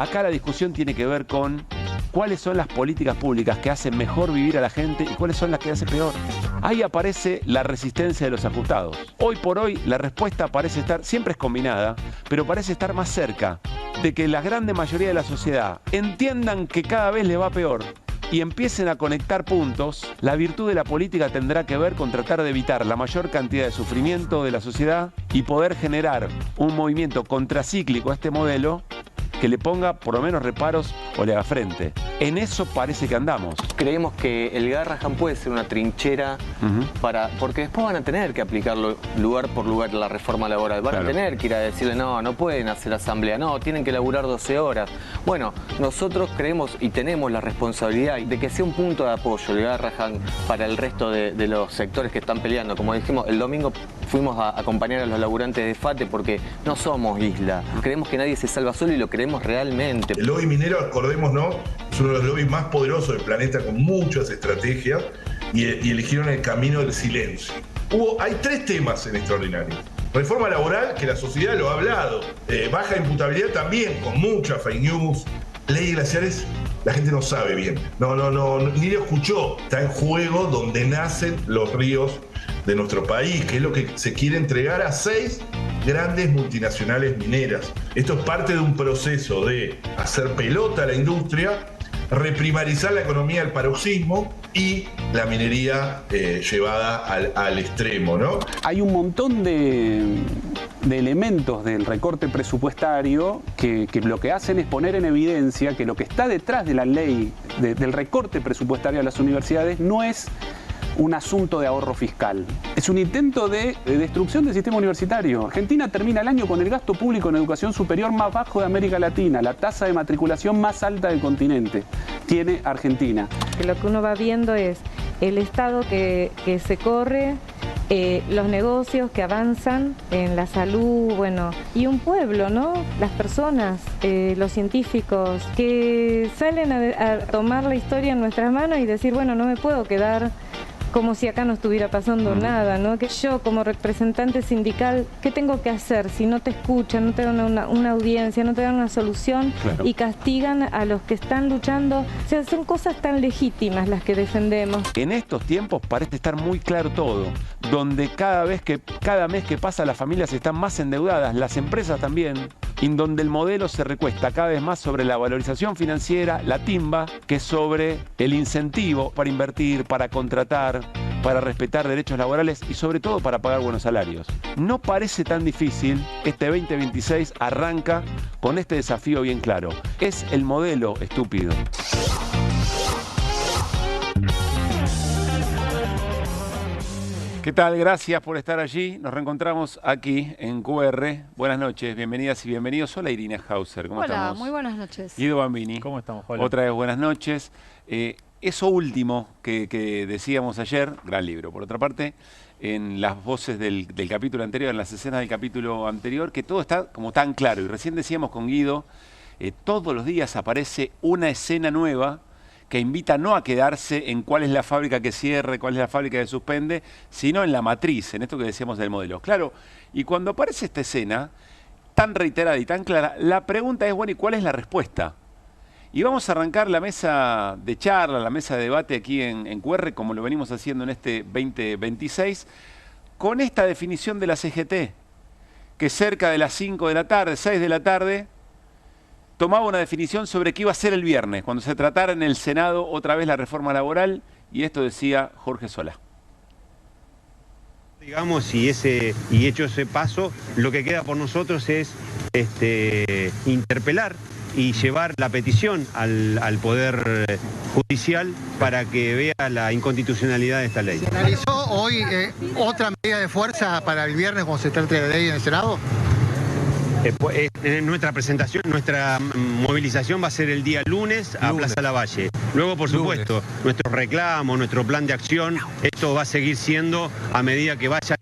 Acá la discusión tiene que ver con cuáles son las políticas públicas que hacen mejor vivir a la gente y cuáles son las que hacen peor. Ahí aparece la resistencia de los ajustados. Hoy por hoy la respuesta parece estar, siempre es combinada, pero parece estar más cerca de que la grande mayoría de la sociedad entiendan que cada vez le va peor y empiecen a conectar puntos. La virtud de la política tendrá que ver con tratar de evitar la mayor cantidad de sufrimiento de la sociedad y poder generar un movimiento contracíclico a este modelo que le ponga por lo menos reparos o le haga frente. En eso parece que andamos. Creemos que el Garrahan puede ser una trinchera porque después van a tener que aplicarlo lugar por lugar la reforma laboral. Van a tener que ir a decirle, no pueden hacer asamblea, no, tienen que laburar 12 horas. Bueno, nosotros creemos y tenemos la responsabilidad de que sea un punto de apoyo el Garrahan para el resto de los sectores que están peleando. Como dijimos, el domingo fuimos a acompañar a los laburantes de FATE porque no somos isla. Creemos que nadie se salva solo y lo creemos realmente. El lobby minero, acordémonos, es uno de los lobbies más poderosos del planeta con muchas estrategias y eligieron el camino del silencio. Hay 3 temas en Extraordinario. Reforma laboral, que la sociedad lo ha hablado. Baja imputabilidad también, con mucha fake news. Ley de glaciares, la gente no sabe bien. Ni lo escuchó. Está en juego donde nacen los ríos de nuestro país, que es lo que se quiere entregar a 6 grandes multinacionales mineras. Esto es parte de un proceso de hacer pelota a la industria, reprimarizar la economía al paroxismo y la minería llevada al extremo, ¿no? Hay un montón de elementos del recorte presupuestario que lo que hacen es poner en evidencia que lo que está detrás de la ley del recorte presupuestario a las universidades no es un asunto de ahorro fiscal. Es un intento de destrucción del sistema universitario. Argentina termina el año con el gasto público en educación superior más bajo de América Latina, la tasa de matriculación más alta del continente. Tiene Argentina. Lo que uno va viendo es el Estado que se corre, los negocios que avanzan en la salud, y un pueblo, ¿no? Las personas, los científicos, que salen a tomar la historia en nuestras manos y decir, no me puedo quedar como si acá no estuviera pasando nada, ¿no? Que yo como representante sindical, ¿qué tengo que hacer si no te escuchan, no te dan una audiencia, no te dan una solución y castigan a los que están luchando? O sea, son cosas tan legítimas las que defendemos. En estos tiempos parece estar muy claro todo, donde cada mes que pasa las familias están más endeudadas, las empresas también, en donde el modelo se recuesta cada vez más sobre la valorización financiera, la timba, que sobre el incentivo para invertir, para contratar, para respetar derechos laborales y sobre todo para pagar buenos salarios. No parece tan difícil. Este 2026 arranca con este desafío bien claro. Es el modelo estúpido. ¿Qué tal? Gracias por estar allí. Nos reencontramos aquí en QR. Buenas noches, bienvenidas y bienvenidos. Hola Irina Hauser, ¿cómo estamos? Hola, muy buenas noches. Guido Bambini. ¿Cómo estamos? Hola. Otra vez buenas noches. Eso último que decíamos ayer, gran libro, por otra parte, en las voces del capítulo anterior, en las escenas del capítulo anterior, que todo está como tan claro. Y recién decíamos con Guido, todos los días aparece una escena nueva que invita no a quedarse en cuál es la fábrica que cierre, cuál es la fábrica que suspende, sino en la matriz, en esto que decíamos del modelo. Claro, y cuando aparece esta escena, tan reiterada y tan clara, la pregunta es, ¿y cuál es la respuesta? Y vamos a arrancar la mesa de charla, la mesa de debate aquí en QR, como lo venimos haciendo en este 2026, con esta definición de la CGT, que cerca de las 5 de la tarde, 6 de la tarde, tomaba una definición sobre qué iba a ser el viernes, cuando se tratara en el Senado otra vez la reforma laboral, y esto decía Jorge Solá. Digamos, y hecho ese paso, lo que queda por nosotros es interpelar y llevar la petición al Poder Judicial para que vea la inconstitucionalidad de esta ley. ¿Se analizó hoy otra medida de fuerza para el viernes cuando se trate de ley en el Senado? Nuestra presentación, nuestra movilización va a ser el día lunes a Plaza Lavalle. Luego, por supuesto, nuestro reclamo, nuestro plan de acción, esto va a seguir siendo a medida que vayan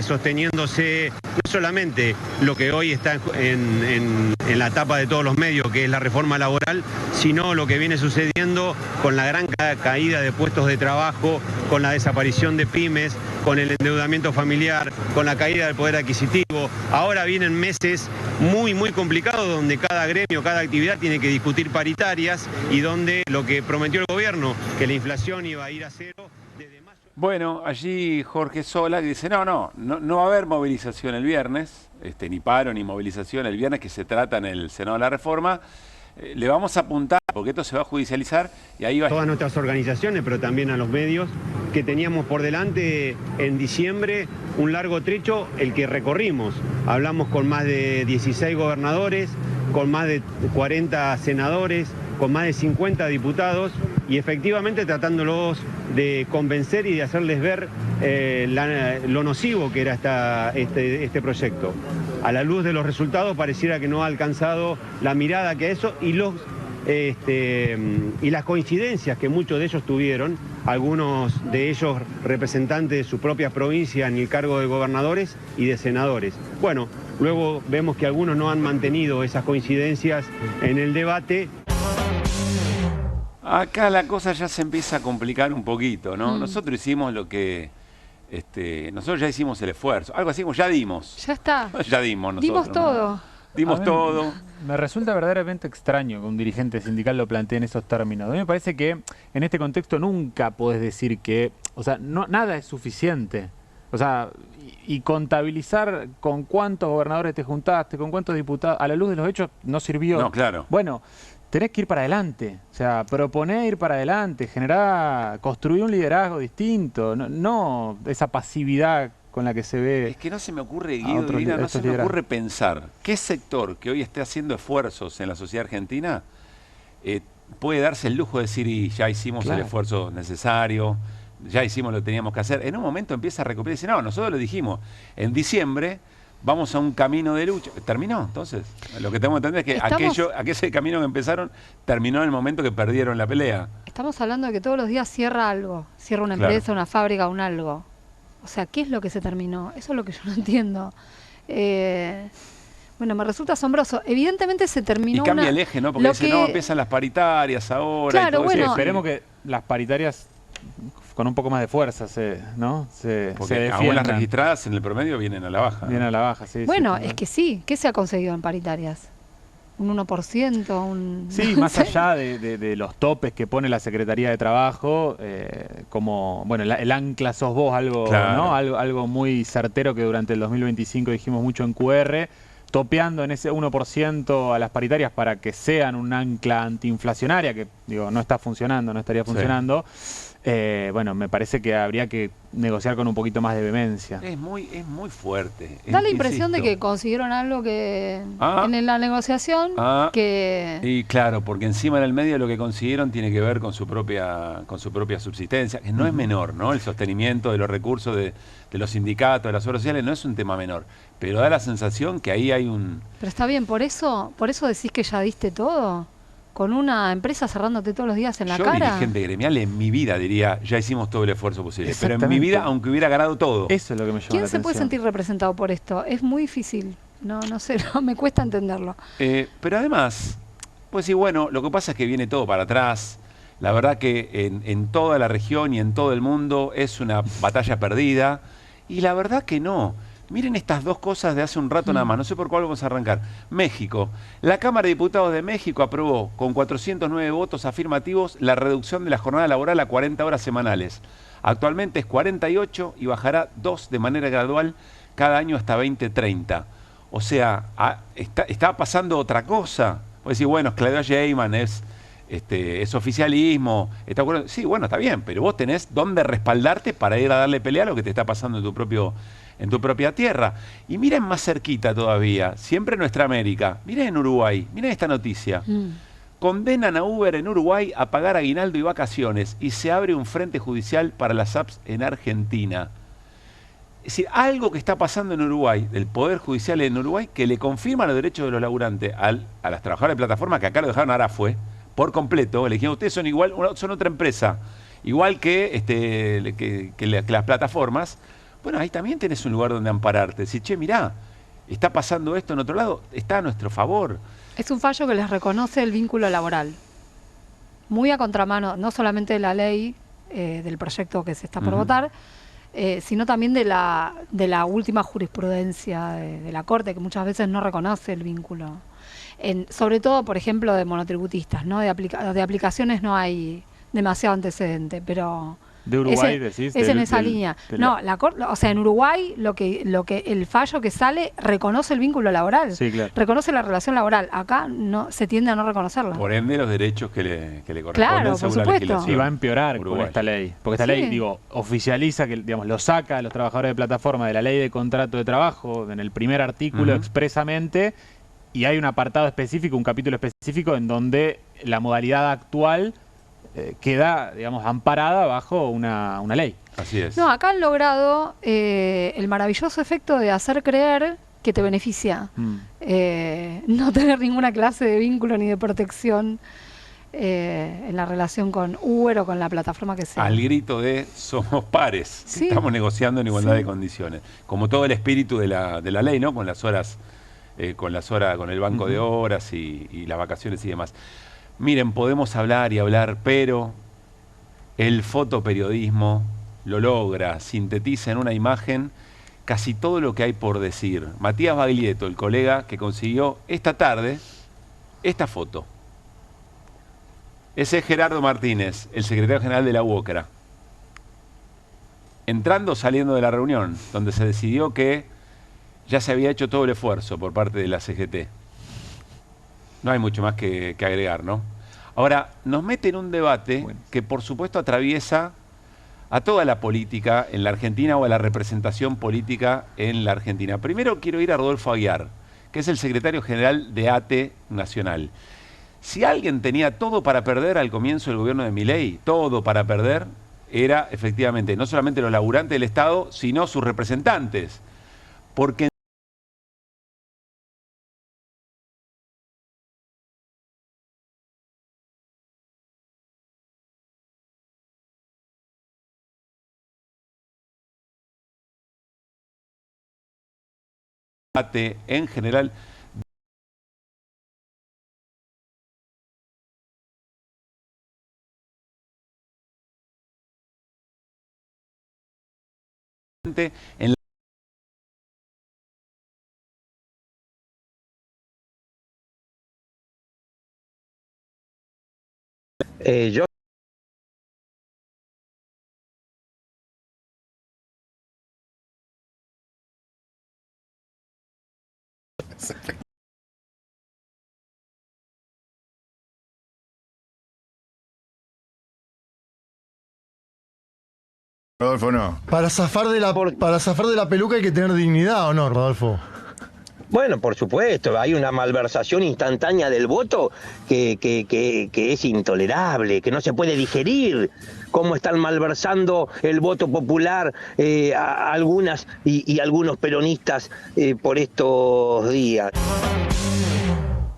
sosteniéndose no solamente lo que hoy está en la tapa de todos los medios, que es la reforma laboral, sino lo que viene sucediendo con la gran caída de puestos de trabajo, con la desaparición de pymes, con el endeudamiento familiar, con la caída del poder adquisitivo. Ahora vienen meses muy complicado, donde cada gremio, cada actividad tiene que discutir paritarias y donde lo que prometió el gobierno, que la inflación iba a ir a cero desde mayo. Bueno, allí Jorge Sola dice, no va a haber movilización el viernes, ni paro ni movilización el viernes, que se trata en el Senado de la Reforma. Le vamos a apuntar, porque esto se va a judicializar y ahí va... Todas nuestras organizaciones, pero también a los medios, que teníamos por delante en diciembre un largo trecho, el que recorrimos. Hablamos con más de 16 gobernadores, con más de 40 senadores, con más de 50 diputados y efectivamente tratándolos de convencer y de hacerles ver lo nocivo que era este proyecto. A la luz de los resultados pareciera que no ha alcanzado la mirada que eso y las coincidencias que muchos de ellos tuvieron, algunos de ellos representantes de su propia provincia en el cargo de gobernadores y de senadores. Bueno, luego vemos que algunos no han mantenido esas coincidencias en el debate. Acá la cosa ya se empieza a complicar un poquito, ¿no? Nosotros hicimos lo que... nosotros ya hicimos el esfuerzo. Algo así como ya dimos. Ya está. Ya dimos nosotros. Dimos todo. ¿No? Dimos todo. Me resulta verdaderamente extraño que un dirigente sindical lo plantee en esos términos. A mí me parece que en este contexto nunca podés decir que... O sea, nada es suficiente. O sea, y contabilizar con cuántos gobernadores te juntaste, con cuántos diputados... A la luz de los hechos no sirvió. No, claro. Bueno... Tenés que ir para adelante, o sea, proponer ir para adelante, construir un liderazgo distinto, no esa pasividad con la que se ve. Es que no se me ocurre, Guido Divina, no se me ocurre pensar qué sector que hoy esté haciendo esfuerzos en la sociedad argentina puede darse el lujo de decir, y ya hicimos el esfuerzo necesario, ya hicimos lo que teníamos que hacer. En un momento empieza a recopilar y dice, no, nosotros lo dijimos, en diciembre vamos a un camino de lucha. ¿Terminó? Entonces, lo que tengo que entender es que aquel camino que empezaron terminó en el momento que perdieron la pelea. Estamos hablando de que todos los días cierra algo. Cierra una empresa, una fábrica, un algo. O sea, ¿qué es lo que se terminó? Eso es lo que yo no entiendo. Bueno, me resulta asombroso. Evidentemente se terminó. Y cambia el eje, ¿no? Porque dice, no, empiezan las paritarias ahora. Claro, y todo bueno. eso. Esperemos que las paritarias con un poco más de fuerza porque aún las registradas en el promedio vienen a la baja. Vienen a la baja, sí. Bueno, es que sí. ¿Qué se ha conseguido en paritarias? ¿Un 1%? Sí, más allá de los topes que pone la Secretaría de Trabajo, como, bueno, el ancla sos vos, algo, claro, ¿no? Algo muy certero que durante el 2025 dijimos mucho en QR, topeando en ese 1% a las paritarias para que sean un ancla antiinflacionaria, que digo, no está funcionando, no estaría funcionando. Bueno, me parece que habría que negociar con un poquito más de vehemencia. Es muy fuerte. Da la impresión de que consiguieron algo que en la negociación que... Y claro, porque encima en el medio lo que consiguieron tiene que ver con su propia subsistencia, que no es menor, ¿no? El sostenimiento de los recursos de los sindicatos, de las obras sociales, no es un tema menor. Pero da la sensación que ahí hay un... Pero está bien, por eso decís que ya diste todo. Con una empresa cerrándote todos los días en la cara. Yo, dirigente gremial, en mi vida diría, ya hicimos todo el esfuerzo posible. Pero en mi vida, aunque hubiera ganado todo. Eso es lo que me llama la atención. ¿Quién se puede sentir representado por esto? Es muy difícil. No sé, me cuesta entenderlo. Pero además, pues sí, bueno, lo que pasa es que viene todo para atrás. La verdad que en toda la región y en todo el mundo es una batalla perdida. Y la verdad que no. Miren estas dos cosas de hace un rato nada más, no sé por cuál vamos a arrancar. México. La Cámara de Diputados de México aprobó con 409 votos afirmativos la reducción de la jornada laboral a 40 horas semanales. Actualmente es 48 y bajará 2 de manera gradual cada año hasta 2030. O sea, está pasando otra cosa. Puedes decir, bueno, Claudia Sheinbaum es oficialismo. Sí, bueno, está bien, pero vos tenés dónde respaldarte para ir a darle pelea a lo que te está pasando en tu propia tierra. Y miren más cerquita todavía, siempre en nuestra América, miren en Uruguay, miren esta noticia. Condenan a Uber en Uruguay a pagar aguinaldo y vacaciones y se abre un frente judicial para las apps en Argentina. Es decir, algo que está pasando en Uruguay, del Poder Judicial en Uruguay, que le confirma los derechos de los laburantes a las trabajadoras de plataforma, que acá lo dejaron, ahora fue, por completo. Le dijeron, ustedes son igual, son otra empresa, igual que las plataformas. Bueno, ahí también tenés un lugar donde ampararte. Decir, che, mirá, está pasando esto en otro lado, está a nuestro favor. Es un fallo que les reconoce el vínculo laboral. Muy a contramano, no solamente de la ley, del proyecto que se está por votar, sino también de la última jurisprudencia de la Corte, que muchas veces no reconoce el vínculo. Sobre todo, por ejemplo, de monotributistas, ¿no? De aplicaciones no hay demasiado antecedente, pero... De Uruguay, decís. Es en esa línea. No, o sea, en Uruguay el fallo que sale reconoce el vínculo laboral. Sí, claro. Reconoce la relación laboral. Acá no se tiende a no reconocerla. Por ende, los derechos que le corresponden Claro, según por la supuesto. legislación. Y va a empeorar Uruguay. con esta ley. Porque esta ley, digo, oficializa, que digamos, lo saca a los trabajadores de plataforma de la ley de contrato de trabajo en el primer artículo expresamente, y hay un apartado específico, un capítulo específico en donde la modalidad actual queda, digamos, amparada bajo una ley. Así es. No, acá han logrado el maravilloso efecto de hacer creer que te beneficia no tener ninguna clase de vínculo ni de protección en la relación con Uber o con la plataforma que sea. Al grito de somos pares, Sí. estamos negociando en igualdad de condiciones. Como todo el espíritu de la ley, ¿no? Con las horas, con el banco de horas y las vacaciones y demás. Miren, podemos hablar y hablar, pero el fotoperiodismo lo logra, sintetiza en una imagen casi todo lo que hay por decir. Matías Baglietto, el colega que consiguió esta tarde esta foto. Ese es Gerardo Martínez, el secretario general de la UOCRA. Entrando o saliendo de la reunión, donde se decidió que ya se había hecho todo el esfuerzo por parte de la CGT. No hay mucho más que agregar, ¿no? Ahora, nos mete en un debate que por supuesto atraviesa a toda la política en la Argentina o a la representación política en la Argentina. Primero quiero ir a Rodolfo Aguiar, que es el secretario general de ATE Nacional. Si alguien tenía todo para perder al comienzo del gobierno de Milei, todo para perder, era efectivamente no solamente los laburantes del Estado, sino sus representantes. Porque en general en la Yo Rodolfo, no. Para zafar de la peluca hay que tener dignidad, ¿o no, Rodolfo? Bueno, por supuesto, hay una malversación instantánea del voto que es intolerable, que no se puede digerir. Cómo están malversando el voto popular a algunas y algunos peronistas por estos días.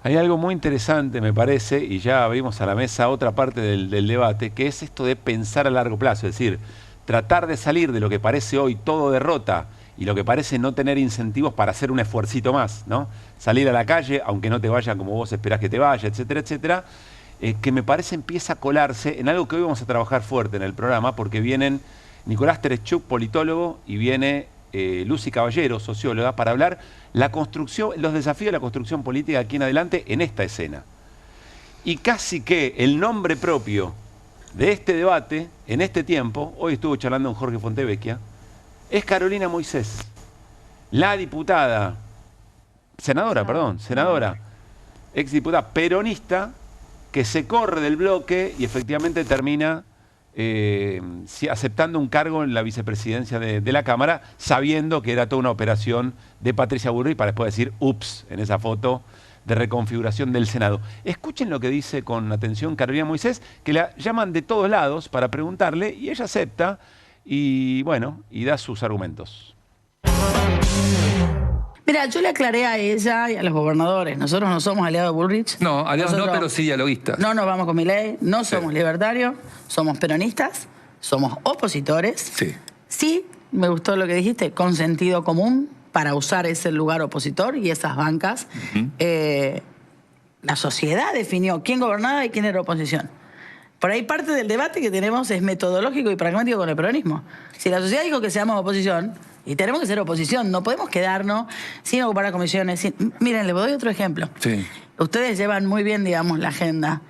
Hay algo muy interesante, me parece, y ya abrimos a la mesa otra parte del debate, que es esto de pensar a largo plazo, es decir, tratar de salir de lo que parece hoy todo derrota y lo que parece no tener incentivos para hacer un esfuercito más, ¿no? Salir a la calle, aunque no te vaya como vos esperás que te vaya, etcétera, etcétera, que me parece empieza a colarse en algo que hoy vamos a trabajar fuerte en el programa, porque vienen Nicolás Terechuk, politólogo, y viene Lucy Caballero, socióloga, para hablar la construcción, los desafíos de la construcción política aquí en adelante en esta escena. Y casi que el nombre propio de este debate, en este tiempo, hoy estuvo charlando con Jorge Fontevecchia, es Carolina Moisés, la diputada, senadora, exdiputada peronista, que se corre del bloque y efectivamente termina aceptando un cargo en la vicepresidencia de la Cámara, sabiendo que era toda una operación de Patricia Bullrich para después decir, ups, en esa foto de reconfiguración del Senado. Escuchen lo que dice con atención Carolina Moisés, que la llaman de todos lados para preguntarle y ella acepta y bueno, y da sus argumentos. Mira, yo le aclaré a ella y a los gobernadores, nosotros no somos aliados de Bullrich. No, aliados no, pero sí dialoguistas. No nos vamos con Milei, no somos libertarios, somos peronistas, somos opositores. Sí. Sí, me gustó lo que dijiste, con sentido común para usar ese lugar opositor y esas bancas. La sociedad definió quién gobernaba y quién era oposición. Por ahí parte del debate que tenemos es metodológico y pragmático con el peronismo. Si la sociedad dijo que seamos oposición, y tenemos que ser oposición, no podemos quedarnos sin ocupar las comisiones. Miren, les doy otro ejemplo. Sí. Ustedes llevan muy bien, digamos, la agenda.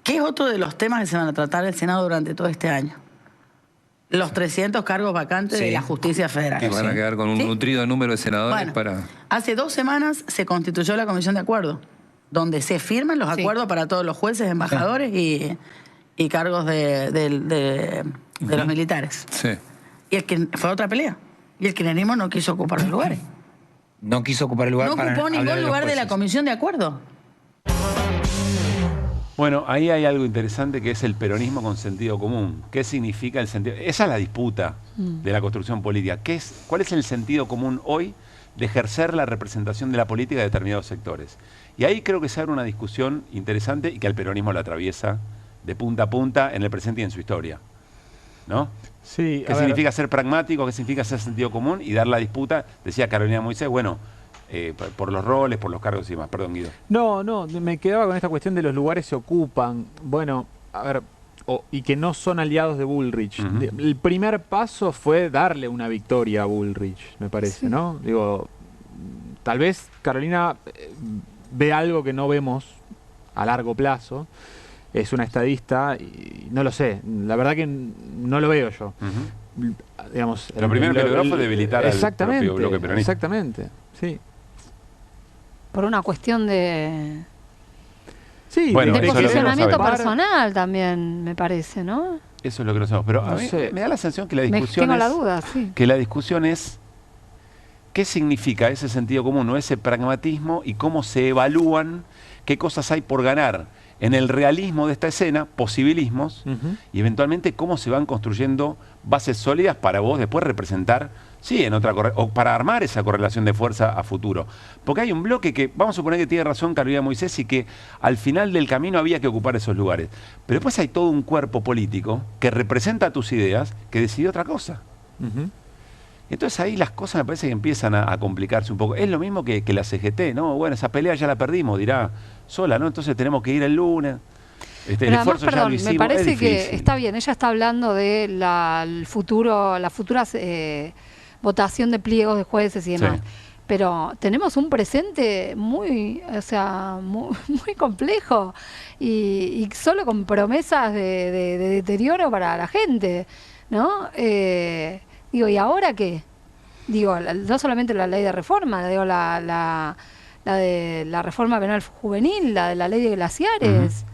¿Qué es otro de los temas que se van a tratar en el Senado durante todo este año? Los 300 cargos vacantes de la justicia federal. Que van a quedar con un nutrido número de senadores para... Hace 2 semanas se constituyó la Comisión de Acuerdo, donde se firman los acuerdos para todos los jueces, embajadores y cargos de los militares. Sí. Y el que fue otra pelea. Y el kirchnerismo no quiso ocupar los lugares. No quiso ocupar el lugar No para ocupó hablar ningún los lugar de la jueces. Comisión de Acuerdo. Bueno, ahí hay algo interesante que es el peronismo con sentido común. ¿Qué significa el sentido? Esa es la disputa de la construcción política. ¿Cuál es el sentido común hoy de ejercer la representación de la política de determinados sectores? Y ahí creo que se abre una discusión interesante y que al peronismo la atraviesa de punta a punta en el presente y en su historia. ¿No? Sí, ¿Qué significa ser pragmático? ¿Qué significa ser sentido común? Y dar la disputa, decía Carolina Moisés, bueno, por los roles, por los cargos y demás. Perdón, Guido. No, me quedaba con esta cuestión de los lugares se ocupan. Bueno, a ver, y que no son aliados de Bullrich. El primer paso fue darle una victoria a Bullrich, me parece, ¿no? Digo, tal vez Carolina ve algo que no vemos a largo plazo. Es una estadista y no lo sé. La verdad que no lo veo yo. Digamos, lo primero que logró fue debilitar al propio bloque peronista. Exactamente, sí. Por una cuestión de... Sí, bueno, de posicionamiento no personal también, me parece, ¿no? Eso es lo que no sabemos. Pero a mí me da la sensación que la discusión tengo la duda, sí. Que la discusión es qué significa ese sentido común o ese pragmatismo y cómo se evalúan qué cosas hay por ganar en el realismo de esta escena, posibilismos, y eventualmente cómo se van construyendo bases sólidas para vos después representar, sí, en otra o para armar esa correlación de fuerza a futuro. Porque hay un bloque que, vamos a suponer que tiene razón Carolina Moisés y que al final del camino había que ocupar esos lugares. Pero después hay todo un cuerpo político que representa tus ideas, que decidió otra cosa. Entonces ahí las cosas me parece que empiezan a complicarse un poco. Es lo mismo que la CGT, ¿no? Bueno, esa pelea ya la perdimos, dirá Sola, ¿no? Entonces tenemos que ir el lunes. El Pero además, esfuerzo ya lo hicimos. me parece que está bien, ella está hablando de la futura votación de pliegos de jueces y demás. Sí. Pero tenemos un presente muy complejo y solo con promesas de deterioro para la gente, ¿no? Digo, ¿y ahora qué? Digo, no solamente la ley de reforma, digo, la de la reforma penal juvenil, la de la ley de glaciares.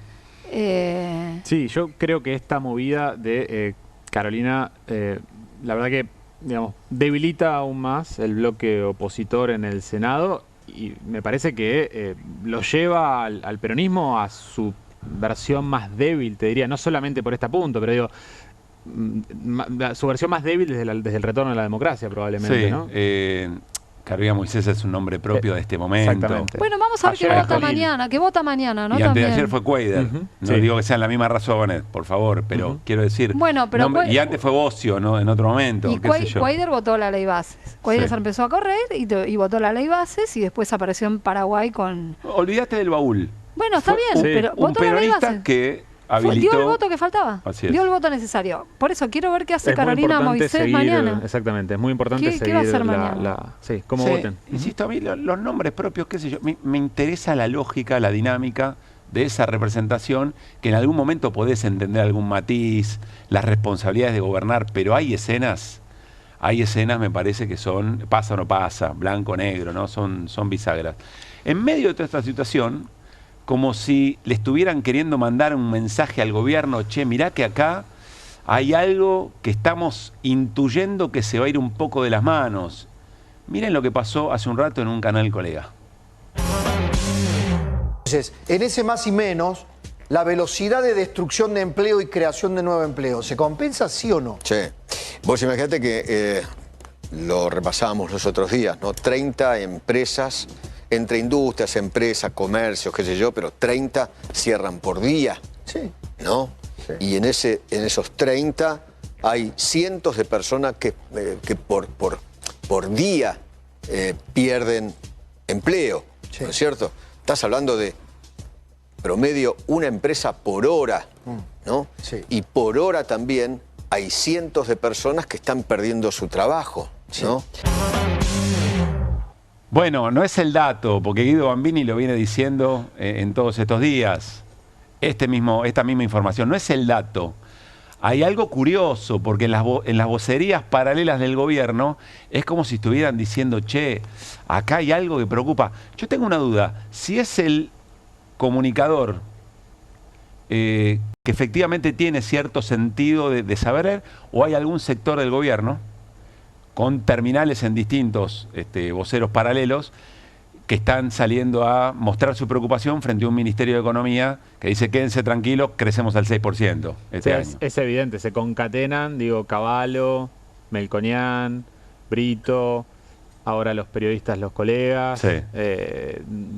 Sí, yo creo que esta movida de Carolina, la verdad que, digamos, debilita aún más el bloque opositor en el Senado y me parece que lo lleva al peronismo a su versión más débil, te diría, no solamente por este punto, pero digo, su versión más débil desde el retorno a la democracia probablemente, sí, ¿no? Carolina Moisés es un nombre propio de este momento. Exactamente. Bueno, vamos a ver qué vota mañana, ¿no? Y antes También. de ayer fue Cuader. No digo que sean las mismas razones, por favor, pero quiero decir... Bueno, pero y antes fue Bocio, ¿no? En otro momento, y Cuader votó la ley bases. Cuader se empezó a correr y votó la ley bases y después apareció en Paraguay con... Olvídate del baúl. Bueno, está bien, pero un votó la ley peronista bases. que habilitó... Dio el voto que faltaba. Así es. Dio el voto necesario. Por eso quiero ver qué hace Es Carolina muy importante Moisés seguir, mañana. Exactamente, es muy importante seguir ¿Qué va a hacer mañana? sí, cómo Sí, voten. Insisto, a mí los nombres propios, qué sé yo, me interesa la lógica, la dinámica de esa representación, que en algún momento podés entender algún matiz, las responsabilidades de gobernar, pero hay escenas me parece que son pasa o no pasa, blanco o negro, ¿no? Son bisagras. En medio de toda esta situación, como si le estuvieran queriendo mandar un mensaje al gobierno, che, mirá que acá hay algo que estamos intuyendo que se va a ir un poco de las manos. Miren lo que pasó hace un rato en un canal colega. Entonces, en ese más y menos, la velocidad de destrucción de empleo y creación de nuevo empleo, ¿se compensa sí o no? Sí. Vos imaginate que lo repasábamos los otros días, ¿no? 30 empresas, entre industrias, empresas, comercios, qué sé yo, pero 30 cierran por día. Sí. ¿No? Sí. Y en esos 30 hay cientos de personas que por día pierden empleo, ¿no es cierto? Estás hablando de promedio una empresa por hora ¿no? Sí. Y por hora también hay cientos de personas que están perdiendo su trabajo, ¿no? Bueno, no es el dato, porque Guido Bambini lo viene diciendo en todos estos días. Esta misma información, no es el dato. Hay algo curioso, porque en las vocerías paralelas del gobierno es como si estuvieran diciendo, che, acá hay algo que preocupa. Yo tengo una duda, si es el comunicador que efectivamente tiene cierto sentido de saber, o hay algún sector del gobierno con terminales en distintos voceros paralelos que están saliendo a mostrar su preocupación frente a un Ministerio de Economía que dice quédense tranquilos, crecemos al 6% este año. Es evidente, se concatenan, digo, Cavallo, Melconian, Brito, ahora los periodistas, los colegas. Sí.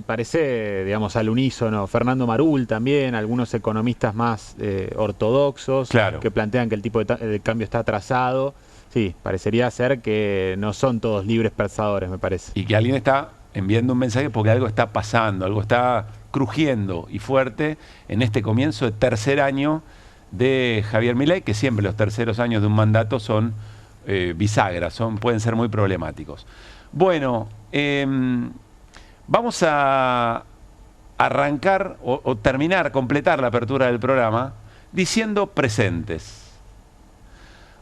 Parece, digamos, al unísono. Fernando Marul también, algunos economistas más ortodoxos que plantean que el tipo de cambio está atrasado. Sí, parecería ser que no son todos libres pensadores, me parece. Y que alguien está enviando un mensaje porque algo está pasando, algo está crujiendo y fuerte en este comienzo de tercer año de Javier Milei, que siempre los terceros años de un mandato son bisagras, pueden ser muy problemáticos. Bueno, vamos a arrancar o terminar, completar la apertura del programa diciendo presentes.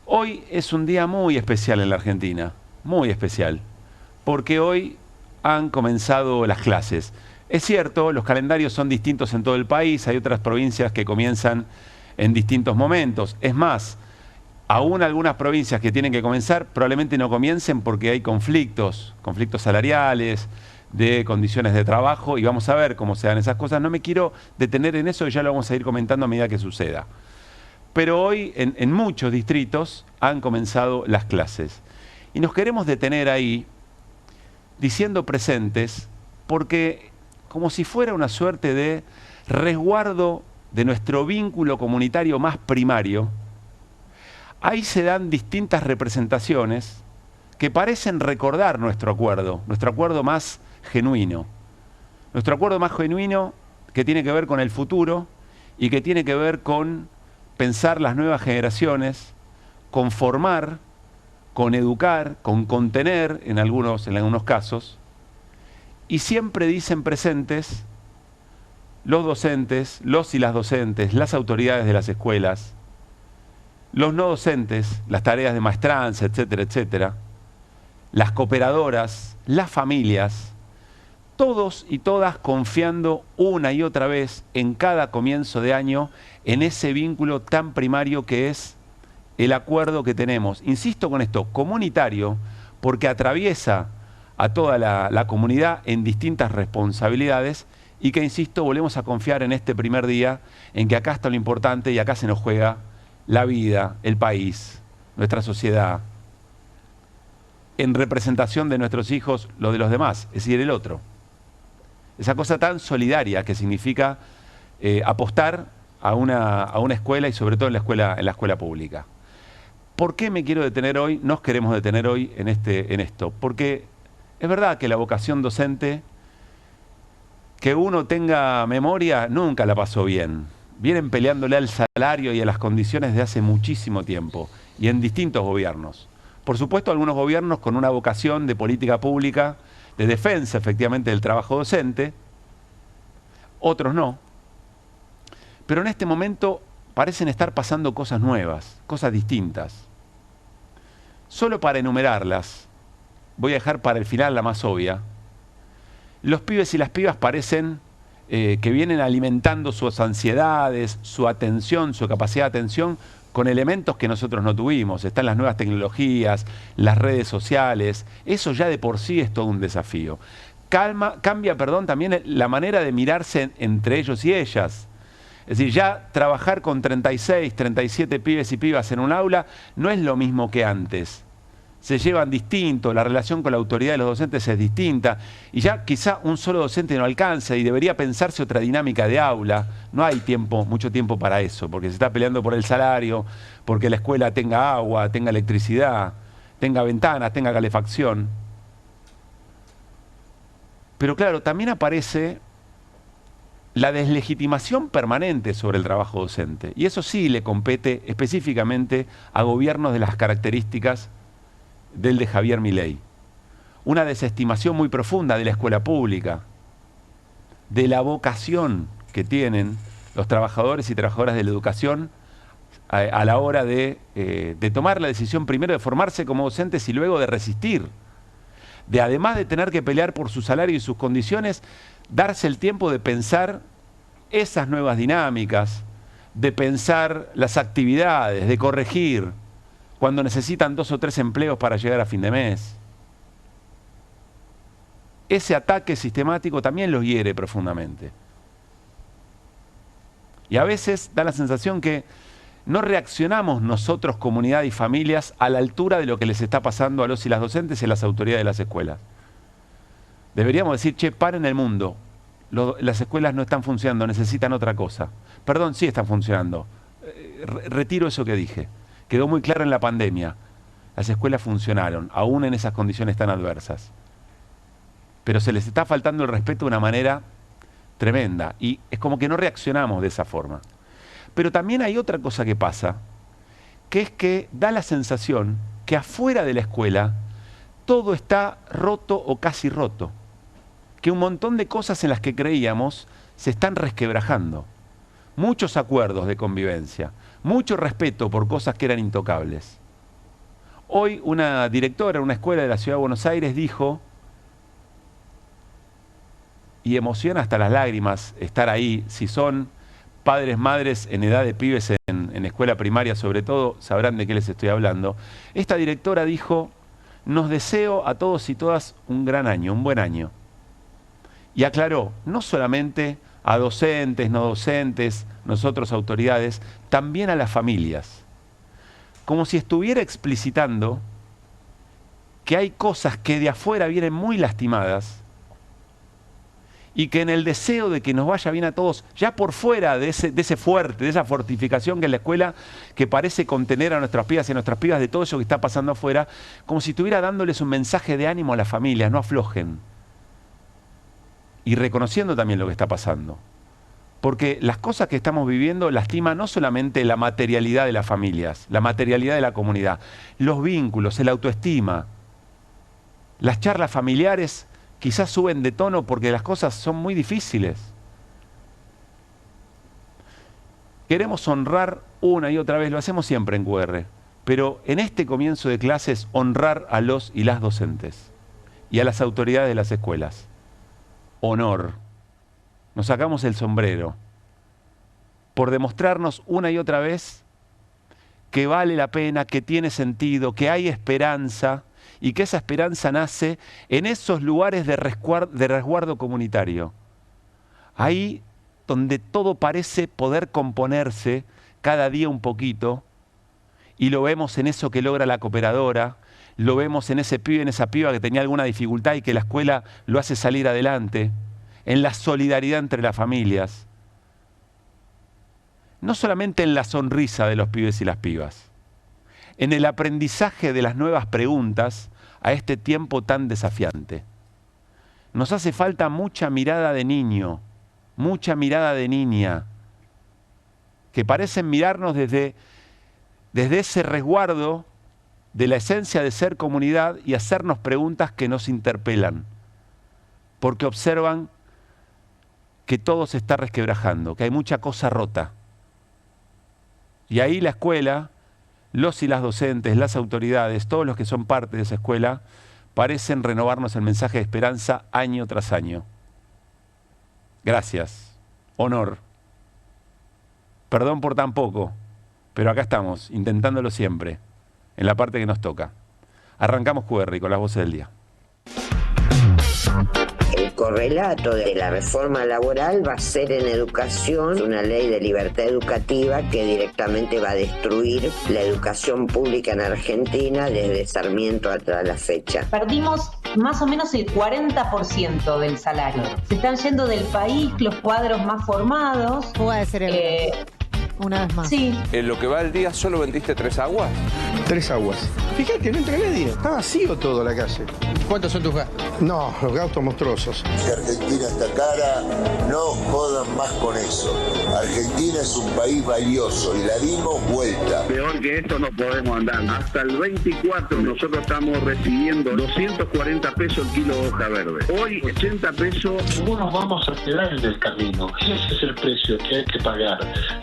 Hoy es un día muy especial en la Argentina, muy especial, porque hoy han comenzado las clases. Es cierto, los calendarios son distintos en todo el país, hay otras provincias que comienzan en distintos momentos. Es más, aún algunas provincias que tienen que comenzar probablemente no comiencen porque hay conflictos salariales, de condiciones de trabajo, y vamos a ver cómo se dan esas cosas. No me quiero detener en eso, ya lo vamos a ir comentando a medida que suceda. Pero hoy en muchos distritos han comenzado las clases. Y nos queremos detener ahí diciendo presentes porque como si fuera una suerte de resguardo de nuestro vínculo comunitario más primario, ahí se dan distintas representaciones que parecen recordar nuestro acuerdo más genuino. Nuestro acuerdo más genuino que tiene que ver con el futuro y que tiene que ver con pensar las nuevas generaciones, con formar, con educar, con contener en algunos casos, y siempre dicen presentes los docentes, los y las docentes, las autoridades de las escuelas, los no docentes, las tareas de maestranza, etcétera, etcétera, las cooperadoras, las familias, todos y todas confiando una y otra vez en cada comienzo de año en ese vínculo tan primario que es el acuerdo que tenemos, insisto con esto, comunitario, porque atraviesa a toda la comunidad en distintas responsabilidades y que, insisto, volvemos a confiar en este primer día, en que acá está lo importante y acá se nos juega la vida, el país, nuestra sociedad, en representación de nuestros hijos, lo de los demás, es decir, el otro. Esa cosa tan solidaria que significa apostar a una escuela y sobre todo en la escuela pública. ¿Por qué me quiero detener hoy? Nos queremos detener hoy en esto. Porque es verdad que la vocación docente, que uno tenga memoria, nunca la pasó bien. Vienen peleándole al salario y a las condiciones de hace muchísimo tiempo y en distintos gobiernos. Por supuesto, algunos gobiernos con una vocación de política pública, de defensa efectivamente del trabajo docente, otros no. Pero en este momento parecen estar pasando cosas nuevas, cosas distintas. Solo para enumerarlas, voy a dejar para el final la más obvia. Los pibes y las pibas parecen que vienen alimentando sus ansiedades, su atención, su capacidad de atención con elementos que nosotros no tuvimos. Están las nuevas tecnologías, las redes sociales. Eso ya de por sí es todo un desafío. Cambia también la manera de mirarse entre ellos y ellas. Es decir, ya trabajar con 36, 37 pibes y pibas en un aula no es lo mismo que antes. Se llevan distinto, la relación con la autoridad de los docentes es distinta y ya quizá un solo docente no alcanza y debería pensarse otra dinámica de aula. No hay mucho tiempo para eso, porque se está peleando por el salario, porque la escuela tenga agua, tenga electricidad, tenga ventanas, tenga calefacción. Pero claro, también aparece la deslegitimación permanente sobre el trabajo docente. Y eso sí le compete específicamente a gobiernos de las características del de Javier Milei. Una desestimación muy profunda de la escuela pública, de la vocación que tienen los trabajadores y trabajadoras de la educación a la hora de tomar la decisión primero de formarse como docentes y luego de resistir. De además de tener que pelear por su salario y sus condiciones, darse el tiempo de pensar esas nuevas dinámicas, de pensar las actividades, de corregir cuando necesitan 2 o 3 empleos para llegar a fin de mes. Ese ataque sistemático también los hiere profundamente. Y a veces da la sensación que no reaccionamos nosotros, comunidad y familias, a la altura de lo que les está pasando a los y las docentes y a las autoridades de las escuelas. Deberíamos decir, che, paren el mundo. Las escuelas no están funcionando, necesitan otra cosa. Perdón, sí están funcionando. Retiro eso que dije. Quedó muy claro en la pandemia. Las escuelas funcionaron, aún en esas condiciones tan adversas. Pero se les está faltando el respeto de una manera tremenda. Y es como que no reaccionamos de esa forma. Pero también hay otra cosa que pasa, que es que da la sensación que afuera de la escuela todo está roto o casi roto. Que un montón de cosas en las que creíamos se están resquebrajando. Muchos acuerdos de convivencia, mucho respeto por cosas que eran intocables. Hoy una directora de una escuela de la Ciudad de Buenos Aires dijo, y emociona hasta las lágrimas estar ahí, si son padres, madres en edad de pibes en escuela primaria sobre todo, sabrán de qué les estoy hablando. Esta directora dijo, nos deseo a todos y todas un gran año, un buen año. Y aclaró, no solamente a docentes, no docentes, nosotros autoridades, también a las familias. Como si estuviera explicitando que hay cosas que de afuera vienen muy lastimadas y que en el deseo de que nos vaya bien a todos, ya por fuera de ese fuerte, de esa fortificación que es la escuela, que parece contener a nuestras pibas y a nuestras pibas de todo eso que está pasando afuera, como si estuviera dándoles un mensaje de ánimo a las familias, no aflojen. Y reconociendo también lo que está pasando. Porque las cosas que estamos viviendo lastiman no solamente la materialidad de las familias, la materialidad de la comunidad, los vínculos, el autoestima. Las charlas familiares quizás suben de tono porque las cosas son muy difíciles. Queremos honrar una y otra vez, lo hacemos siempre en QR, pero en este comienzo de clases honrar a los y las docentes y a las autoridades de las escuelas. Honor. Nos sacamos el sombrero por demostrarnos una y otra vez que vale la pena, que tiene sentido, que hay esperanza y que esa esperanza nace en esos lugares de resguardo comunitario. Ahí donde todo parece poder componerse cada día un poquito y lo vemos en eso que logra la cooperadora, lo vemos en ese pibe, en esa piba que tenía alguna dificultad y que la escuela lo hace salir adelante, en la solidaridad entre las familias. No solamente en la sonrisa de los pibes y las pibas, en el aprendizaje de las nuevas preguntas a este tiempo tan desafiante. Nos hace falta mucha mirada de niño, mucha mirada de niña, que parecen mirarnos desde ese resguardo de la esencia de ser comunidad y hacernos preguntas que nos interpelan, porque observan que todo se está resquebrajando, que hay mucha cosa rota. Y ahí la escuela, los y las docentes, las autoridades, todos los que son parte de esa escuela, parecen renovarnos el mensaje de esperanza año tras año. Gracias. Honor. Perdón por tan poco, pero acá estamos, intentándolo siempre, en la parte que nos toca. Arrancamos QR con las voces del día. El correlato de la reforma laboral va a ser en educación, una ley de libertad educativa que directamente va a destruir la educación pública en Argentina desde Sarmiento hasta la fecha. Perdimos más o menos el 40% del salario. Se están yendo del país los cuadros más formados. Puede ser una vez más. Sí. En lo que va el día, ¿solo vendiste 3 aguas? 3 aguas. Fíjate, no entra nadie. Está vacío todo la calle. ¿Cuántos son tus gastos? No, los gastos monstruosos. Si Argentina está cara, no jodan más con eso. Argentina es un país valioso y la dimos vuelta. Peor que esto no podemos andar. Hasta el 24 nosotros estamos recibiendo 240 pesos el kilo de hoja verde. Hoy 80 pesos. No nos vamos a quedar en el camino. Ese es el precio que hay que pagar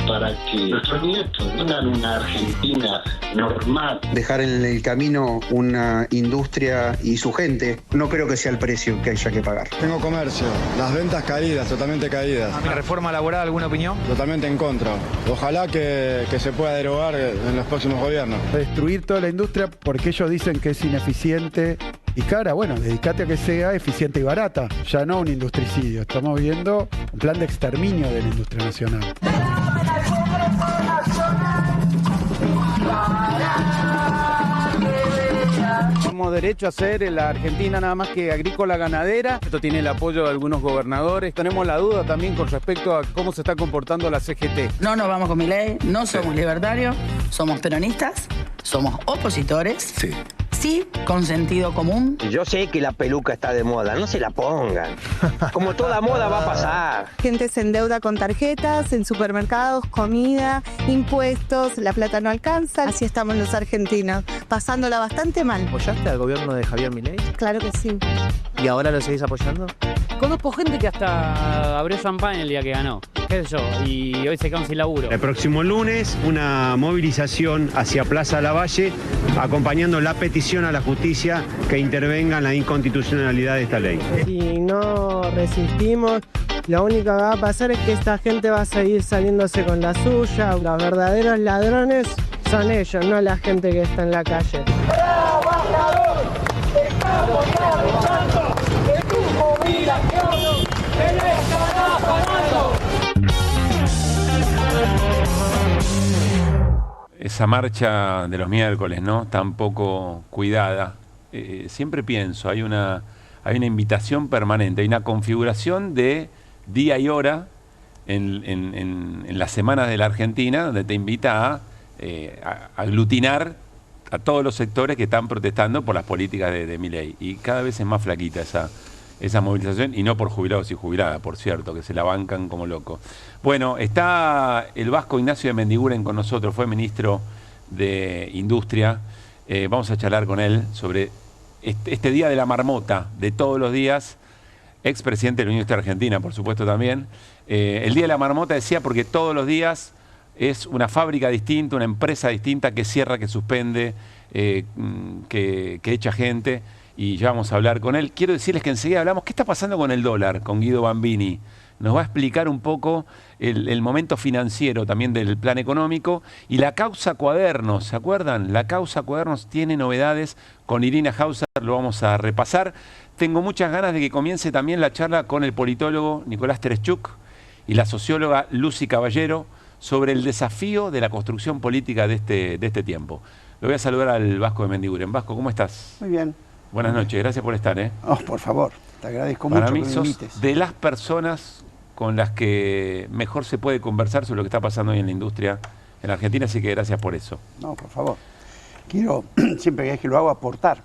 para que nuestros nietos tengan una Argentina normal. Dejar en el camino una industria y su gente, no creo que sea el precio que haya que pagar. Tengo comercio, las ventas caídas, totalmente caídas. ¿La reforma laboral, alguna opinión? Totalmente en contra. Ojalá que se pueda derogar en los próximos gobiernos. Destruir toda la industria porque ellos dicen que es ineficiente y cara. Bueno, dedícate a que sea eficiente y barata, ya no un industricidio. Estamos viendo un plan de exterminio de la industria nacional. Tenemos derecho a ser la Argentina nada más que agrícola ganadera. Esto tiene el apoyo de algunos gobernadores. Tenemos la duda también con respecto a cómo se está comportando la CGT. No nos vamos con Milei, no somos libertarios, somos peronistas, somos opositores. Sí, con sentido común. Yo sé que la peluca está de moda, no se la pongan. Como toda moda va a pasar. Gente se endeuda con tarjetas, en supermercados, comida, impuestos, la plata no alcanza. Así estamos los argentinos, pasándola bastante mal. ¿Apoyaste al gobierno de Javier Milei? Claro que sí. ¿Y ahora lo seguís apoyando? Conozco gente que hasta abrió champán el día que ganó, qué sé yo, y hoy se quedan sin laburo. El próximo lunes, una movilización hacia Plaza Lavalle, acompañando la petición a la justicia que intervenga en la inconstitucionalidad de esta ley. Si no resistimos, lo único que va a pasar es que esta gente va a seguir saliéndose con la suya. Los verdaderos ladrones son ellos, no la gente que está en la calle. ¡Trabajador! ¡Estamos avanzando! ¡De tu jubilación! ¡Te lo estarás pagando! Esa marcha de los miércoles, ¿no? Tan poco cuidada. Siempre pienso, hay una invitación permanente, hay una configuración de día y hora en las semanas de la Argentina, donde te invita a aglutinar a todos los sectores que están protestando por las políticas de Milei. Y cada vez es más flaquita esa movilización, y no por jubilados y jubiladas, por cierto, que se la bancan como locos. Bueno, está el vasco Ignacio de Mendiguren con nosotros, fue ministro de Industria. Vamos a charlar con él sobre este día de la marmota, de todos los días, expresidente de la Unión Industrial Argentina, por supuesto también. El día de la marmota decía porque todos los días es una fábrica distinta, una empresa distinta que cierra, que suspende, que echa gente. Y ya vamos a hablar con él. Quiero decirles que enseguida hablamos, ¿qué está pasando con el dólar? Con Guido Bambini. Nos va a explicar un poco el momento financiero también del plan económico. Y la causa Cuadernos, ¿se acuerdan? La causa Cuadernos tiene novedades. Con Irina Hauser lo vamos a repasar. Tengo muchas ganas de que comience también la charla con el politólogo Nicolás Tereshchuk y la socióloga Lucy Caballero sobre el desafío de la construcción política de este tiempo. Lo voy a saludar al Vasco de Mendiguren. Vasco, ¿cómo estás? Muy bien. Buenas noches, gracias por estar. Oh, por favor, te agradezco mucho que me me sos invites. de las personas con las que mejor se puede conversar sobre lo que está pasando hoy en la industria en Argentina, así que gracias por eso. No, por favor. Quiero, siempre que lo hago, aportar.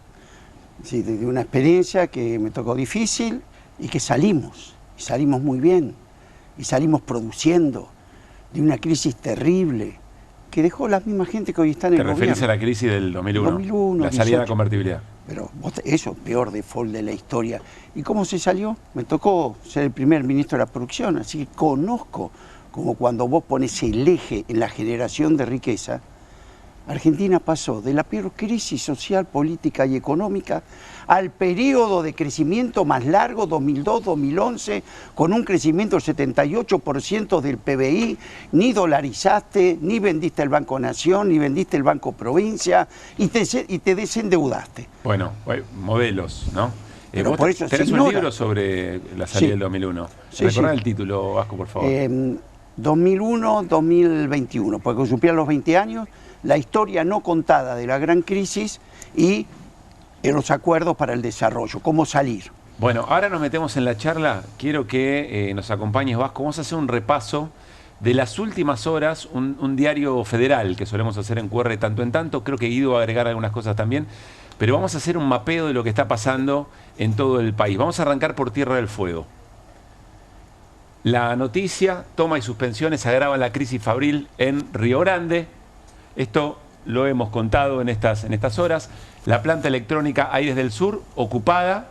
Sí, de una experiencia que me tocó difícil y que salimos muy bien, y salimos produciendo de una crisis terrible que dejó la misma gente que hoy está en el gobierno. ¿Te referís a la crisis del 2001? La salida de la convertibilidad. Pero eso, peor default de la historia. ¿Y cómo se salió? Me tocó ser el primer ministro de la producción, así que conozco como cuando vos pones el eje en la generación de riqueza. Argentina pasó de la peor crisis social, política y económica al periodo de crecimiento más largo, 2002-2011, con un crecimiento del 78% del PBI, ni dolarizaste, ni vendiste el Banco Nación, ni vendiste el Banco Provincia, y te desendeudaste. Bueno, modelos, ¿no? Vos por eso tenés un libro sobre la salida del 2001. Sí, Recordá sí. el título, Vasco, por favor. 2001-2021, porque cumplían los 20 años, la historia no contada de la gran crisis y los acuerdos para el desarrollo, cómo salir. Bueno, ahora nos metemos en la charla. Quiero que nos acompañes, Vasco. Vamos a hacer un repaso de las últimas horas, un diario federal que solemos hacer en QR tanto en tanto. Creo que Guido va a agregar algunas cosas también. Pero vamos a hacer un mapeo de lo que está pasando en todo el país. Vamos a arrancar por Tierra del Fuego. La noticia: toma y suspensiones agravan la crisis fabril en Río Grande. Esto lo hemos contado en estas horas. La planta electrónica Aires del Sur ocupada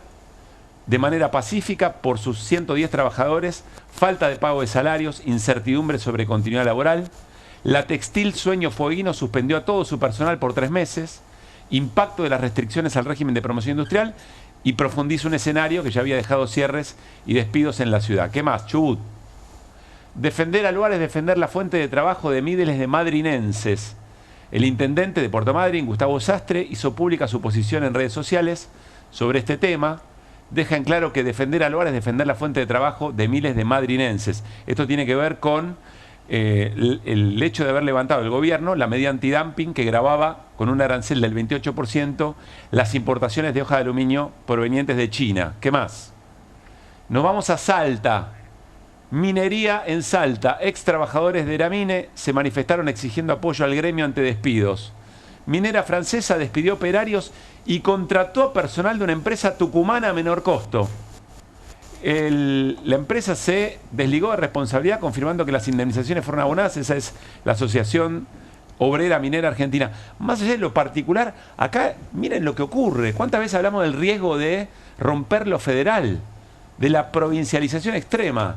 de manera pacífica por sus 110 trabajadores, falta de pago de salarios, incertidumbre sobre continuidad laboral. La textil Sueño Fueguino suspendió a todo su personal por 3 meses, impacto de las restricciones al régimen de promoción industrial y profundiza un escenario que ya había dejado cierres y despidos en la ciudad. ¿Qué más? Chubut. Defender Aluar es defender la fuente de trabajo de miles de madrinenses. El intendente de Puerto Madryn, Gustavo Sastre, hizo pública su posición en redes sociales sobre este tema. Deja en claro que defender Aluar es defender la fuente de trabajo de miles de madrinenses. Esto tiene que ver con el hecho de haber levantado el gobierno la medida antidumping que gravaba con un arancel del 28% las importaciones de hoja de aluminio provenientes de China. ¿Qué más? Nos vamos a Salta. Minería en Salta. Ex trabajadores de Eramine se manifestaron exigiendo apoyo al gremio ante despidos. Minera francesa despidió operarios y contrató personal de una empresa tucumana a menor costo. La empresa se desligó de responsabilidad confirmando que las indemnizaciones fueron abonadas. Esa es la Asociación Obrera Minera Argentina. Más allá de lo particular, acá miren lo que ocurre. ¿Cuántas veces hablamos del riesgo de romper lo federal? De la provincialización extrema.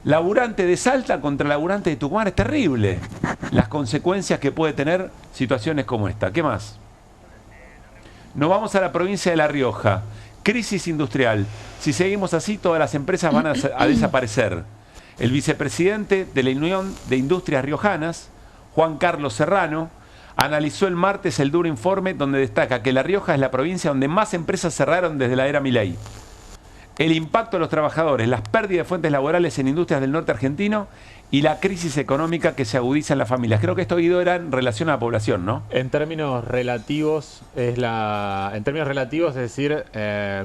Laburante de Salta contra laburante de Tucumán, es terrible las consecuencias que puede tener situaciones como esta. ¿Qué más? Nos vamos a la provincia de La Rioja. Crisis industrial. Si seguimos así, todas las empresas van a desaparecer. El vicepresidente de la Unión de Industrias Riojanas, Juan Carlos Serrano, analizó el martes el duro informe donde destaca que La Rioja es la provincia donde más empresas cerraron desde la era Milei. El impacto de los trabajadores, las pérdidas de fuentes laborales en industrias del norte argentino y la crisis económica que se agudiza en las familias. Creo que esto, Guido, era en relación a la población, ¿no? En términos relativos, es decir,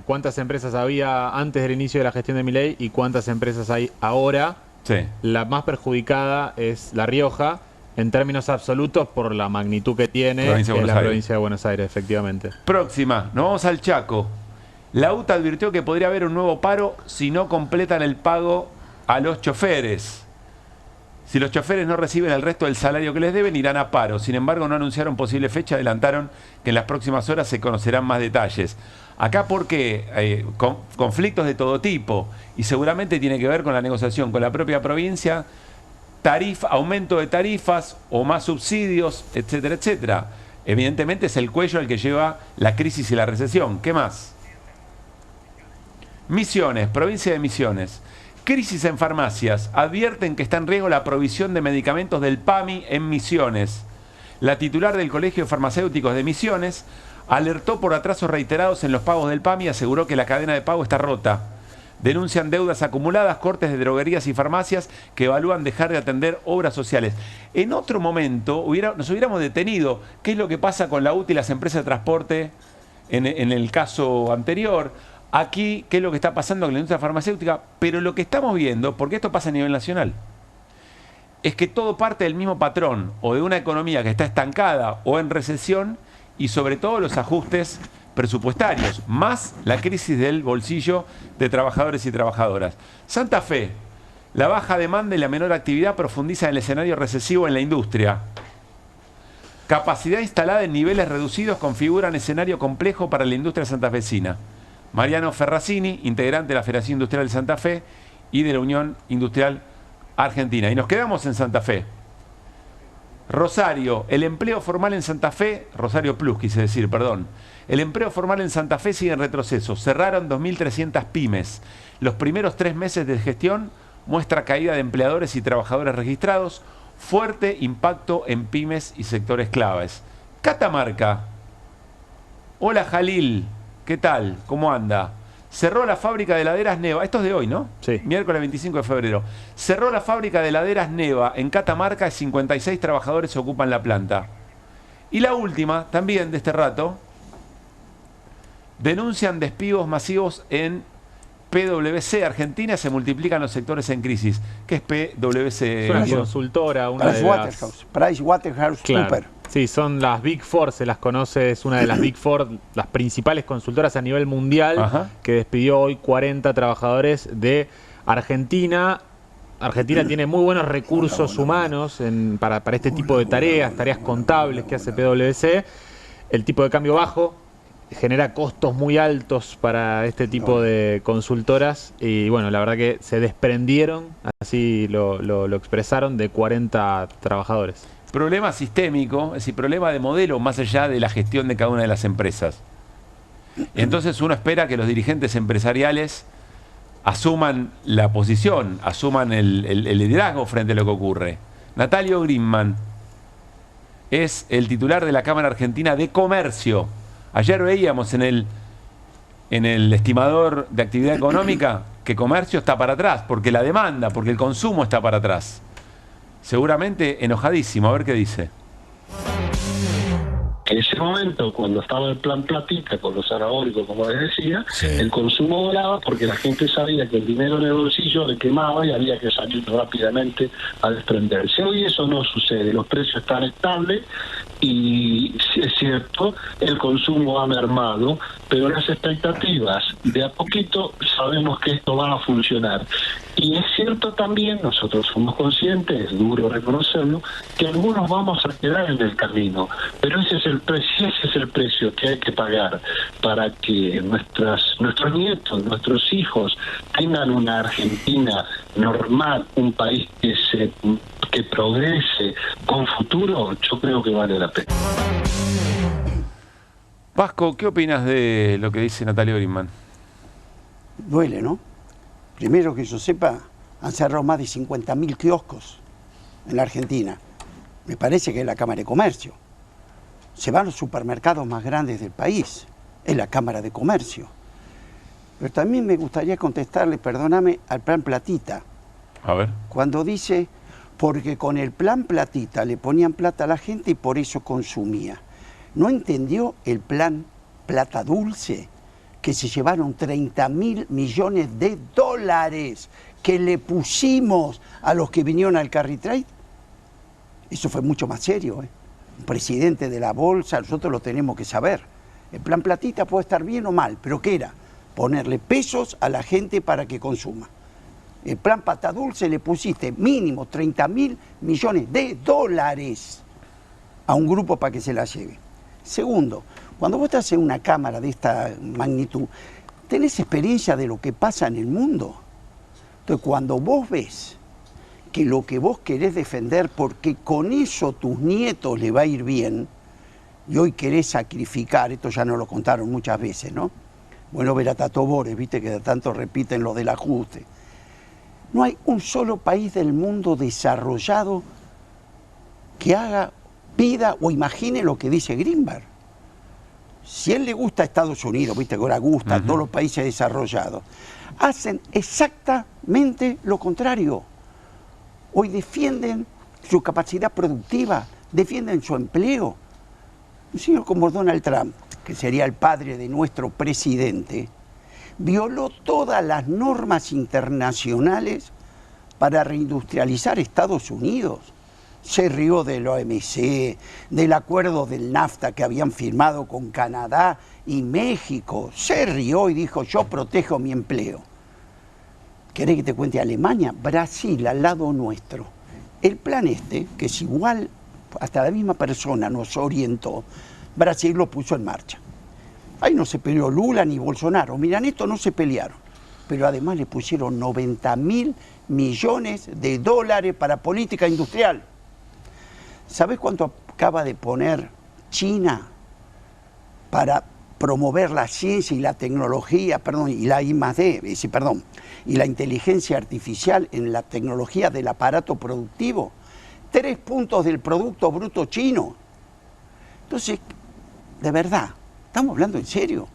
cuántas empresas había antes del inicio de la gestión de Milei y cuántas empresas hay ahora. Sí. La más perjudicada es La Rioja, en términos absolutos, por la magnitud que tiene, la provincia de Buenos Aires, efectivamente. Próxima, nos vamos al Chaco. La UTA advirtió que podría haber un nuevo paro si no completan el pago a los choferes. Si los choferes no reciben el resto del salario que les deben, irán a paro. Sin embargo, no anunciaron posible fecha, adelantaron que en las próximas horas se conocerán más detalles. Acá porque conflictos de todo tipo, y seguramente tiene que ver con la negociación con la propia provincia, aumento de tarifas o más subsidios, etcétera, etcétera. Evidentemente es el cuello el que lleva la crisis y la recesión. ¿Qué más? Misiones, provincia de Misiones. Crisis en farmacias. Advierten que está en riesgo la provisión de medicamentos del PAMI en Misiones. La titular del Colegio de Farmacéuticos de Misiones alertó por atrasos reiterados en los pagos del PAMI y aseguró que la cadena de pago está rota. Denuncian deudas acumuladas, cortes de droguerías y farmacias que evalúan dejar de atender obras sociales. En otro momento nos hubiéramos detenido. ¿Qué es lo que pasa con la UTA y las empresas de transporte en el caso anterior? Aquí, ¿qué es lo que está pasando con la industria farmacéutica? Pero lo que estamos viendo, porque esto pasa a nivel nacional, es que todo parte del mismo patrón, o de una economía que está estancada o en recesión, y sobre todo los ajustes presupuestarios, más la crisis del bolsillo de trabajadores y trabajadoras. Santa Fe, la baja demanda y la menor actividad profundizan el escenario recesivo en la industria. Capacidad instalada en niveles reducidos configuran escenario complejo para la industria santafesina. Mariano Ferracini, integrante de la Federación Industrial de Santa Fe y de la Unión Industrial Argentina. Y nos quedamos en Santa Fe. Rosario, el empleo formal en Santa Fe, Rosario Plus quise decir, perdón. El empleo formal en Santa Fe sigue en retroceso. Cerraron 2.300 pymes. Los primeros 3 meses de gestión muestra caída de empleadores y trabajadores registrados, fuerte impacto en pymes y sectores claves. Catamarca. Hola Jalil. ¿Qué tal? ¿Cómo anda? Cerró la fábrica de heladeras Neva. Esto es de hoy, ¿no? Sí. Miércoles 25 de febrero. Cerró la fábrica de heladeras Neva. En Catamarca, 56 trabajadores ocupan la planta. Y la última, también de este rato, denuncian despidos masivos en PwC Argentina, se multiplican los sectores en crisis. ¿Qué es PwC? Es una consultora, una de las... PricewaterhouseCoopers. Sí, son las Big Four, se las conoce, es una de las Big Four, las principales consultoras a nivel mundial, que despidió hoy 40 trabajadores de Argentina. Argentina tiene muy buenos recursos humanos para este tipo de tareas contables que hace PwC. El tipo de cambio bajo genera costos muy altos para este tipo de consultoras y bueno, la verdad que se desprendieron, así lo expresaron, de 40 trabajadores. Problema sistémico, es decir, problema de modelo más allá de la gestión de cada una de las empresas. Entonces uno espera que los dirigentes empresariales asuman la posición, asuman el liderazgo frente a lo que ocurre. Natalio Grimman es el titular de la Cámara Argentina de Comercio. Ayer veíamos en el estimador de actividad económica que comercio está para atrás, porque la demanda, porque el consumo está para atrás. Seguramente enojadísimo, a ver qué dice. En ese momento, cuando estaba el plan platita con los anabólicos, como les decía, el consumo volaba porque la gente sabía que el dinero en el bolsillo le quemaba y había que salir rápidamente a desprenderse. Hoy eso no sucede, los precios están estables y es cierto, el consumo ha mermado, pero las expectativas de a poquito sabemos que esto va a funcionar. Y es cierto también, nosotros somos conscientes, es duro reconocerlo, que algunos vamos a quedar en el camino, pero ese es el precio que hay que pagar para que nuestros nietos, nuestros hijos tengan una Argentina normal, un país que progrese con futuro. Yo creo que vale la pena. Vasco, ¿qué opinas de lo que dice Natalio Grimman? Duele, ¿no? Primero que yo sepa, han cerrado más de 50.000 kioscos en la Argentina. Me parece que es la Cámara de Comercio. Se van los supermercados más grandes del país. Es la Cámara de Comercio. Pero también me gustaría contestarle, perdóname, al plan Platita. A ver. Cuando dice, porque con el plan Platita le ponían plata a la gente y por eso consumía. ¿No entendió el plan Plata Dulce? Que se llevaron 30.000 millones de dólares que le pusimos a los que vinieron al carry trade. Eso fue mucho más serio, ¿eh? Un presidente de la bolsa, nosotros lo tenemos que saber. El plan Platita puede estar bien o mal, pero ¿qué era? Ponerle pesos a la gente para que consuma. El plan Pata Dulce le pusiste mínimo 30.000 millones de dólares a un grupo para que se la lleve. Segundo, cuando vos estás en una cámara de esta magnitud, tenés experiencia de lo que pasa en el mundo. Entonces, cuando vos ves que lo que vos querés defender, porque con eso tus nietos le va a ir bien, y hoy querés sacrificar, esto ya nos lo contaron muchas veces, ¿no? Bueno, ver a Tato Bores, viste que de tanto repiten lo del ajuste. No hay un solo país del mundo desarrollado que haga, pida o imagine lo que dice Grimberg. Si a él le gusta a Estados Unidos, viste que ahora gusta a todos los países desarrollados, hacen exactamente lo contrario. Hoy defienden su capacidad productiva, defienden su empleo. Un señor como Donald Trump, que sería el padre de nuestro presidente, violó todas las normas internacionales para reindustrializar Estados Unidos. Se rió del OMC, del acuerdo del NAFTA que habían firmado con Canadá y México. Se rió y dijo, yo protejo mi empleo. ¿Querés que te cuente Alemania? Brasil, al lado nuestro. El plan este, que es igual, hasta la misma persona nos orientó, Brasil lo puso en marcha. Ahí no se peleó Lula ni Bolsonaro. Miran, esto no se pelearon. Pero además le pusieron 90.000 millones de dólares para política industrial. ¿Sabés cuánto acaba de poner China para promover la ciencia y la tecnología, y la I+D, y la inteligencia artificial en la tecnología del aparato productivo? 3 puntos del Producto Bruto chino. Entonces, de verdad, estamos hablando en serio.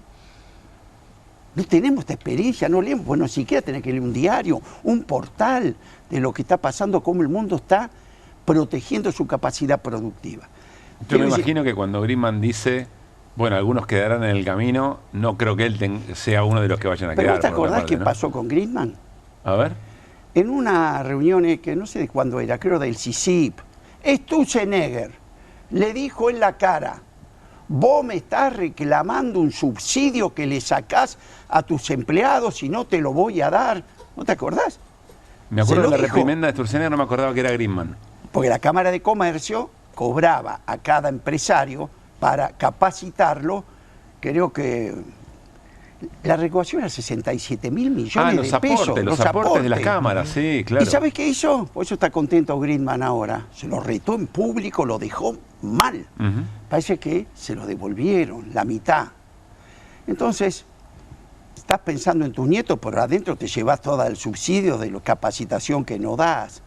No tenemos esta experiencia, no leemos, bueno, ni siquiera tenés que leer un diario, un portal de lo que está pasando, cómo el mundo está protegiendo su capacidad productiva. Yo me imagino que cuando Grimman dice Bueno, algunos quedarán en el camino. No creo que él sea uno de los que vayan a ¿Pero quedar. vos te acordás qué ¿no? pasó con Griezmann? A ver. En una reunión que no sé de cuándo era, creo del CICIP, Sturzenegger le dijo en la cara: vos me estás reclamando un subsidio que le sacás a tus empleados y no te lo voy a dar. ¿No te acordás? Me acuerdo de la reprimenda de Sturzenegger, no me acordaba que era Griezmann. Porque la Cámara de Comercio cobraba a cada empresario para capacitarlo, creo que la recaudación era 67.000 millones de pesos. Los aportes de las cámaras, sí, claro. ¿Y sabes qué hizo? Por eso está contento Griezmann ahora. Se lo retó en público, lo dejó mal. Parece que se lo devolvieron, la mitad. Entonces, estás pensando en tus nietos, pero adentro te llevas todo el subsidio de la capacitación que no das.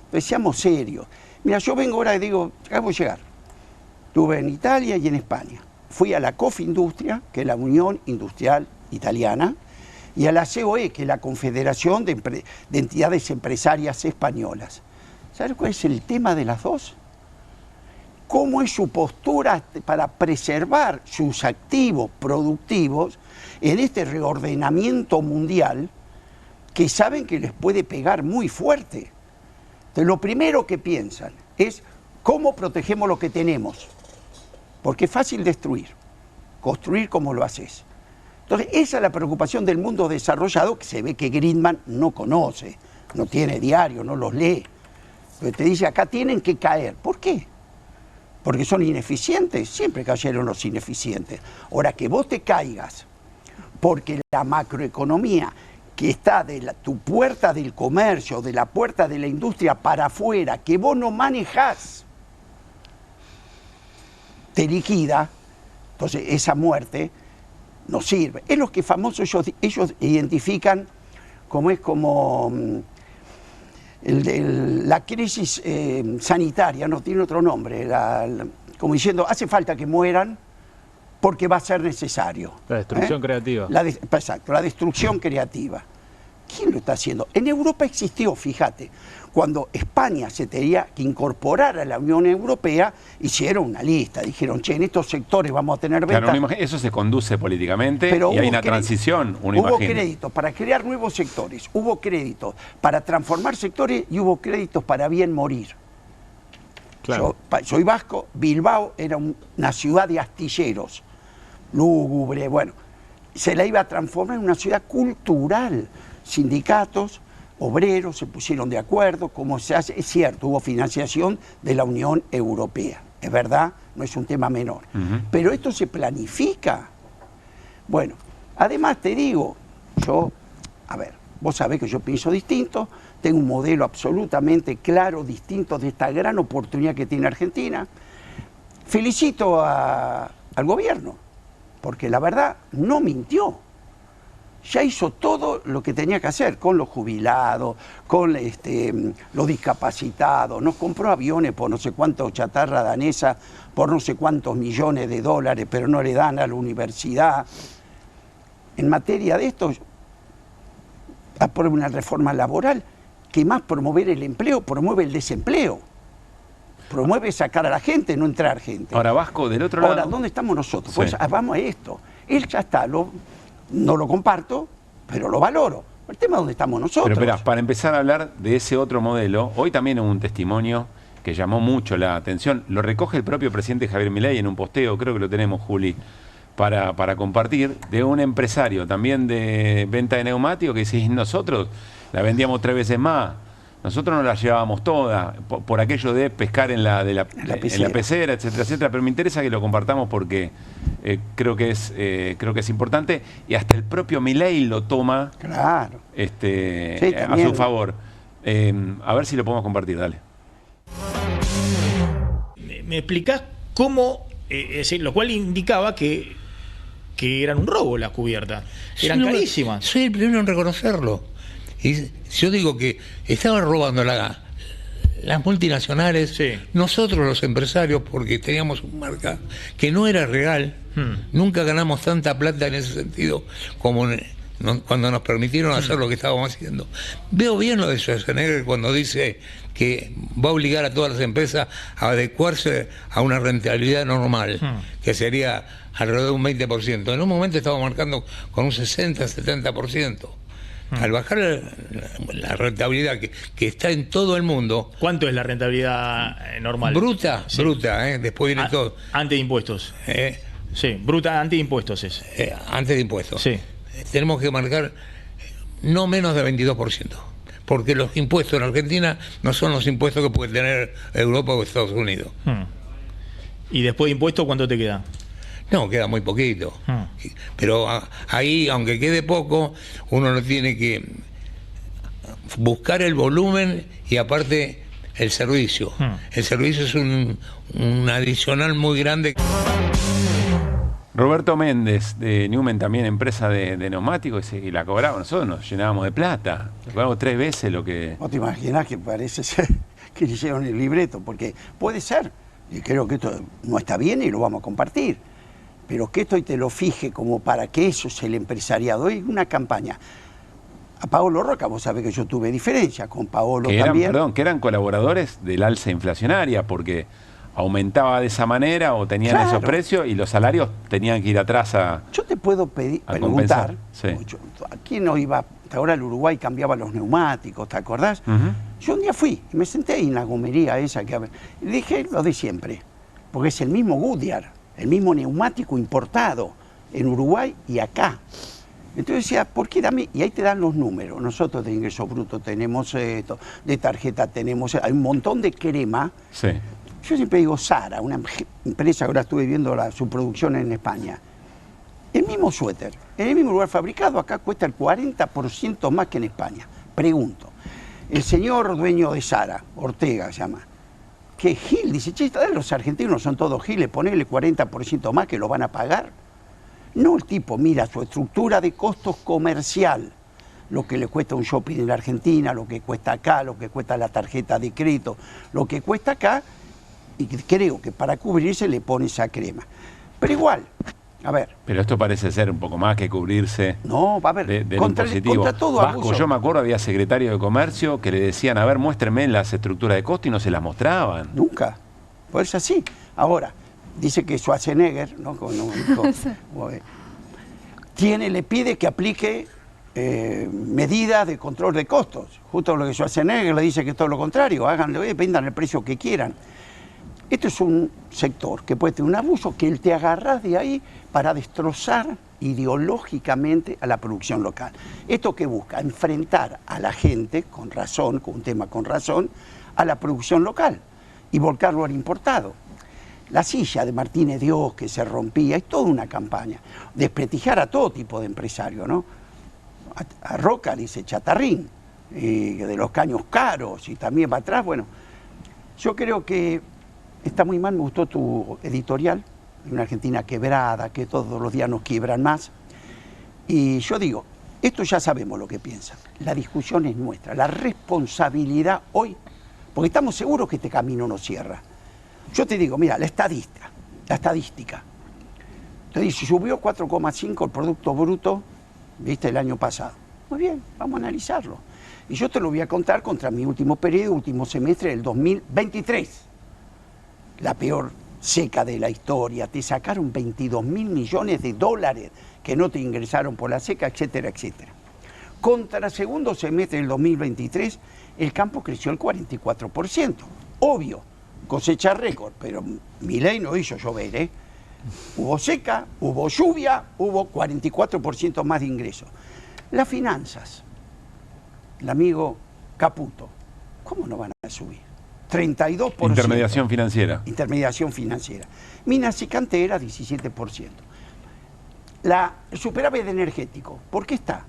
Entonces, seamos serios. Mira, yo vengo ahora y digo, acabo de llegar. Estuve en Italia y en España. Fui a la Confindustria, que es la Unión Industrial Italiana, y a la COE, que es la Confederación de Entidades Empresarias Españolas. ¿Sabes cuál es el tema de las dos? ¿Cómo es su postura para preservar sus activos productivos en este reordenamiento mundial que saben que les puede pegar muy fuerte? Entonces, lo primero que piensan es cómo protegemos lo que tenemos, porque es fácil destruir, construir como lo haces. Entonces, esa es la preocupación del mundo desarrollado, que se ve que Griezmann no conoce, no tiene diario, no los lee. Entonces te dice, acá tienen que caer. ¿Por qué? Porque son ineficientes, siempre cayeron los ineficientes. Ahora, que vos te caigas porque la macroeconomía que está de tu puerta del comercio, de la puerta de la industria para afuera, que vos no manejás, te liquida, entonces esa muerte no sirve. Es lo que famosos ellos identifican como la crisis sanitaria, no tiene otro nombre, como diciendo, hace falta que mueran porque va a ser necesario. La destrucción creativa. Exacto, la destrucción creativa. ¿Quién lo está haciendo? En Europa existió, fíjate, cuando España se tenía que incorporar a la Unión Europea, hicieron una lista, dijeron, che, en estos sectores vamos a tener ventas. Claro, eso se conduce políticamente, pero y hay una transición, hubo créditos para crear nuevos sectores, hubo créditos para transformar sectores y hubo créditos para bien morir. Claro. Yo soy vasco, Bilbao era una ciudad de astilleros, lúgubre, bueno, se la iba a transformar en una ciudad cultural. Sindicatos, obreros se pusieron de acuerdo, como se hace, es cierto, hubo financiación de la Unión Europea, es verdad, no es un tema menor, pero esto se planifica. Bueno, además te digo, vos sabés que yo pienso distinto, tengo un modelo absolutamente claro, distinto de esta gran oportunidad que tiene Argentina. Felicito al gobierno, porque la verdad no mintió. Ya hizo todo lo que tenía que hacer con los jubilados, con los discapacitados, nos compró aviones por no sé cuánto chatarra danesa, por no sé cuántos millones de dólares, pero no le dan a la universidad. En materia de esto, aprueba una reforma laboral que más promover el empleo, promueve el desempleo. Promueve sacar a la gente, no entrar gente. Ahora, Vasco, del otro lado... Ahora, ¿dónde estamos nosotros? Sí. Pues vamos a esto. Él ya está, no lo comparto, pero lo valoro. El tema es dónde estamos nosotros. Pero espera, para empezar a hablar de ese otro modelo, hoy también hubo un testimonio que llamó mucho la atención. Lo recoge el propio presidente Javier Milei en un posteo, creo que lo tenemos, Juli, para compartir, de un empresario también de venta de neumáticos que dice, nosotros la vendíamos 3 veces más. Nosotros no la llevábamos toda, por aquello de pescar en la pecera, etcétera, etcétera. Pero me interesa que lo compartamos porque creo que es importante. Y hasta el propio Milei lo toma claro. A su favor. A ver si lo podemos compartir, dale. ¿Me explicás cómo, lo cual indicaba que eran un robo las cubiertas? Eran carísimas. Soy el primero en reconocerlo. Y yo digo que estaban robando las multinacionales, sí. Nosotros los empresarios, porque teníamos un marca que no era real, nunca ganamos tanta plata en ese sentido como cuando nos permitieron hacer lo que estábamos haciendo. Veo bien lo de Schwarzenegger cuando dice que va a obligar a todas las empresas a adecuarse a una rentabilidad normal, que sería alrededor de un 20%. En un momento estamos marcando con un 60-70%. Al bajar la rentabilidad que está en todo el mundo. ¿Cuánto es la rentabilidad normal? Bruta, sí. Bruta, después viene todo. Antes de impuestos. Sí, bruta antes de impuestos es. Antes de impuestos. Sí. Tenemos que marcar no menos de 22%. Porque los impuestos en Argentina no son los impuestos que puede tener Europa o Estados Unidos. ¿Y después de impuestos cuánto te queda? No, queda muy poquito. Pero ahí, aunque quede poco, uno no tiene que buscar el volumen y aparte el servicio. El servicio es un adicional muy grande. Roberto Méndez, de Newman, también empresa de neumáticos, y la cobraba. Nosotros nos llenábamos de plata. Cobramos 3 veces lo que... ¿No te imaginas que parece ser que le hicieron el libreto? Porque puede ser, y creo que esto no está bien y lo vamos a compartir, pero que esto y te lo fije como para que eso es el empresariado. Hay una campaña. A Paolo Roca, vos sabés que yo tuve diferencia con Paolo también. Perdón, que eran colaboradores del alza inflacionaria, porque aumentaba de esa manera o tenían esos precios y los salarios tenían que ir atrás a... Yo te puedo preguntar, ¿a quién no iba? Ahora el Uruguay cambiaba los neumáticos, ¿te acordás? Yo un día fui y me senté en la gomería esa que... Y dije lo de siempre, porque es el mismo Goodyear, el mismo neumático importado en Uruguay y acá. Entonces decía, ¿por qué dame? Y ahí te dan los números. Nosotros de ingreso bruto tenemos esto, de tarjeta tenemos... Hay un montón de crema. Sí. Yo siempre digo Zara, una empresa que ahora estuve viendo su producción en España. El mismo suéter, en el mismo lugar fabricado, acá cuesta el 40% más que en España. Pregunto, el señor dueño de Zara, Ortega se llama, que Gil, dice, che, los argentinos son todos giles, ponele 40% más que lo van a pagar. No, el tipo mira su estructura de costos comercial, lo que le cuesta un shopping en la Argentina, lo que cuesta acá, lo que cuesta la tarjeta de crédito, lo que cuesta acá, y creo que para cubrirse le pone esa crema. Pero igual, a ver. Pero esto parece ser un poco más que cubrirse. No, va a ver, contra todo Vasco, abuso. yo me acuerdo, había secretarios de comercio que le decían, a ver, muéstrenme las estructuras de costo y no se las mostraban. Nunca. Pues así. Ahora, dice que Schwarzenegger, ¿no? Le pide que aplique medidas de control de costos. Justo lo que Schwarzenegger le dice que es todo lo contrario, háganlo, vendan el precio que quieran. Esto es un sector que puede tener un abuso que él te agarras de ahí para destrozar ideológicamente a la producción local. Esto que busca enfrentar a la gente, con razón, con un tema con razón, a la producción local y volcarlo al importado. La silla de Martínez Dios que se rompía, es toda una campaña. Desprestigiar a todo tipo de empresario, ¿no? A Roca dice chatarrín, de los caños caros y también va atrás. Bueno, yo creo que está muy mal, me gustó tu editorial, de una Argentina quebrada, que todos los días nos quiebran más. Y yo digo, esto ya sabemos lo que piensan. La discusión es nuestra, la responsabilidad hoy, porque estamos seguros que este camino no cierra. Yo te digo, mira, la estadística. Te dice, subió 4,5 el Producto Bruto, viste, el año pasado. Muy bien, vamos a analizarlo. Y yo te lo voy a contar contra mi último periodo, último semestre del 2023. La peor seca de la historia. Te sacaron 22.000 millones de dólares que no te ingresaron por la seca, etcétera, etcétera. Contra segundo semestre del 2023, el campo creció el 44%. Obvio, cosecha récord, pero Milei no hizo llover, ¿eh? Hubo seca, hubo lluvia, hubo 44% más de ingresos. Las finanzas, el amigo Caputo, ¿cómo no van a subir? 32%. Intermediación financiera. Intermediación financiera. Minas y canteras, 17%. El superávit energético, ¿por qué está?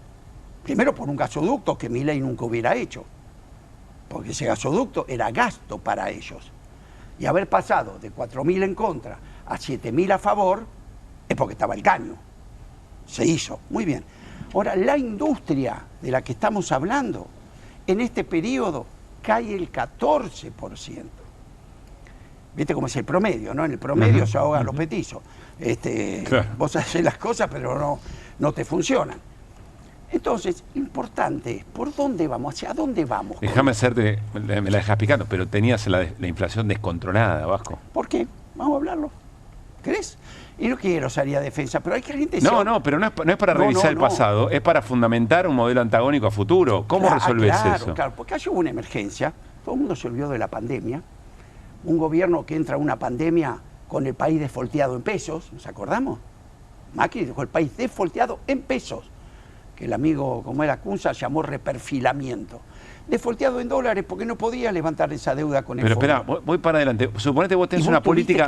Primero por un gasoducto que Milei nunca hubiera hecho, porque ese gasoducto era gasto para ellos. Y haber pasado de 4.000 en contra a 7.000 a favor, es porque estaba el caño. Se hizo, muy bien. Ahora, la industria de la que estamos hablando, en este periodo, cae el 14%. ¿Viste cómo es el promedio, no? En el promedio se ahogan los petizos. Claro. Vos haces las cosas, pero no te funcionan. Entonces, importante es, ¿por dónde vamos? ¿Hacia dónde vamos? Déjame hacerte, me la dejas picando, pero tenías la inflación descontrolada, Vasco. ¿Por qué? Vamos a hablarlo. ¿Crees? Y no quiero salir a defensa, pero hay que gente... No, pero no es para revisar el pasado, es para fundamentar un modelo antagónico a futuro. ¿Cómo resolvés eso? Claro, porque hubo una emergencia, todo el mundo se olvidó de la pandemia, un gobierno que entra a una pandemia con el país desfolteado en pesos, ¿nos acordamos? Macri dejó el país desfolteado en pesos, que el amigo, como era Cunza, llamó reperfilamiento. Desfolteado en dólares porque no podía levantar esa deuda con el Pero fondo. espera, voy para adelante. Suponete vos tenés una política,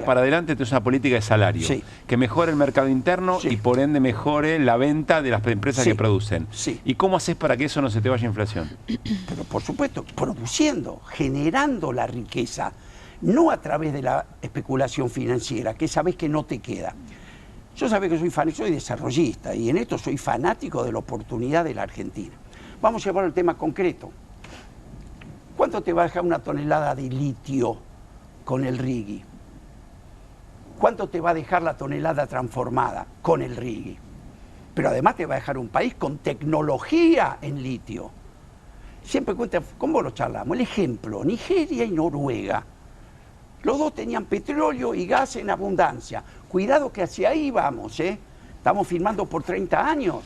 para adelante, tenés una política de salario, que mejore el mercado interno y por ende mejore la venta de las empresas que producen. ¿Y cómo haces para que eso no se te vaya a inflación? Pero por supuesto, produciendo, generando la riqueza, no a través de la especulación financiera, que sabés que no te queda. Yo sabés que soy desarrollista y en esto soy fanático de la oportunidad de la Argentina. Vamos a llevar el tema concreto. ¿Cuánto te va a dejar una tonelada de litio con el RIGI? ¿Cuánto te va a dejar la tonelada transformada con el RIGI? Pero además te va a dejar un país con tecnología en litio. Siempre cuenta, ¿cómo lo charlamos? El ejemplo, Nigeria y Noruega. Los dos tenían petróleo y gas en abundancia. Cuidado que hacia ahí vamos, ¿eh? Estamos firmando por 30 años.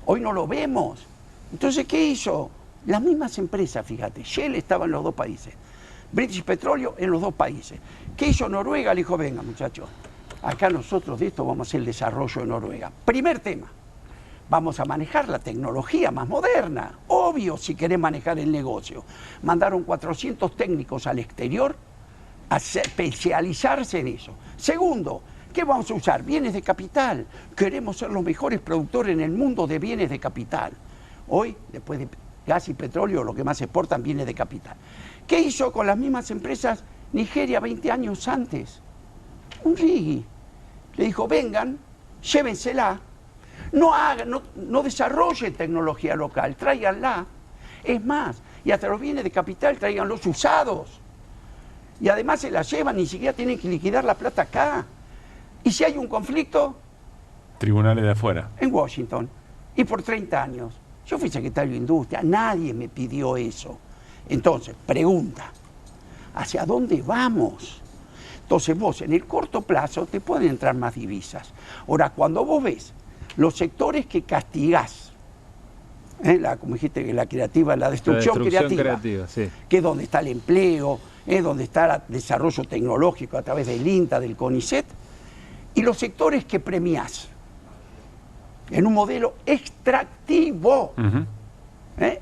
Hoy no lo vemos. Entonces, ¿qué hizo? Las mismas empresas, fíjate, Shell estaba en los dos países, British Petroleum en los dos países. ¿Qué hizo Noruega? Le dijo, venga muchachos, acá nosotros de esto vamos a hacer el desarrollo de Noruega. Primer tema, vamos a manejar la tecnología más moderna, obvio si querés manejar el negocio. Mandaron 400 técnicos al exterior a especializarse en eso. Segundo, ¿qué vamos a usar? Bienes de capital. Queremos ser los mejores productores en el mundo de bienes de capital. Hoy, después de gas y petróleo, lo que más exportan viene de capital. ¿Qué hizo con las mismas empresas Nigeria 20 años antes? Un RIGI. Le dijo, vengan, llévensela, no desarrollen tecnología local, tráiganla. Es más, y hasta los bienes de capital tráiganlos usados. Y además se la llevan, ni siquiera tienen que liquidar la plata acá. Y si hay un conflicto... Tribunales de afuera. En Washington. Y por 30 años. Yo fui secretario de Industria, nadie me pidió eso. Entonces, pregunta, ¿hacia dónde vamos? Entonces vos en el corto plazo te pueden entrar más divisas. Ahora, cuando vos ves los sectores que castigás, como dijiste, la creativa, la destrucción creativa, sí. Que es donde está el empleo, donde está el desarrollo tecnológico a través del INTA, del CONICET, y los sectores que premiás en un modelo extractivo,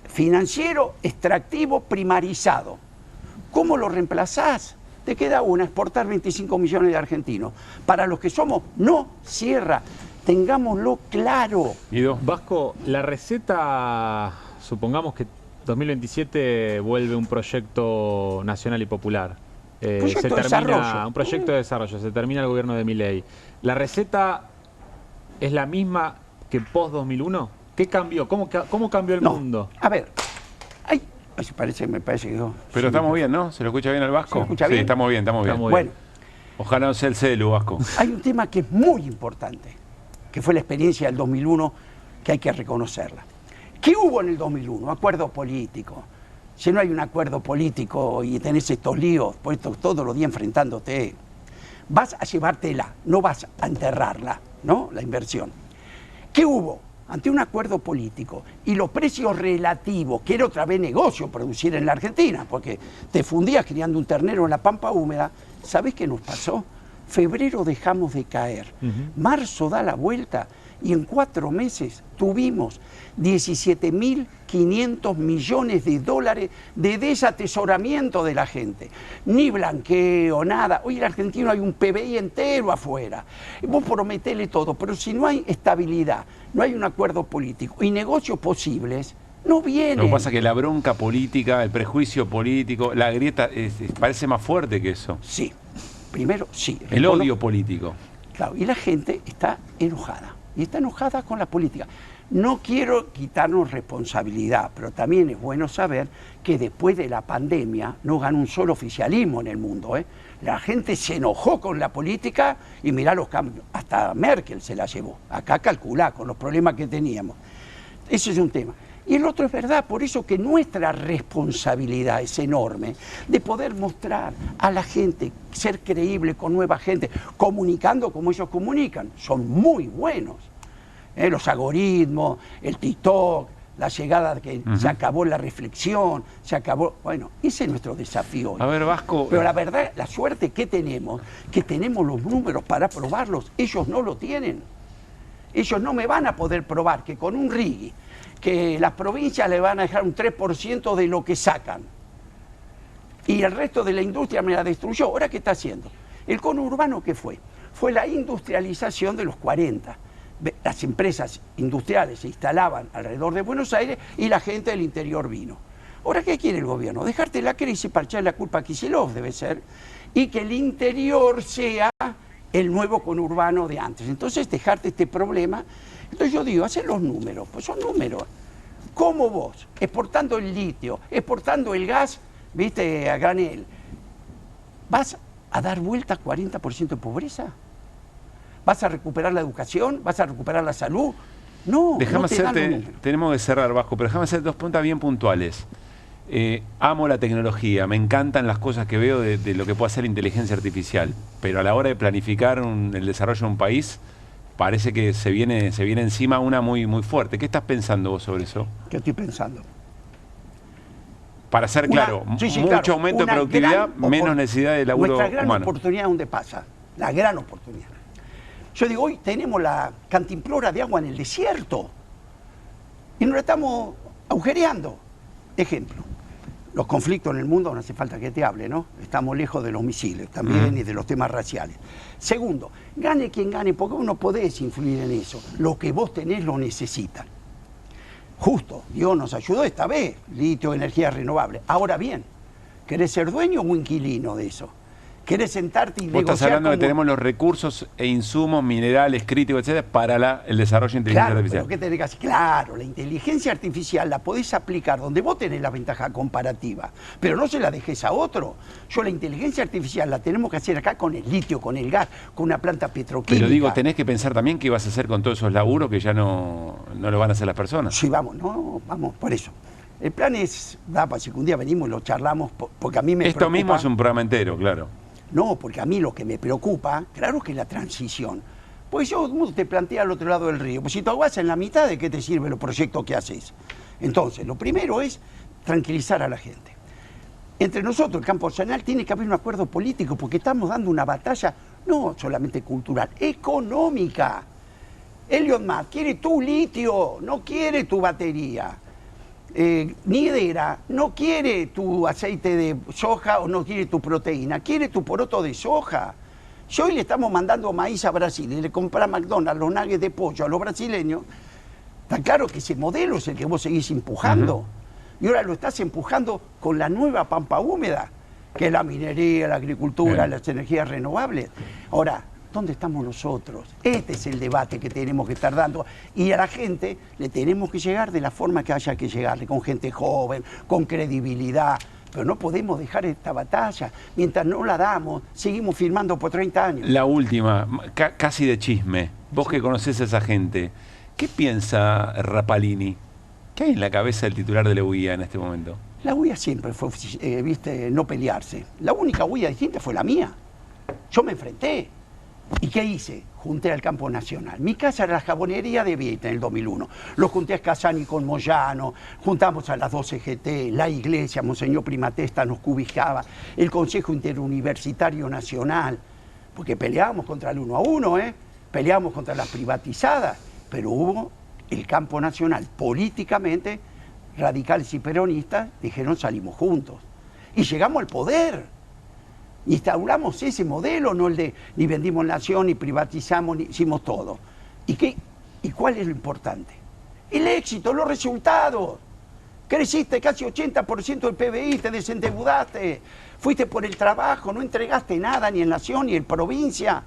financiero, extractivo, primarizado. ¿Cómo lo reemplazás? Te queda una, exportar 25 millones de argentinos. Para los que somos, no cierra. Tengámoslo claro. Guido. Vasco, la receta, supongamos que 2027 vuelve un proyecto nacional y popular. Un proyecto de desarrollo. Se termina el gobierno de Milei. ¿La receta es la misma que post-2001? ¿Qué cambió? ¿Cómo cambió el mundo? A ver, me parece que... Pero estamos bien, ¿no? ¿Se lo escucha bien al Vasco? ¿Se lo escucha bien? Sí, estamos bien. Bueno, ojalá no sea el celu, Vasco. Hay un tema que es muy importante, que fue la experiencia del 2001, que hay que reconocerla. ¿Qué hubo en el 2001? Acuerdo político. Si no hay un acuerdo político y tenés estos líos, puestos todos los días enfrentándote, vas a llevártela, no vas a enterrarla, ¿no? La inversión. ¿Qué hubo? Ante un acuerdo político y los precios relativos, que era otra vez negocio producir en la Argentina, porque te fundías criando un ternero en la pampa húmeda, ¿sabés qué nos pasó? Febrero dejamos de caer, marzo da la vuelta y en 4 meses tuvimos 17.500 millones de dólares de desatesoramiento de la gente. Ni blanqueo, nada. Hoy en Argentina hay un PBI entero afuera. Vos prometele todo, pero si no hay estabilidad, no hay un acuerdo político y negocios posibles, no vienen. Lo que pasa es que la bronca política, el prejuicio político, la grieta parece más fuerte que eso. Sí, primero sí. El odio político. Claro, y la gente está enojada. Y está enojada con la política. No quiero quitarnos responsabilidad, pero también es bueno saber que después de la pandemia no ganó un solo oficialismo en el mundo. La gente se enojó con la política y mirá los cambios. Hasta Merkel se la llevó. Acá calculá con los problemas que teníamos. Ese es un tema. Y el otro es verdad, por eso que nuestra responsabilidad es enorme de poder mostrar a la gente, ser creíble con nueva gente, comunicando como ellos comunican. Son muy buenos. Los algoritmos, el TikTok, la llegada de que se acabó la reflexión, se acabó... Bueno, ese es nuestro desafío hoy. A ver, Vasco... Pero la verdad, la suerte que tenemos los números para probarlos, ellos no lo tienen. Ellos no me van a poder probar que con un RIGI, que las provincias le van a dejar un 3% de lo que sacan, y el resto de la industria me la destruyó. ¿Ahora qué está haciendo? El conurbano, ¿qué fue? Fue la industrialización de los 40. Las empresas industriales se instalaban alrededor de Buenos Aires y la gente del interior vino. Ahora, ¿qué quiere el gobierno? Dejarte la crisis para echarle la culpa a Kicillof, debe ser, y que el interior sea el nuevo conurbano de antes. Entonces, dejarte este problema. Entonces yo digo, hacer los números, pues son números. ¿Cómo vos, exportando el litio, exportando el gas, viste, a granel, vas a dar vuelta 40% de pobreza? ¿Vas a recuperar la educación? ¿Vas a recuperar la salud? No, déjame no te dan los hacerte, números. tenemos que cerrar, Vasco, pero déjame hacer 2 preguntas bien puntuales. Amo la tecnología, me encantan las cosas que veo de lo que puede hacer la inteligencia artificial, pero a la hora de planificar el desarrollo de un país, parece que se viene encima una muy, muy fuerte. ¿Qué estás pensando vos sobre eso? ¿Qué estoy pensando? Para ser claro, mucho aumento de productividad, menos necesidad de laburo Nuestra gran humano. oportunidad, ¿dónde pasa? La gran oportunidad. Yo digo, hoy tenemos la cantimplora de agua en el desierto y nos la estamos agujereando. Ejemplo, los conflictos en el mundo no hace falta que te hable, ¿no? Estamos lejos de los misiles también y de los temas raciales. Segundo, gane quien gane, porque vos no podés influir en eso. Lo que vos tenés lo necesitan. Justo, Dios nos ayudó esta vez, litio, energía renovable. Ahora bien, ¿querés ser dueño o inquilino de eso? ¿Querés sentarte y Vos negociar? estás hablando de que como... tenemos los recursos e insumos, minerales, críticos, etcétera, para el desarrollo de inteligencia artificial. Pero ¿qué tenés que hacer? Claro, la inteligencia artificial la podés aplicar donde vos tenés la ventaja comparativa, pero no se la dejes a otro. La inteligencia artificial la tenemos que hacer acá con el litio, con el gas, con una planta petroquímica. Pero digo, tenés que pensar también qué vas a hacer con todos esos laburos que ya no lo van a hacer las personas. Sí, vamos, por eso. El plan es, para si un día venimos y lo charlamos, porque a mí me Esto preocupa. mismo es un programa entero, claro. No, porque a mí lo que me preocupa, claro que es la transición. Pues yo te plantea al otro lado del río, pues si tu aguas en la mitad, ¿de qué te sirven los proyectos que haces? Entonces, lo primero es tranquilizar a la gente. Entre nosotros, el campo nacional, tiene que haber un acuerdo político, porque estamos dando una batalla no solamente cultural, económica. Elon Musk quiere tu litio, no quiere tu batería. Nidera no quiere tu aceite de soja o no quiere tu proteína, quiere tu poroto de soja. Si hoy le estamos mandando maíz a Brasil y le compra a McDonald's los nuggets de pollo a los brasileños, está claro que ese modelo es el que vos seguís empujando. Y ahora lo estás empujando con la nueva pampa húmeda, que es la minería, la agricultura, las energías renovables. Ahora, ¿dónde estamos nosotros? Este es el debate que tenemos que estar dando. Y a la gente le tenemos que llegar de la forma que haya que llegarle, con gente joven, con credibilidad. Pero no podemos dejar esta batalla. Mientras no la damos, seguimos firmando por 30 años. La última, casi de chisme. Vos que conocés a esa gente, ¿qué piensa Rapalini? ¿Qué hay en la cabeza del titular de la UIA en este momento? La UIA siempre fue, no pelearse. La única UIA distinta fue la mía. Yo me enfrenté. ¿Y qué hice? Junté al campo nacional. Mi casa era la jabonería de Vieta en el 2001. Lo junté a Casani con Moyano, juntamos a las 12 GT, la iglesia, Monseñor Primatesta nos cubicaba, el Consejo Interuniversitario Nacional, porque peleábamos contra el 1 a 1, peleábamos contra las privatizadas, pero hubo el campo nacional. Políticamente, radicales y peronistas dijeron salimos juntos. Y llegamos al poder. Instauramos ese modelo, no el de ni vendimos nación, ni privatizamos, ni hicimos todo. ¿Y cuál es lo importante? El éxito, los resultados. Creciste casi 80% del PBI, te desendeudaste, fuiste por el trabajo, no entregaste nada ni en nación, ni en provincia,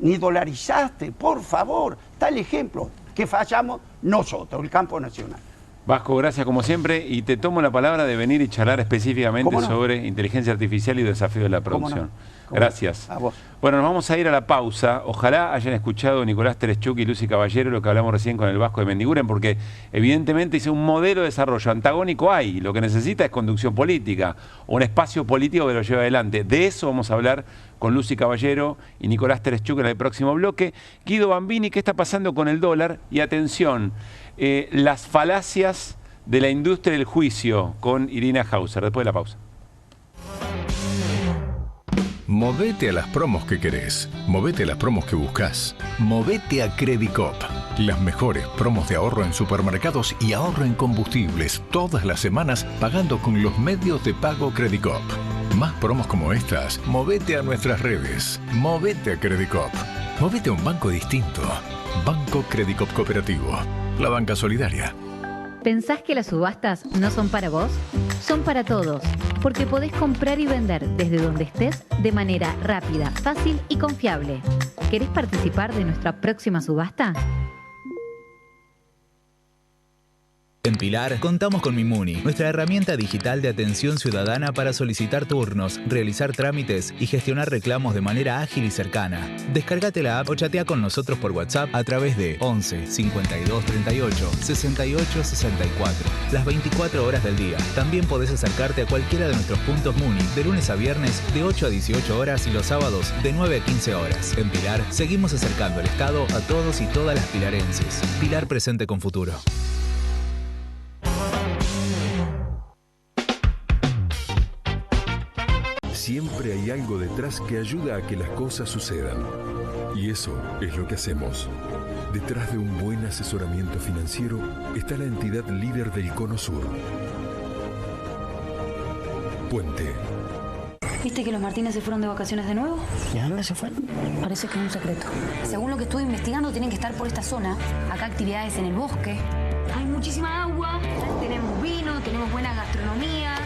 ni dolarizaste. Por favor, está el ejemplo. ¿Qué fallamos? nosotros, el campo nacional. Vasco, gracias como siempre, y te tomo la palabra de venir y charlar específicamente sobre inteligencia artificial y desafío de la producción. Gracias. A vos. Bueno, nos vamos a ir a la pausa. Ojalá hayan escuchado Nicolás Tereshchuk y Lucy Caballero lo que hablamos recién con el Vasco de Mendiguren, porque evidentemente dice un modelo de desarrollo antagónico hay. Lo que necesita es conducción política, un espacio político que lo lleve adelante. De eso vamos a hablar con Lucy Caballero y Nicolás Tereshchuk en el próximo bloque. Guido Bambini, ¿qué está pasando con el dólar? Y atención, las falacias de la industria del juicio con Irina Hauser, después de la pausa. Movete a las promos que querés. Movete a las promos que buscas. Movete a Credicop. Las mejores promos de ahorro en supermercados y ahorro en combustibles todas las semanas pagando con los medios de pago Credicop. Más promos como estas, movete a nuestras redes. Movete a Credicop. Movete a un banco distinto. Banco Credicop Cooperativo. La banca solidaria. ¿Pensás que las subastas no son para vos? Son para todos, porque podés comprar y vender desde donde estés de manera rápida, fácil y confiable. ¿Querés participar de nuestra próxima subasta? En Pilar contamos con Mimuni, nuestra herramienta digital de atención ciudadana para solicitar turnos, realizar trámites y gestionar reclamos de manera ágil y cercana. Descárgate la app o chatea con nosotros por WhatsApp a través de 11 52 38 68 64. Las 24 horas del día. También podés acercarte a cualquiera de nuestros puntos Muni de lunes a viernes de 8 a 18 horas y los sábados de 9 a 15 horas. En Pilar seguimos acercando el Estado a todos y todas las pilarenses. Pilar presente con futuro. Siempre hay algo detrás que ayuda a que las cosas sucedan. Y eso es lo que hacemos. Detrás de un buen asesoramiento financiero está la entidad líder del Cono Sur. Puente. ¿Viste que los Martínez se fueron de vacaciones de nuevo? ¿Y a dónde se fueron? Parece que es un secreto. Según lo que estuve investigando, tienen que estar por esta zona. Acá actividades en el bosque. Hay muchísima agua. Tenemos vino, tenemos buena gastronomía.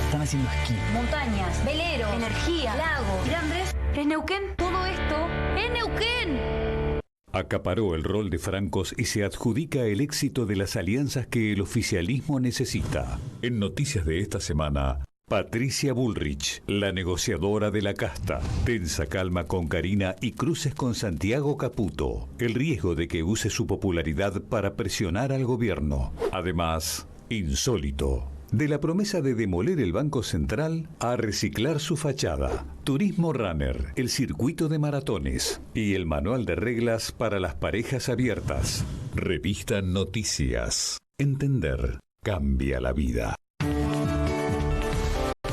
Están haciendo esquí. Montañas, velero, energía, lago. Mira, Andrés, ¿es Neuquén? Todo esto es Neuquén. Acaparó el rol de francos y se adjudica el éxito de las alianzas que el oficialismo necesita. En noticias de esta semana, Patricia Bullrich, la negociadora de la casta. Tensa calma con Karina y cruces con Santiago Caputo. El riesgo de que use su popularidad para presionar al gobierno. Además, insólito. De la promesa de demoler el Banco Central a reciclar su fachada. Turismo Runner, el circuito de maratones y el manual de reglas para las parejas abiertas. Revista Noticias. Entender cambia la vida.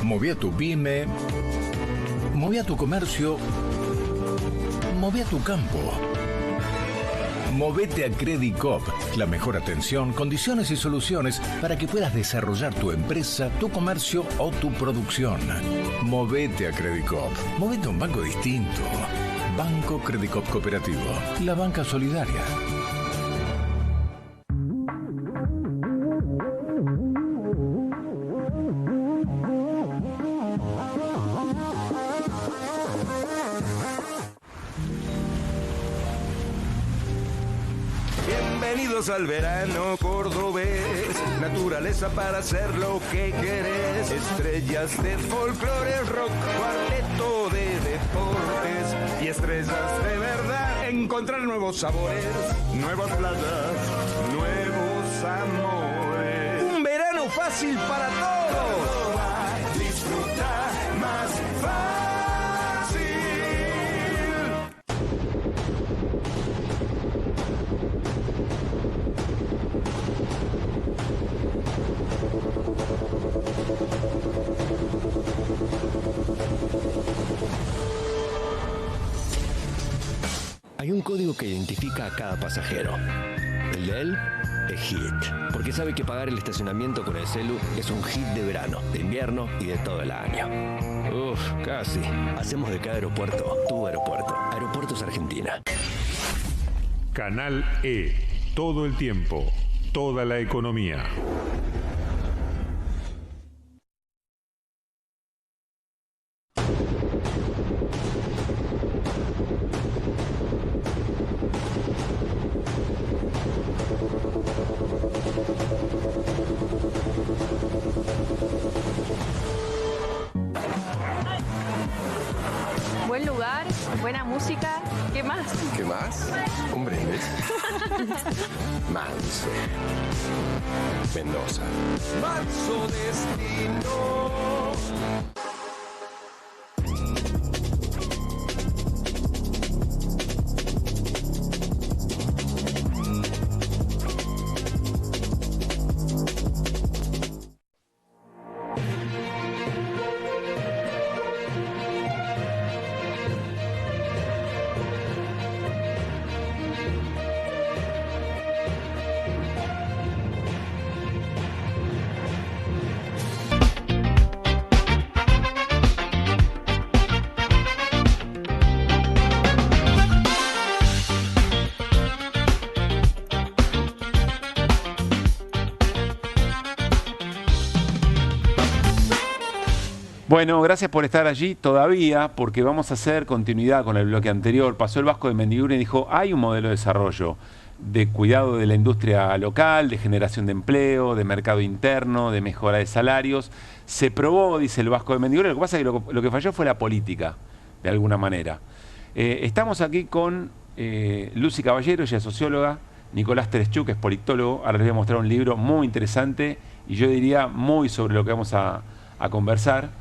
Moví a tu pyme, moví a tu comercio, moví a tu campo. Movete a Credicop, la mejor atención, condiciones y soluciones para que puedas desarrollar tu empresa, tu comercio o tu producción. Movete a Credicop, movete a un banco distinto. Banco Credicop Cooperativo, la banca solidaria. Bienvenidos al verano cordobés, naturaleza para hacer lo que querés, estrellas de folclore, rock, cuarteto de deportes y estrellas de verdad. Encontrar nuevos sabores, nuevas playas, nuevos amores. Un verano fácil para todos. Disfrutar más fácil. Hay un código que identifica a cada pasajero. El de él es HIT, porque sabe que pagar el estacionamiento con el celu es un hit de verano, de invierno y de todo el año. Uf, casi. Hacemos de cada aeropuerto tu aeropuerto. Aeropuertos Argentina. Canal E. Todo el tiempo. Toda la economía. buen lugar, buena música. ¿Qué más? ¿Qué más? Un brindis. Manso. Mendoza. Manso destino. Bueno, gracias por estar allí todavía, porque vamos a hacer continuidad con el bloque anterior. Pasó el Vasco de Mendiguren y dijo, hay un modelo de desarrollo de cuidado de la industria local, de generación de empleo, de mercado interno, de mejora de salarios. Se probó, dice el Vasco de Mendiguren, lo que pasa es que lo que falló fue la política, de alguna manera. Estamos aquí con Lucy Caballero, ella es socióloga, Nicolás Tereshchuk, que es politólogo. Ahora les voy a mostrar un libro muy interesante y yo diría muy sobre lo que vamos a conversar.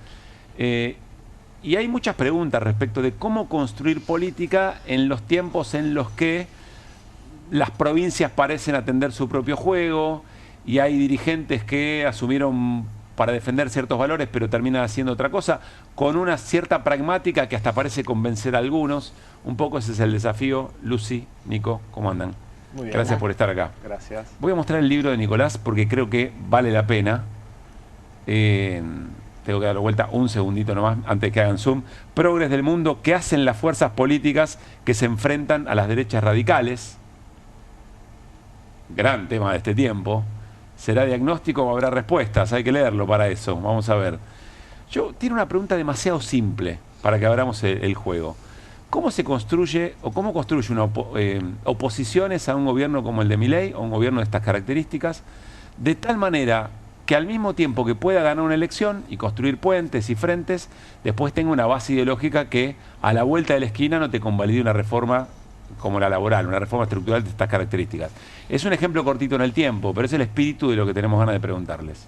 Y hay muchas preguntas respecto de cómo construir política en los tiempos en los que las provincias parecen atender su propio juego y hay dirigentes que asumieron para defender ciertos valores pero terminan haciendo otra cosa, con una cierta pragmática que hasta parece convencer a algunos. Un poco ese es el desafío. Lucy, Nico, ¿cómo andan? Muy bien. Gracias por estar acá. Gracias. Voy a mostrar el libro de Nicolás porque creo que vale la pena. Tengo que dar vuelta un segundito nomás antes que hagan zoom. Progres del mundo, ¿qué hacen las fuerzas políticas que se enfrentan a las derechas radicales? Gran tema de este tiempo. ¿Será diagnóstico o habrá respuestas? Hay que leerlo para eso. Vamos a ver. Tiene una pregunta demasiado simple para que abramos el juego. ¿Cómo se construye o cómo construye una oposiciones a un gobierno como el de Milei, o un gobierno de estas características, de tal manera que al mismo tiempo que pueda ganar una elección y construir puentes y frentes, después tenga una base ideológica que a la vuelta de la esquina no te convalide una reforma como la laboral, una reforma estructural de estas características? Es un ejemplo cortito en el tiempo, pero es el espíritu de lo que tenemos ganas de preguntarles.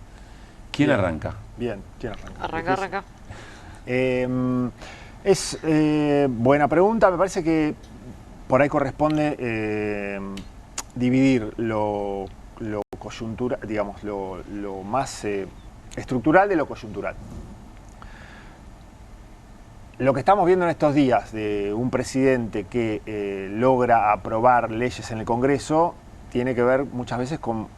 ¿Quién arranca? Bien, ¿quién arranca? Arranca. Es buena pregunta. Me parece que por ahí corresponde dividir lo coyuntura, digamos, lo más estructural de lo coyuntural. Lo que estamos viendo en estos días de un presidente que logra aprobar leyes en el Congreso tiene que ver muchas veces con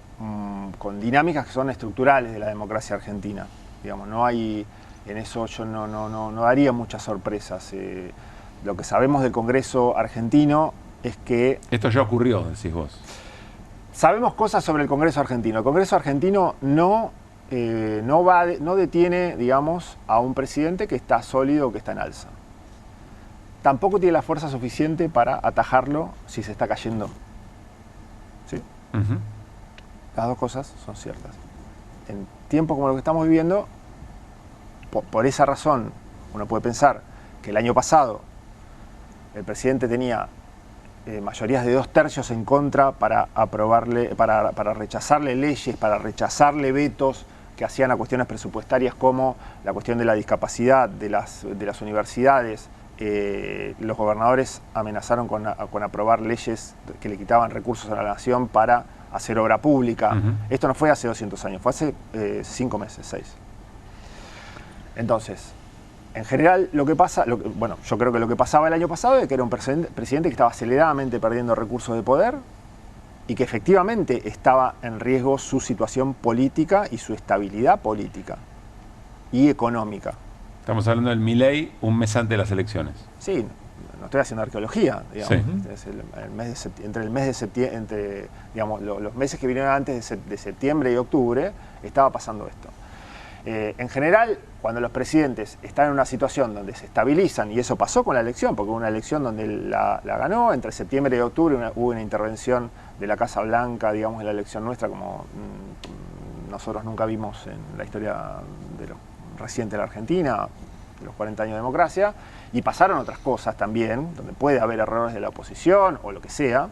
dinámicas que son estructurales de la democracia argentina. Digamos, no hay, en eso yo no daría muchas sorpresas. Lo que sabemos del Congreso argentino es que... Esto ya ocurrió, decís vos. Sabemos cosas sobre el Congreso argentino. El Congreso argentino no detiene, digamos, a un presidente que está sólido o que está en alza. Tampoco tiene la fuerza suficiente para atajarlo si se está cayendo. ¿Sí? Las dos cosas son ciertas. En tiempos como los que estamos viviendo, por esa razón, uno puede pensar que el año pasado el presidente tenía mayorías de 2/3 en contra para aprobarle, para rechazarle leyes, para rechazarle vetos que hacían a cuestiones presupuestarias como la cuestión de la discapacidad de las universidades. Los gobernadores amenazaron con aprobar leyes que le quitaban recursos a la nación para hacer obra pública. Esto no fue hace 200 años, fue hace 5 meses, 6. Entonces, en general, lo que pasa, yo creo que lo que pasaba el año pasado es que era un presidente que estaba aceleradamente perdiendo recursos de poder y que efectivamente estaba en riesgo su situación política y su estabilidad política y económica. Estamos hablando del Milei un mes antes de las elecciones. Sí, no estoy haciendo arqueología, digamos. Sí. Es entre el mes de septiembre, digamos, los meses que vinieron antes de septiembre y octubre, estaba pasando esto. En general, cuando los presidentes están en una situación donde se estabilizan, y eso pasó con la elección, porque hubo una elección donde la ganó, entre septiembre y octubre hubo una intervención de la Casa Blanca, digamos, en la elección nuestra, como nosotros nunca vimos en la historia de lo reciente de la Argentina. los 40 años de democracia, y pasaron otras cosas también, donde puede haber errores de la oposición o lo que sea.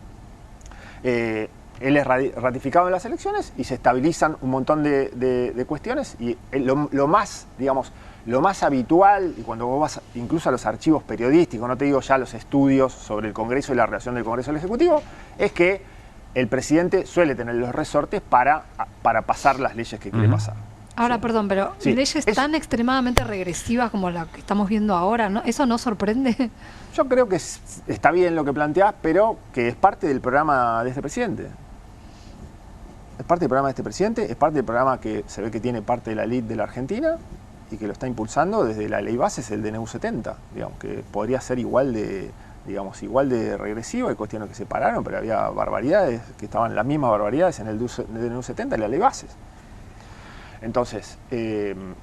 Él es ratificado en las elecciones y se estabilizan un montón de cuestiones, y lo más, digamos, lo más habitual, y cuando vos vas incluso a los archivos periodísticos, no te digo ya los estudios sobre el Congreso y la relación del Congreso al Ejecutivo, es que el presidente suele tener los resortes para pasar las leyes que quiere pasar. Ahora, perdón, pero leyes tan extremadamente regresivas como la que estamos viendo ahora, ¿no? ¿Eso no sorprende? Yo creo que está bien lo que planteás, pero que es parte del programa de este presidente. Es parte del programa de este presidente, es parte del programa que se ve que tiene parte de la elite de la Argentina y que lo está impulsando desde la ley base, es el DNU 70, digamos, que podría ser igual de regresivo. Hay cuestiones que se pararon, pero había barbaridades que estaban las mismas barbaridades en el DNU 70 y la ley bases. Entonces,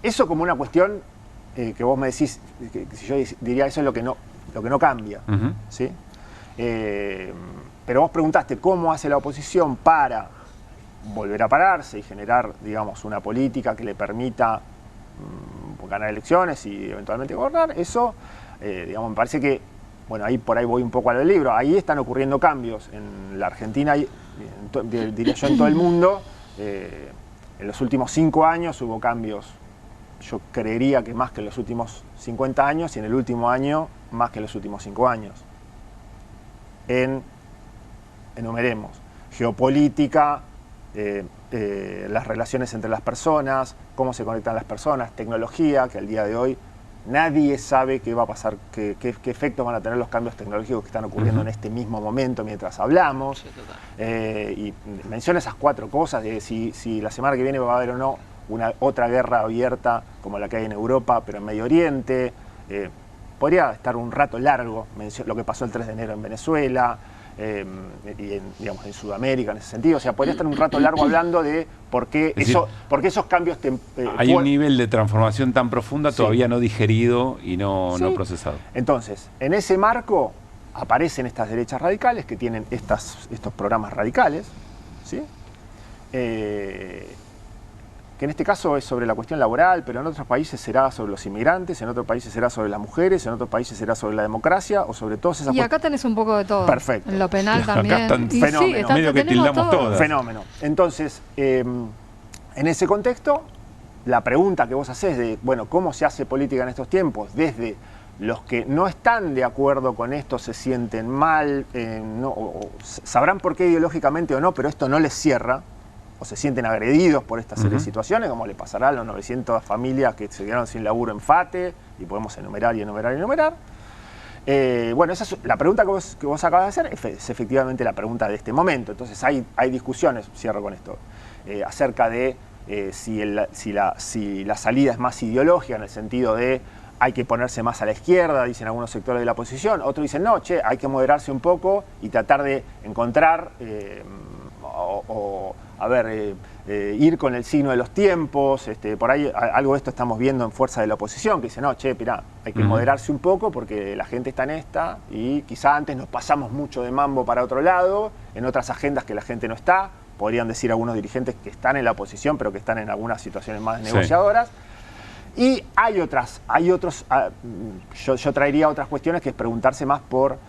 eso como una cuestión que vos me decís, que si yo diría eso es lo que no cambia, ¿sí? Pero vos preguntaste cómo hace la oposición para volver a pararse y generar, digamos, una política que le permita ganar elecciones y eventualmente gobernar. Eso, digamos, me parece que, bueno, por ahí voy un poco a lo del libro, ahí están ocurriendo cambios en la Argentina, diría yo en todo el mundo. En los últimos 5 años hubo cambios, yo creería que más que en los últimos 50 años, y en el último año más que en los últimos 5 años. Enumeremos: geopolítica, las relaciones entre las personas, cómo se conectan las personas, tecnología, que al día de hoy nadie sabe qué va a pasar, qué efectos van a tener los cambios tecnológicos que están ocurriendo en este mismo momento mientras hablamos. Y menciono esas 4 cosas, de si la semana que viene va a haber o no otra guerra abierta como la que hay en Europa, pero en Medio Oriente. Podría estar un rato largo, lo que pasó el 3 de enero en Venezuela, y digamos, en Sudamérica en ese sentido. O sea, podría estar un rato largo hablando de por qué esos cambios... hay un nivel de transformación tan profunda todavía no digerido y no procesado. Entonces, en ese marco aparecen estas derechas radicales que tienen estos programas radicales, ¿sí? Que en este caso es sobre la cuestión laboral, pero en otros países será sobre los inmigrantes, en otros países será sobre las mujeres, en otros países será sobre la democracia o sobre todas esas cuestiones. Y acá tenés un poco de todo. Perfecto. En lo penal también. Acá están fenómeno. Medio que tildamos todas. Fenómeno. Entonces, en ese contexto, la pregunta que vos hacés de, bueno, ¿cómo se hace política en estos tiempos? Desde los que no están de acuerdo con esto se sienten mal, sabrán por qué ideológicamente o no, pero esto no les cierra, o se sienten agredidos por esta serie de situaciones, como le pasará a los 900 familias que se quedaron sin laburo en FATE, y podemos enumerar y enumerar y enumerar. Bueno, esa es la pregunta que vos acabas de hacer, es efectivamente la pregunta de este momento. Entonces hay discusiones, cierro con esto, acerca de si la salida es más ideológica, en el sentido de hay que ponerse más a la izquierda, dicen algunos sectores de la oposición. Otros dicen, no, hay que moderarse un poco y tratar de encontrar ir con el signo de los tiempos. Por ahí algo de esto estamos viendo en Fuerza de la Oposición, que dice, no, mirá, hay que moderarse un poco porque la gente está en esta y quizá antes nos pasamos mucho de mambo para otro lado, en otras agendas que la gente no está. Podrían decir algunos dirigentes que están en la oposición, pero que están en algunas situaciones más negociadoras. Y hay otros, yo traería otras cuestiones, que es preguntarse más por...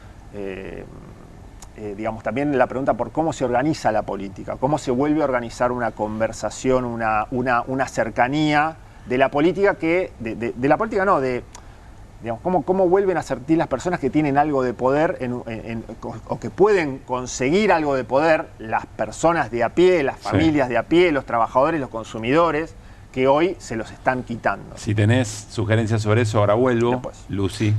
digamos, también la pregunta por cómo se organiza la política, cómo se vuelve a organizar una conversación, una cercanía de la política de la política no, digamos, cómo vuelven a sentir las personas que tienen algo de poder o que pueden conseguir algo de poder, las personas de a pie, las familias de a pie, los trabajadores, los consumidores, que hoy se los están quitando. Si tenés sugerencias sobre eso, ahora vuelvo. Después. Lucy.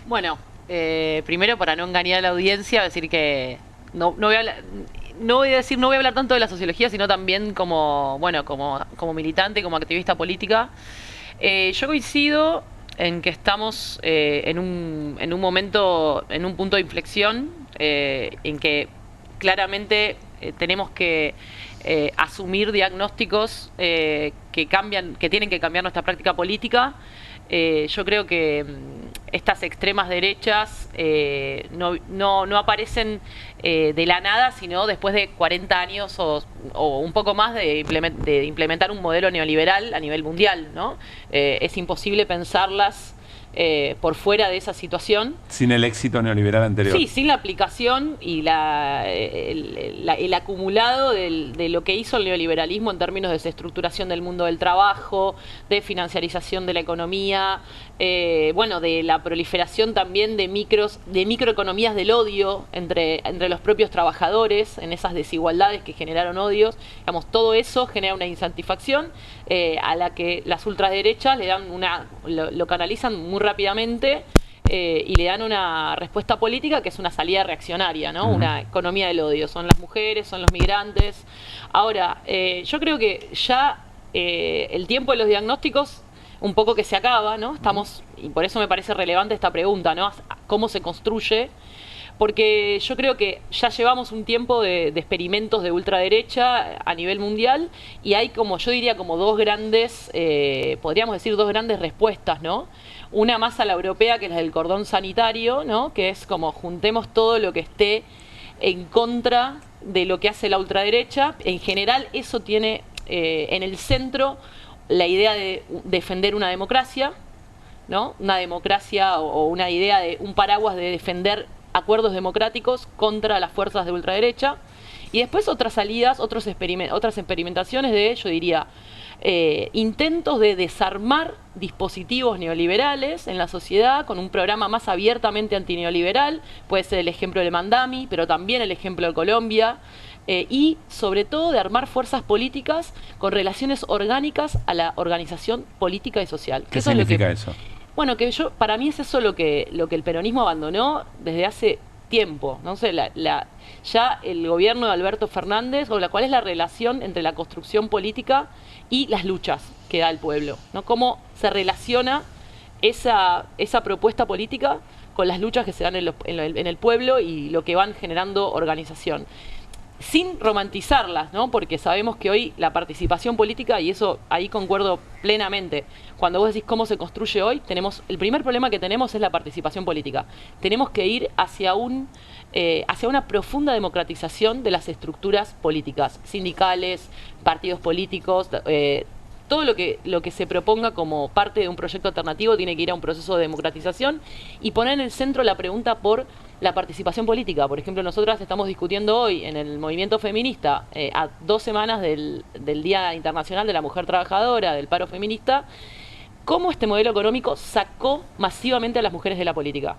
Bueno, primero, para no engañar a la audiencia, decir que no voy a hablar tanto de la sociología, sino también como militante, como activista política. Yo coincido en que estamos en un momento, en un punto de inflexión, en que claramente tenemos que asumir diagnósticos que tienen que cambiar nuestra práctica política. Yo creo que estas extremas derechas no aparecen de la nada, sino después de 40 años o un poco más de implementar un modelo neoliberal a nivel mundial, ¿no? Es imposible pensarlas por fuera de esa situación. Sin el éxito neoliberal anterior. Sí, sin la aplicación y el acumulado de lo que hizo el neoliberalismo en términos de desestructuración del mundo del trabajo, de financiarización de la economía, bueno, de la proliferación también de microeconomías del odio entre los propios trabajadores, en esas desigualdades que generaron odios. Digamos, todo eso genera una insatisfacción a la que las ultraderechas le dan lo canalizan muy rápidamente y le dan una respuesta política que es una salida reaccionaria, ¿no? Una economía del odio. Son las mujeres, son los migrantes. Ahora, yo creo que ya el tiempo de los diagnósticos un poco que se acaba, ¿no? Y por eso me parece relevante esta pregunta, ¿no? ¿Cómo se construye? Porque yo creo que ya llevamos un tiempo de experimentos de ultraderecha a nivel mundial y hay como, yo diría, como dos grandes, podríamos decir dos grandes respuestas, ¿no? Una más a la europea, que es la del cordón sanitario, ¿no? Que es como juntemos todo lo que esté en contra de lo que hace la ultraderecha. En general eso tiene en el centro la idea de defender una democracia, ¿no? Una democracia o una idea de un paraguas de defender acuerdos democráticos contra las fuerzas de ultraderecha. Y después otras salidas, otras experimentaciones de, yo diría, intentos de desarmar dispositivos neoliberales en la sociedad con un programa más abiertamente antineoliberal. Puede ser el ejemplo de Mandami, pero también el ejemplo de Colombia. Y sobre todo de armar fuerzas políticas con relaciones orgánicas a la organización política y social. ¿Qué significa eso? Bueno, para mí es eso lo que el peronismo abandonó desde hace tiempo. No sé, ya el gobierno de Alberto Fernández, o cuál es la relación entre la construcción política y las luchas que da el pueblo, ¿no? Cómo se relaciona esa propuesta política con las luchas que se dan en el pueblo y lo que van generando organización. Sin romantizarlas, ¿no? Porque sabemos que hoy la participación política, y eso ahí concuerdo plenamente, cuando vos decís cómo se construye hoy, el primer problema que tenemos es la participación política. Tenemos que ir hacia una profunda democratización de las estructuras políticas, sindicales, partidos políticos, todo lo que se proponga como parte de un proyecto alternativo tiene que ir a un proceso de democratización y poner en el centro la pregunta por la participación política. Por ejemplo, nosotras estamos discutiendo hoy en el movimiento feminista, a 2 semanas del Día Internacional de la Mujer Trabajadora, del paro feminista, cómo este modelo económico sacó masivamente a las mujeres de la política.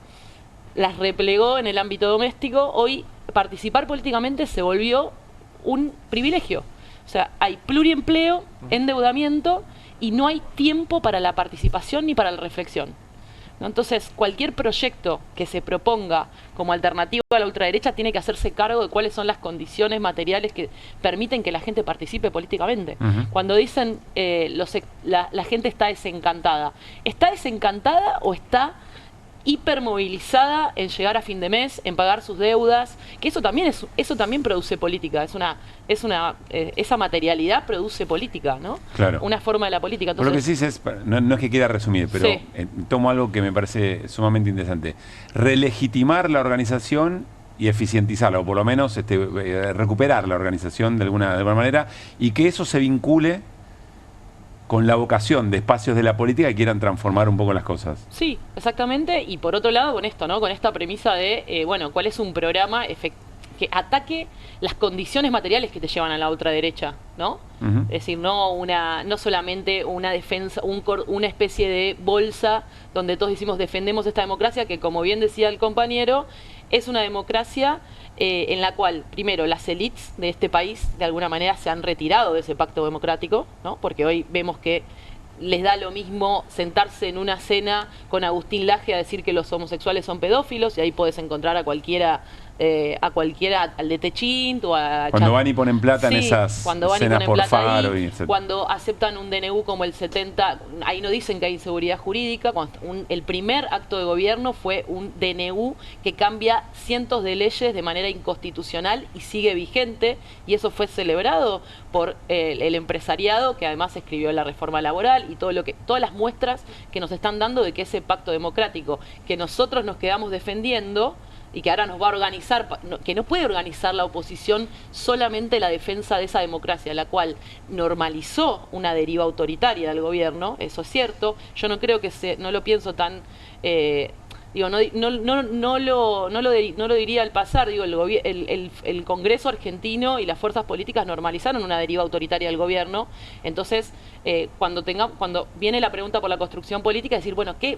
Las replegó en el ámbito doméstico. Hoy participar políticamente se volvió un privilegio. O sea, hay pluriempleo, endeudamiento y no hay tiempo para la participación ni para la reflexión, ¿no? Entonces, cualquier proyecto que se proponga como alternativa a la ultraderecha tiene que hacerse cargo de cuáles son las condiciones materiales que permiten que la gente participe políticamente. Cuando dicen la gente está desencantada o está hipermovilizada en llegar a fin de mes, en pagar sus deudas, que eso también produce política, esa materialidad produce política, ¿no? Claro. Una forma de la política. Entonces, por lo que sí es, no es que quiera resumir, pero sí, tomo algo que me parece sumamente interesante. Relegitimar la organización y eficientizarla, o por lo menos recuperar la organización de alguna manera, y que eso se vincule con la vocación de espacios de la política que quieran transformar un poco las cosas. Sí, exactamente. Y por otro lado, con esto, ¿no? Con esta premisa de, ¿cuál es un programa que ataque las condiciones materiales que te llevan a la ultraderecha, ¿no? Es decir, no solamente una defensa, una especie de bolsa donde todos decimos defendemos esta democracia, que como bien decía el compañero, es una democracia en la cual, primero, las élites de este país de alguna manera se han retirado de ese pacto democrático, ¿no? Porque hoy vemos que les da lo mismo sentarse en una cena con Agustín Laje a decir que los homosexuales son pedófilos, y ahí podés encontrar a cualquiera a cualquiera, al de Techint o a... Cuando van y ponen plata en esas escenas por Faro ahí, y etc. Cuando aceptan un DNU como el 70, ahí no dicen que hay inseguridad jurídica, el primer acto de gobierno fue un DNU que cambia cientos de leyes de manera inconstitucional y sigue vigente, y eso fue celebrado por el empresariado, que además escribió la reforma laboral y todas las muestras que nos están dando de que ese pacto democrático que nosotros nos quedamos defendiendo y que ahora nos va a organizar, que no puede organizar la oposición solamente la defensa de esa democracia, la cual normalizó una deriva autoritaria del gobierno, eso es cierto. Yo no creo que no lo pienso tan... Digo, no lo diría al pasar. Digo, el Congreso argentino y las fuerzas políticas normalizaron una deriva autoritaria del gobierno. Entonces, cuando viene la pregunta por la construcción política, decir, bueno, ¿qué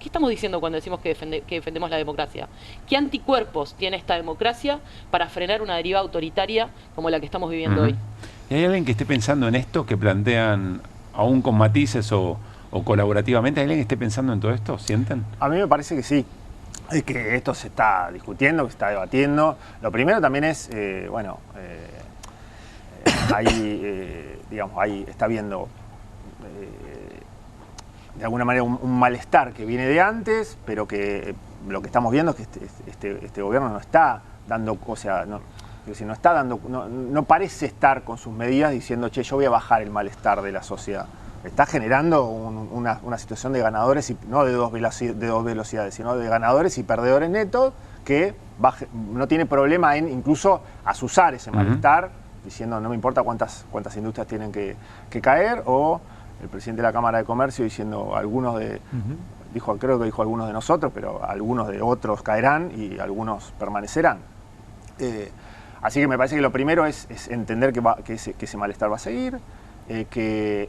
estamos diciendo cuando decimos que defendemos la democracia? ¿Qué anticuerpos tiene esta democracia para frenar una deriva autoritaria como la que estamos viviendo hoy? ¿Y hay alguien que esté pensando en esto, que plantean aún con matices o colaborativamente? ¿Hay alguien que esté pensando en todo esto? ¿Sienten? A mí me parece que sí, es que esto se está discutiendo, que se está debatiendo. Lo primero también es, ahí está viendo de alguna manera un malestar que viene de antes, pero que lo que estamos viendo es que este gobierno no está dando, o sea, no parece estar con sus medidas diciendo, che, yo voy a bajar el malestar de la sociedad. Está generando una situación de ganadores, y no de dos velocidades, sino de ganadores y perdedores netos, que no tiene problema en incluso azuzar ese malestar, diciendo no me importa cuántas industrias tienen que caer, o el presidente de la Cámara de Comercio diciendo creo que dijo algunos de nosotros, pero algunos de otros caerán y algunos permanecerán. Así que me parece que lo primero es entender que ese malestar va a seguir, que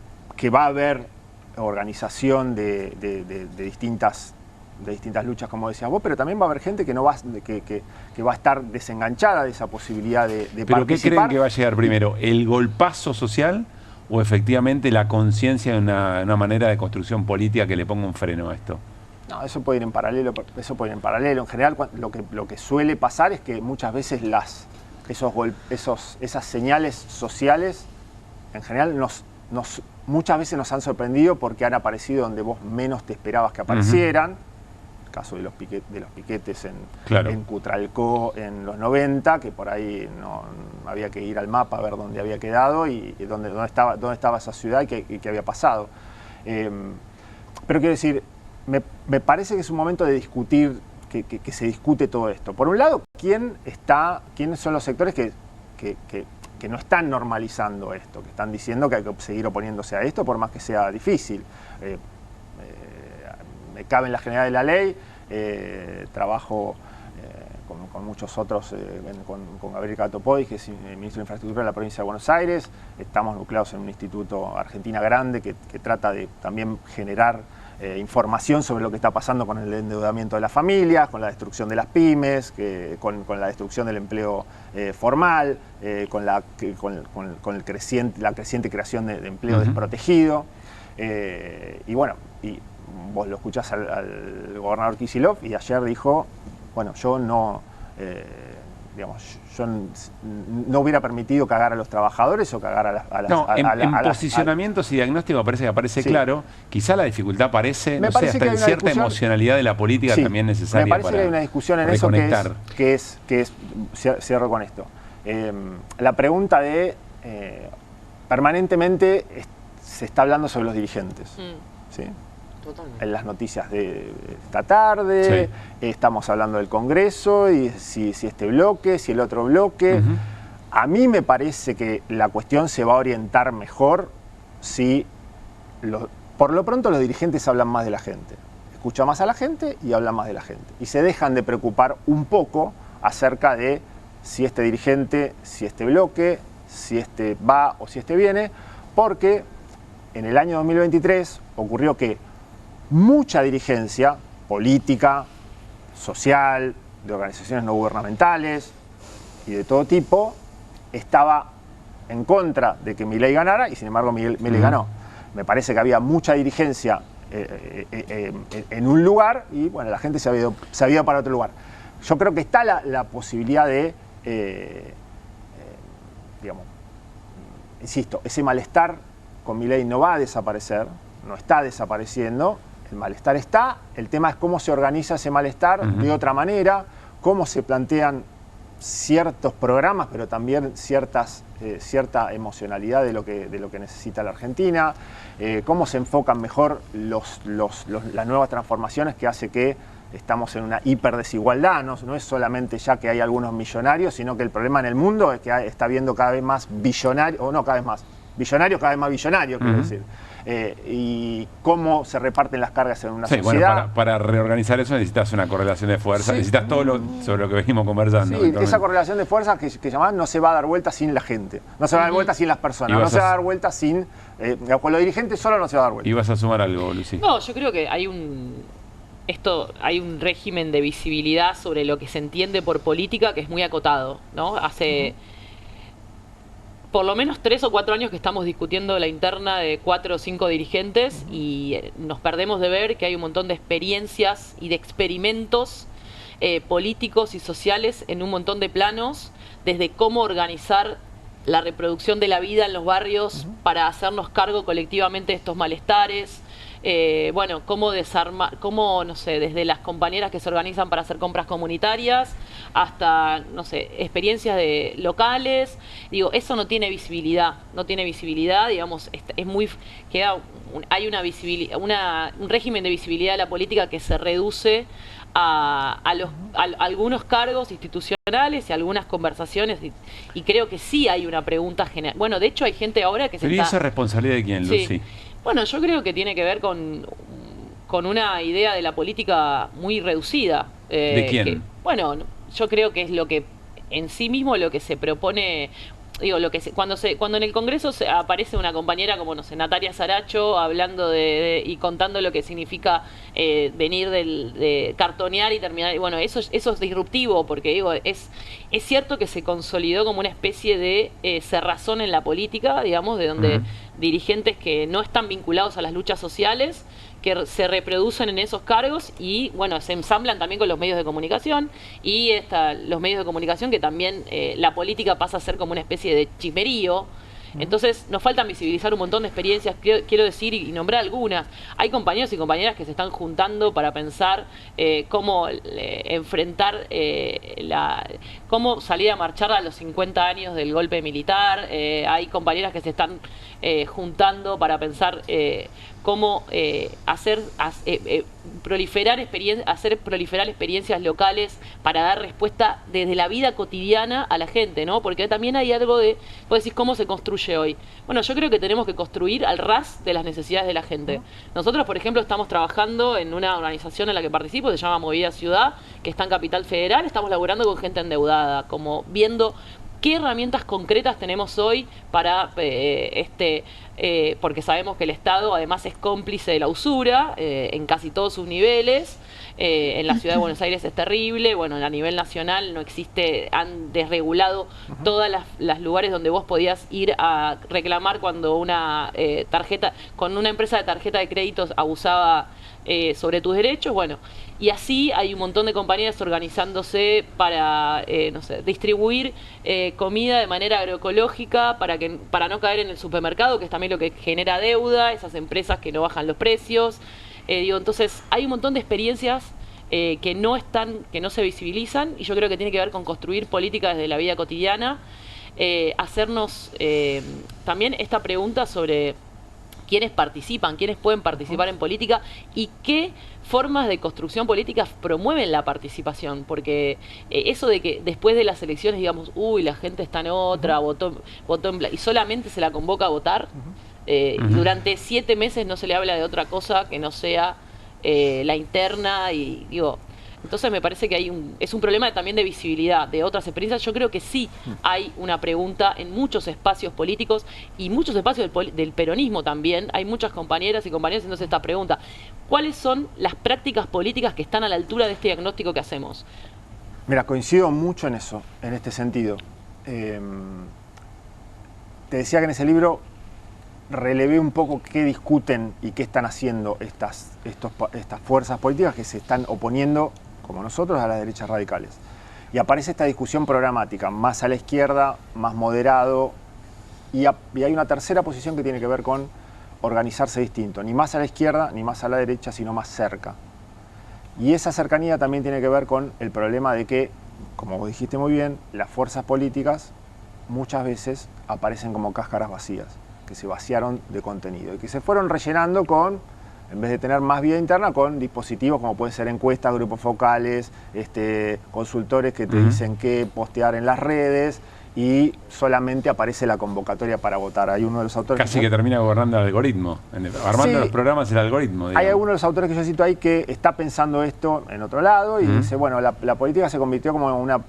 va a haber organización de distintas luchas, como decías vos, pero también va a haber gente que va a estar desenganchada de esa posibilidad de ¿Pero participar. qué creen que va a llegar primero? ¿El golpazo social o efectivamente la conciencia de una manera de construcción política que le ponga un freno a esto? No, eso puede ir en paralelo. En general, lo que suele pasar es que muchas veces esas señales sociales, en general, muchas veces nos han sorprendido porque han aparecido donde vos menos te esperabas que aparecieran. El caso de los piquetes en Cutralcó en los 90, que por ahí no había que ir al mapa a ver dónde había quedado y dónde estaba esa ciudad y qué había pasado. Pero quiero decir, me parece que es un momento de discutir, que se discute todo esto. Por un lado, ¿quiénes son los sectores que no están normalizando esto, que están diciendo que hay que seguir oponiéndose a esto por más que sea difícil? Me cabe en la generalidad de la ley, trabajo con muchos otros, con Gabriel Catopodis, que es el ministro de Infraestructura de la provincia de Buenos Aires. Estamos nucleados en un instituto Argentina grande que trata de también generar información sobre lo que está pasando con el endeudamiento de las familias, con la destrucción de las pymes, con la destrucción del empleo formal, con la creciente creación de empleo desprotegido. Y bueno, vos lo escuchás al gobernador Kicillof, y ayer dijo, bueno, yo no hubiera permitido cagar a los trabajadores o cagar a las... En posicionamientos y diagnóstico parece que aparece claro. Quizá la dificultad aparece, no sé, hasta en cierta emocionalidad de la política también necesaria. Me parece que hay una discusión en reconectar. Eso que es cierro con esto. La pregunta de permanentemente se está hablando sobre los dirigentes. ¿Sí? Totalmente. En las noticias de esta tarde, estamos hablando del Congreso y si este bloque, si el otro bloque. A mí me parece que la cuestión se va a orientar mejor si, por lo pronto, los dirigentes hablan más de la gente. Escuchan más a la gente y hablan más de la gente. Y se dejan de preocupar un poco acerca de si este dirigente, si este bloque, si este va o si este viene, porque en el año 2023 ocurrió que mucha dirigencia política, social, de organizaciones no gubernamentales y de todo tipo estaba en contra de que Milei ganara, y sin embargo Milei ganó. Me parece que había mucha dirigencia en un lugar y bueno, la gente se había ido para otro lugar. yo creo que está la posibilidad de, digamos, insisto, ese malestar con Milei no va a desaparecer, no está desapareciendo, el malestar está, el tema es cómo se organiza ese malestar de otra manera, cómo se plantean ciertos programas, pero también cierta emocionalidad de lo que necesita la Argentina, cómo se enfocan mejor las nuevas transformaciones que hace que estamos en una hiperdesigualdad, no es solamente ya que hay algunos millonarios, sino que el problema en el mundo es que está habiendo cada vez más billonarios, o no cada vez más, billonarios cada vez más billonarios, quiero decir. Y cómo se reparten las cargas en una sociedad. Bueno, para reorganizar eso necesitas una correlación de fuerzas, necesitas todo sobre lo que venimos conversando. Sí, esa correlación de fuerzas que llamás no se va a dar vuelta sin la gente, no se va a dar vuelta sin las personas, no se va a dar vuelta sin... con los dirigentes solo no se va a dar vuelta. ¿Y vas a sumar algo, Lucy? No, yo creo que hay un régimen de visibilidad sobre lo que se entiende por política que es muy acotado, ¿no? Hace... por lo menos 3 o 4 años que estamos discutiendo la interna de 4 o 5 dirigentes y nos perdemos de ver que hay un montón de experiencias y de experimentos políticos y sociales en un montón de planos, desde cómo organizar la reproducción de la vida en los barrios para hacernos cargo colectivamente de estos malestares. Bueno, cómo desarmar, no sé, desde las compañeras que se organizan para hacer compras comunitarias hasta, no sé, experiencias locales. Digo, eso no tiene visibilidad, digamos, es muy, hay un régimen de visibilidad de la política que se reduce a algunos cargos institucionales y algunas conversaciones y creo que sí hay una pregunta general. Bueno, de hecho hay gente ahora que ¿Pero y esa responsabilidad de quién, Lucy? Sí. Bueno, yo creo que tiene que ver con una idea de la política muy reducida. ¿De quién? Bueno, yo creo que es lo que en sí mismo lo que se propone. Digo, cuando en el Congreso aparece una compañera como, no sé, Natalia Saracho, hablando y contando lo que significa venir de cartonear y terminar. Bueno, eso es disruptivo, porque digo, es cierto que se consolidó como una especie de cerrazón en la política, digamos, de donde dirigentes que no están vinculados a las luchas sociales, que se reproducen en esos cargos y, bueno, se ensamblan también con los medios de comunicación y los medios de comunicación que también la política pasa a ser como una especie de chismerío. Entonces nos falta visibilizar un montón de experiencias, quiero decir y nombrar algunas. Hay compañeros y compañeras que se están juntando para pensar cómo enfrentar, cómo salir a marchar a los 50 años del golpe militar. Hay compañeras que se están juntando para pensar cómo hacer proliferar experiencias locales para dar respuesta desde la vida cotidiana a la gente, ¿no? Porque también hay algo de, vos decís, ¿cómo se construye hoy? Bueno, yo creo que tenemos que construir al ras de las necesidades de la gente. Nosotros, por ejemplo, estamos trabajando en una organización en la que participo, se llama Movida Ciudad, que está en Capital Federal, estamos laburando con gente endeudada, como viendo qué herramientas concretas tenemos hoy para porque sabemos que el Estado además es cómplice de la usura en casi todos sus niveles. En la ciudad de Buenos Aires es terrible, bueno, a nivel nacional no existe, han desregulado todas las lugares donde vos podías ir a reclamar cuando una empresa de tarjeta de créditos abusaba sobre tus derechos, bueno, y así hay un montón de compañías organizándose para, no sé, distribuir comida de manera agroecológica para no caer en el supermercado, que es también lo que genera deuda, esas empresas que no bajan los precios. Entonces hay un montón de experiencias que no se visibilizan y yo creo que tiene que ver con construir políticas desde la vida cotidiana, hacernos también esta pregunta sobre quiénes participan, quiénes pueden participar en política y qué formas de construcción política promueven la participación, porque eso de que después de las elecciones digamos, la gente está en otra, votó en y solamente se la convoca a votar, durante 7 meses no se le habla de otra cosa que no sea la interna y digo, entonces me parece que es un problema también de visibilidad de otras experiencias. Yo creo que sí hay una pregunta en muchos espacios políticos y muchos espacios del peronismo también. Hay muchas compañeras y compañeros haciéndose esta pregunta. ¿Cuáles son las prácticas políticas que están a la altura de este diagnóstico que hacemos? Mira, coincido mucho en eso, en este sentido. Te decía que en ese libro relevé un poco qué discuten y qué están haciendo estas fuerzas políticas que se están oponiendo como nosotros, a las derechas radicales. Y aparece esta discusión programática, más a la izquierda, más moderado, y hay una tercera posición que tiene que ver con organizarse distinto, ni más a la izquierda ni más a la derecha, sino más cerca. Y esa cercanía también tiene que ver con el problema de que, como vos dijiste muy bien, las fuerzas políticas muchas veces aparecen como cáscaras vacías, que se vaciaron de contenido y que se fueron rellenando con, en vez de tener más vida interna, con dispositivos como pueden ser encuestas, grupos focales, consultores que te dicen qué postear en las redes, y solamente aparece la convocatoria para votar. Hay uno de los autores casi que termina gobernando el algoritmo, armando los programas el algoritmo. Digamos. Hay algunos de los autores que yo cito ahí que está pensando esto en otro lado y dice, bueno, la política se convirtió como una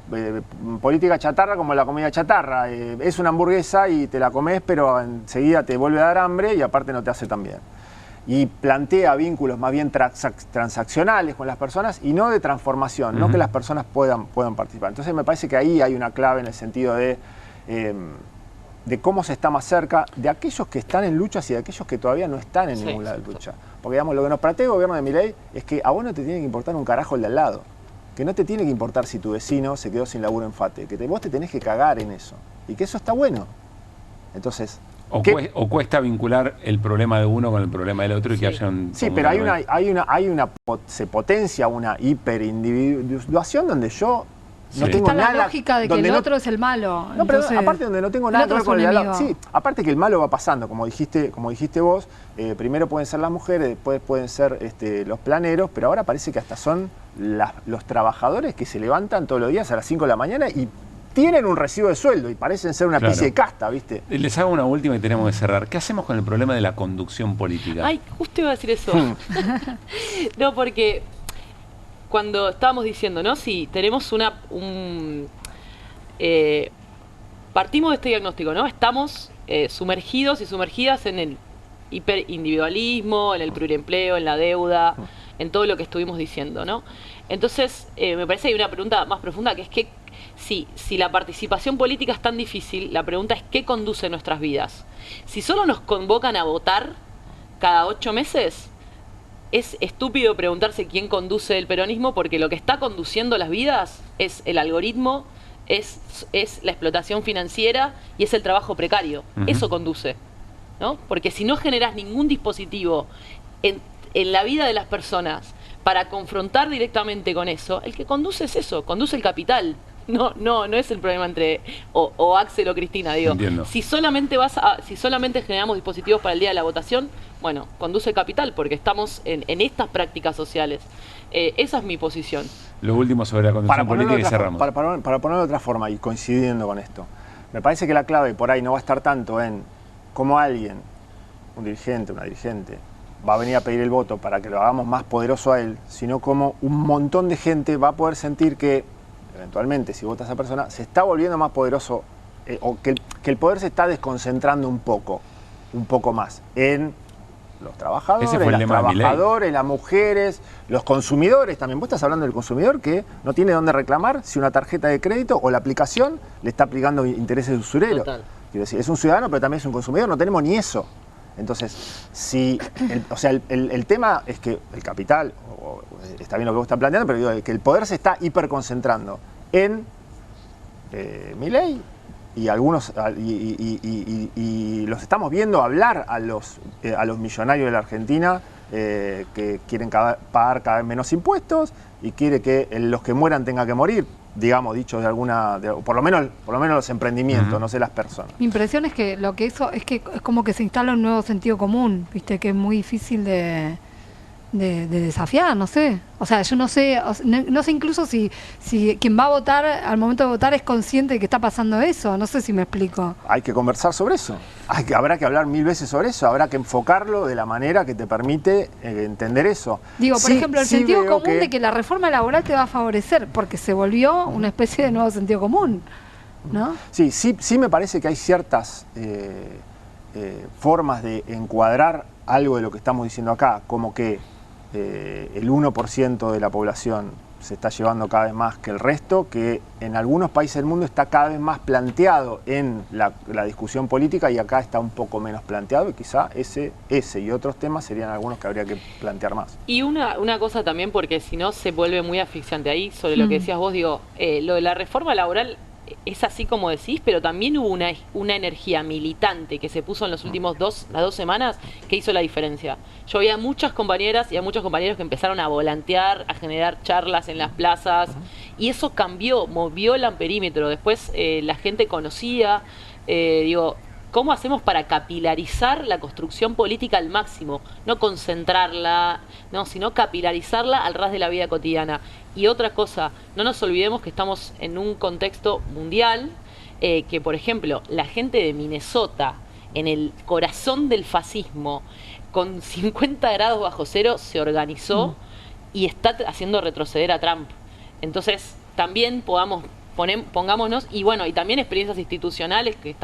política chatarra, como la comida chatarra. Es una hamburguesa y te la comes, pero enseguida te vuelve a dar hambre y aparte no te hace tan bien. Y plantea vínculos más bien transaccionales con las personas y no de transformación, no que las personas puedan participar. Entonces me parece que ahí hay una clave en el sentido de cómo se está más cerca de aquellos que están en luchas y de aquellos que todavía no están en ningún lado de lucha. Porque digamos, lo que nos plantea el gobierno de Milei es que a vos no te tiene que importar un carajo el de al lado, que no te tiene que importar si tu vecino se quedó sin laburo en FATE, que vos te tenés que cagar en eso y que eso está bueno. Entonces... O cuesta vincular el problema de uno con el problema del otro y que haya un... Sí, pero se potencia una hiperindividuación donde yo no tengo está nada... la lógica de que el otro es el malo. No, pero aparte donde no tengo nada que ver con el lado. Sí, aparte que el malo va pasando, como dijiste vos, primero pueden ser las mujeres, después pueden ser los planeros, pero ahora parece que hasta son los trabajadores que se levantan todos los días a las 5 de la mañana y tienen un recibo de sueldo y parecen ser una especie de casta, ¿viste? Les hago una última y tenemos que cerrar. ¿Qué hacemos con el problema de la conducción política? Ay, justo iba a decir eso. No, porque cuando estábamos diciendo, ¿no? Si tenemos partimos de este diagnóstico, ¿no? Estamos sumergidos y sumergidas en el hiperindividualismo, en el pluriempleo, en la deuda, en todo lo que estuvimos diciendo, ¿no? Entonces, me parece que hay una pregunta más profunda, que es que si la participación política es tan difícil, la pregunta es ¿qué conduce nuestras vidas? Si solo nos convocan a votar cada 8 meses, es estúpido preguntarse quién conduce el peronismo, porque lo que está conduciendo las vidas es el algoritmo, es la explotación financiera y es el trabajo precario. Eso conduce, ¿no? Porque si no generas ningún dispositivo en la vida de las personas para confrontar directamente con eso, el que conduce es eso, conduce el capital. No es el problema entre o Axel o Cristina, digo. Entiendo. Si solamente generamos dispositivos para el día de la votación, bueno, conduce el capital, porque estamos en estas prácticas sociales. Esa es mi posición. Lo último sobre la conducción política y cerramos. Para ponerlo de otra forma y coincidiendo con esto, me parece que la clave por ahí no va a estar tanto en cómo alguien, un dirigente, una dirigente, va a venir a pedir el voto para que lo hagamos más poderoso a él, sino como un montón de gente va a poder sentir que eventualmente, si vota a esa persona, se está volviendo más poderoso, o que el poder se está desconcentrando un poco más en los trabajadores, las mujeres, los consumidores también. Vos estás hablando del consumidor que no tiene dónde reclamar si una tarjeta de crédito o la aplicación le está aplicando intereses usureros. Quiero decir, es un ciudadano, pero también es un consumidor, no tenemos ni eso. Entonces, el tema es que el capital, está bien lo que vos estás planteando, pero digo que el poder se está hiperconcentrando en Milei y algunos y los estamos viendo hablar a los millonarios de la Argentina que quieren pagar cada vez menos impuestos y quiere que los que mueran tengan que morir, digamos, dicho por lo menos los emprendimientos, no sé las personas. Mi impresión es que lo que eso es que es como que se instala un nuevo sentido común, viste, que es muy difícil de desafiar, no sé. O sea, yo no sé incluso si quien va a votar al momento de votar es consciente de que está pasando eso. No sé si me explico. Hay que conversar sobre eso. Habrá que hablar 1000 veces sobre eso. Habrá que enfocarlo de la manera que te permite entender eso. Digo, por ejemplo, el sentido común de que la reforma laboral te va a favorecer, porque se volvió una especie de nuevo sentido común, ¿no? Sí me parece que hay ciertas formas de encuadrar algo de lo que estamos diciendo acá, como que el 1% de la población se está llevando cada vez más que el resto, que en algunos países del mundo está cada vez más planteado en la discusión política y acá está un poco menos planteado y quizá ese y otros temas serían algunos que habría que plantear más. Y una cosa también, porque si no se vuelve muy asfixiante ahí, sobre lo que decías vos, digo, lo de la reforma laboral es así como decís, pero también hubo una energía militante que se puso en los últimos las 2 semanas que hizo la diferencia. Yo vi a muchas compañeras y a muchos compañeros que empezaron a volantear, a generar charlas en las plazas, y eso cambió, movió el amperímetro. Después la gente conocía, ¿cómo hacemos para capilarizar la construcción política al máximo? No concentrarla, sino capilarizarla al ras de la vida cotidiana. Y otra cosa, no nos olvidemos que estamos en un contexto mundial, que por ejemplo, la gente de Minnesota, en el corazón del fascismo, con 50 grados bajo cero, se organizó y está haciendo retroceder a Trump. Entonces, también pongámonos, y bueno, y también experiencias institucionales que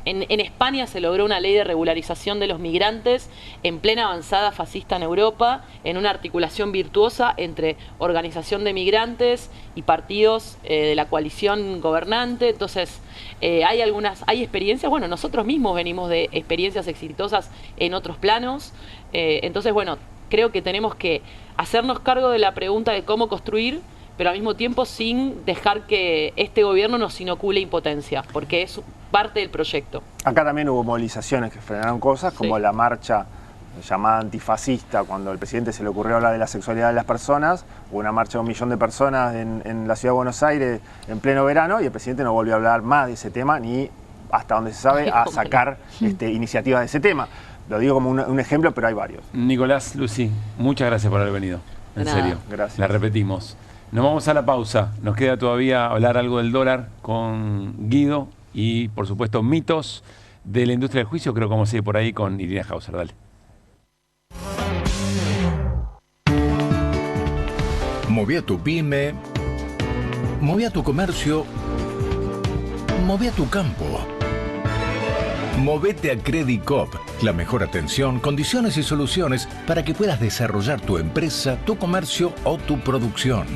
en España se logró una ley de regularización de los migrantes en plena avanzada fascista en Europa, en una articulación virtuosa entre organización de migrantes y partidos de la coalición gobernante. Entonces, hay experiencias, bueno, nosotros mismos venimos de experiencias exitosas en otros planos. Entonces, bueno, creo que tenemos que hacernos cargo de la pregunta de cómo construir, pero al mismo tiempo sin dejar que este gobierno nos inocule impotencia, porque es parte del proyecto. Acá también hubo movilizaciones que frenaron cosas, como la marcha llamada antifascista, cuando al presidente se le ocurrió hablar de la sexualidad de las personas. Hubo una marcha de 1 millón de personas en la ciudad de Buenos Aires en pleno verano y el presidente no volvió a hablar más de ese tema, ni hasta donde se sabe a sacar iniciativas de ese tema. Lo digo como un ejemplo, pero hay varios. Nicolás, Lucy, muchas gracias por haber venido. En serio. Gracias. La repetimos. Nos vamos a la pausa. Nos queda todavía hablar algo del dólar con Guido y, por supuesto, mitos de la industria del juicio. Creo que vamos a ir por ahí con Irina Hauser. Dale. Moví a tu pyme, moví a tu comercio, moví a tu campo. Movete a Credit Coop, la mejor atención, condiciones y soluciones para que puedas desarrollar tu empresa, tu comercio o tu producción.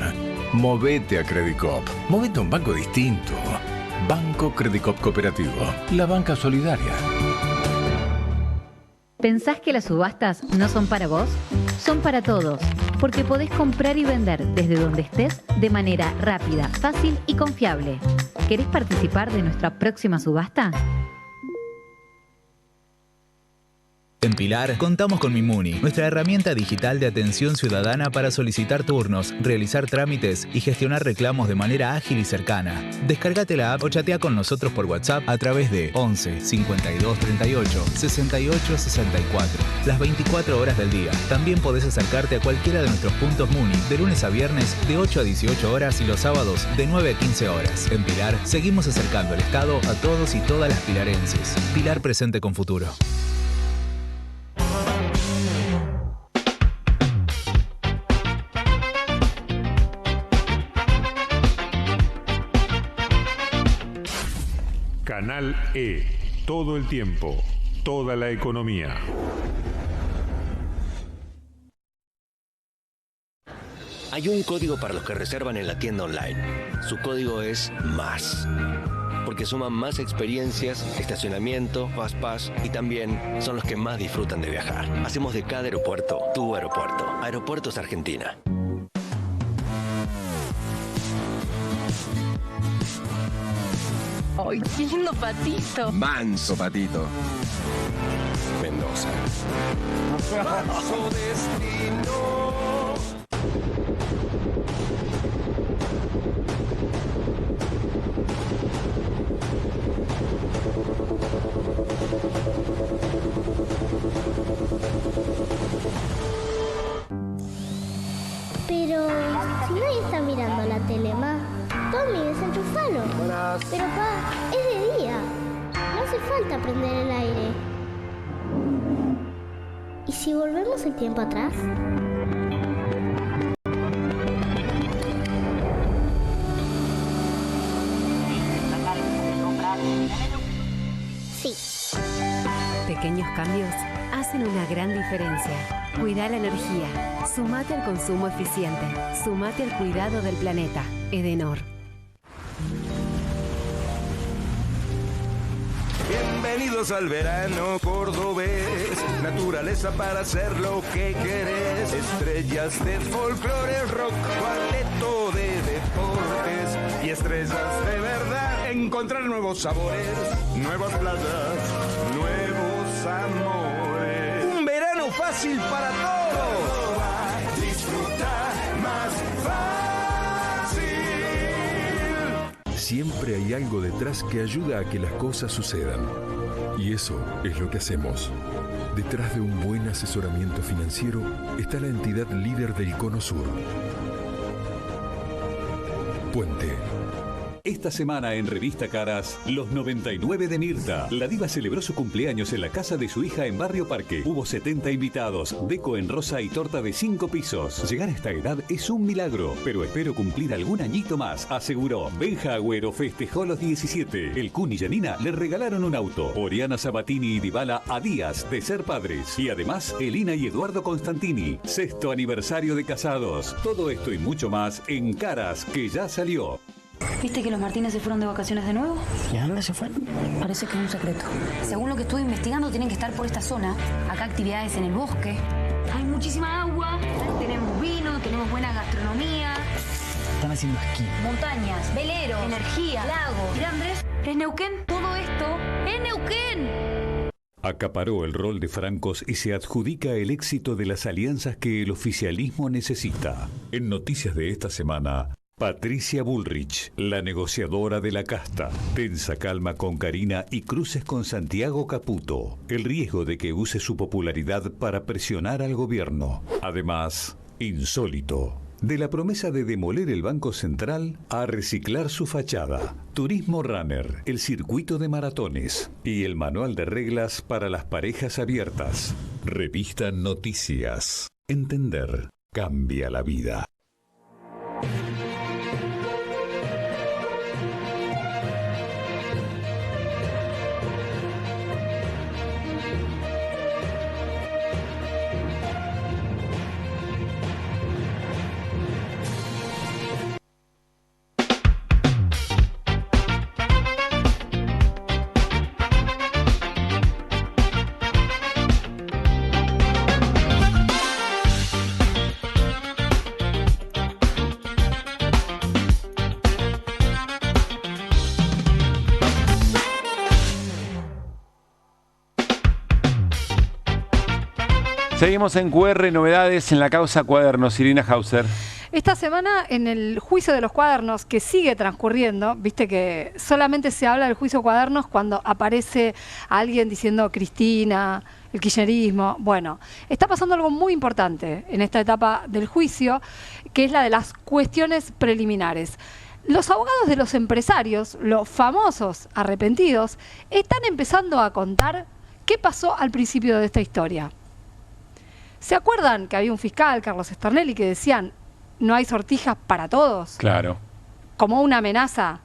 Movete a Credit Coop, movete a un banco distinto. Banco Credit Coop Cooperativo, la banca solidaria. ¿Pensás que las subastas no son para vos? Son para todos, porque podés comprar y vender desde donde estés de manera rápida, fácil y confiable. ¿Querés participar de nuestra próxima subasta? En Pilar contamos con Mimuni, nuestra herramienta digital de atención ciudadana para solicitar turnos, realizar trámites y gestionar reclamos de manera ágil y cercana. Descárgate la app o chatea con nosotros por WhatsApp a través de 11 52 38 68 64, las 24 horas del día. También podés acercarte a cualquiera de nuestros puntos Muni de lunes a viernes de 8 a 18 horas y los sábados de 9 a 15 horas. En Pilar seguimos acercando el Estado a todos y todas las pilarenses. Pilar presente con futuro. Canal E, todo el tiempo, toda la economía. Hay un código para los que reservan en la tienda online. Su código es MÁS. Porque suman más experiencias, estacionamiento, Fastpass y también son los que más disfrutan de viajar. Hacemos de cada aeropuerto tu aeropuerto. Aeropuertos Argentina. ¡Ay, qué lindo patito! Manso patito. Mendoza. Manso destino. Pero si nadie está mirando la tele, ma, Tommy, desenchufalo. Buenas. Pero pa, es de día. No hace falta prender el aire. ¿Y si volvemos el tiempo atrás? Sí. Pequeños cambios hacen una gran diferencia. Cuidá la energía. Sumate al consumo eficiente. Sumate al cuidado del planeta. Edenor. Bienvenidos al verano cordobés, naturaleza para hacer lo que querés, estrellas de folclore, rock, cuarteto de deportes y estrellas de verdad. Encontrar nuevos sabores, nuevas playas, nuevos amores. Un verano fácil para todos. Disfruta más fácil. Siempre hay algo detrás que ayuda a que las cosas sucedan. Y eso es lo que hacemos. Detrás de un buen asesoramiento financiero está la entidad líder del Cono Sur. Puente. Esta semana en Revista Caras, los 99 de Mirta. La diva celebró su cumpleaños en la casa de su hija en Barrio Parque. Hubo 70 invitados, deco en rosa y torta de 5 pisos. Llegar a esta edad es un milagro, pero espero cumplir algún añito más, aseguró. Benja Agüero festejó los 17. El Kun y Janina le regalaron un auto. Oriana Sabatini y Dybala a días de ser padres. Y además, Elina y Eduardo Constantini. 6º aniversario de casados. Todo esto y mucho más en Caras, que ya salió. ¿Viste que los Martínez se fueron de vacaciones de nuevo? ¿Y a dónde se fueron? Parece que es un secreto. Según lo que estuve investigando, tienen que estar por esta zona. Acá actividades en el bosque. Hay muchísima agua. Tenemos vino, tenemos buena gastronomía. Están haciendo esquí. Montañas, veleros, energía, lagos. Mira, Andrés, ¿es Neuquén? Todo esto es Neuquén. Acaparó el rol de francos y se adjudica el éxito de las alianzas que el oficialismo necesita. En noticias de esta semana, Patricia Bullrich, la negociadora de la casta. Tensa calma con Karina y cruces con Santiago Caputo. El riesgo de que use su popularidad para presionar al gobierno. Además, insólito. De la promesa de demoler el Banco Central a reciclar su fachada. Turismo Runner, el circuito de maratones y el manual de reglas para las parejas abiertas. Revista Noticias. Entender cambia la vida. Seguimos en QR, novedades en la causa Cuadernos. Irina Hauser. Esta semana en el juicio de los Cuadernos, que sigue transcurriendo, viste que solamente se habla del juicio Cuadernos cuando aparece alguien diciendo Cristina, el kirchnerismo. Bueno, está pasando algo muy importante en esta etapa del juicio, que es la de las cuestiones preliminares. Los abogados de los empresarios, los famosos arrepentidos, están empezando a contar qué pasó al principio de esta historia. ¿Se acuerdan que había un fiscal, Carlos Sternelli, que decían no hay sortijas para todos? Claro. Como una amenaza.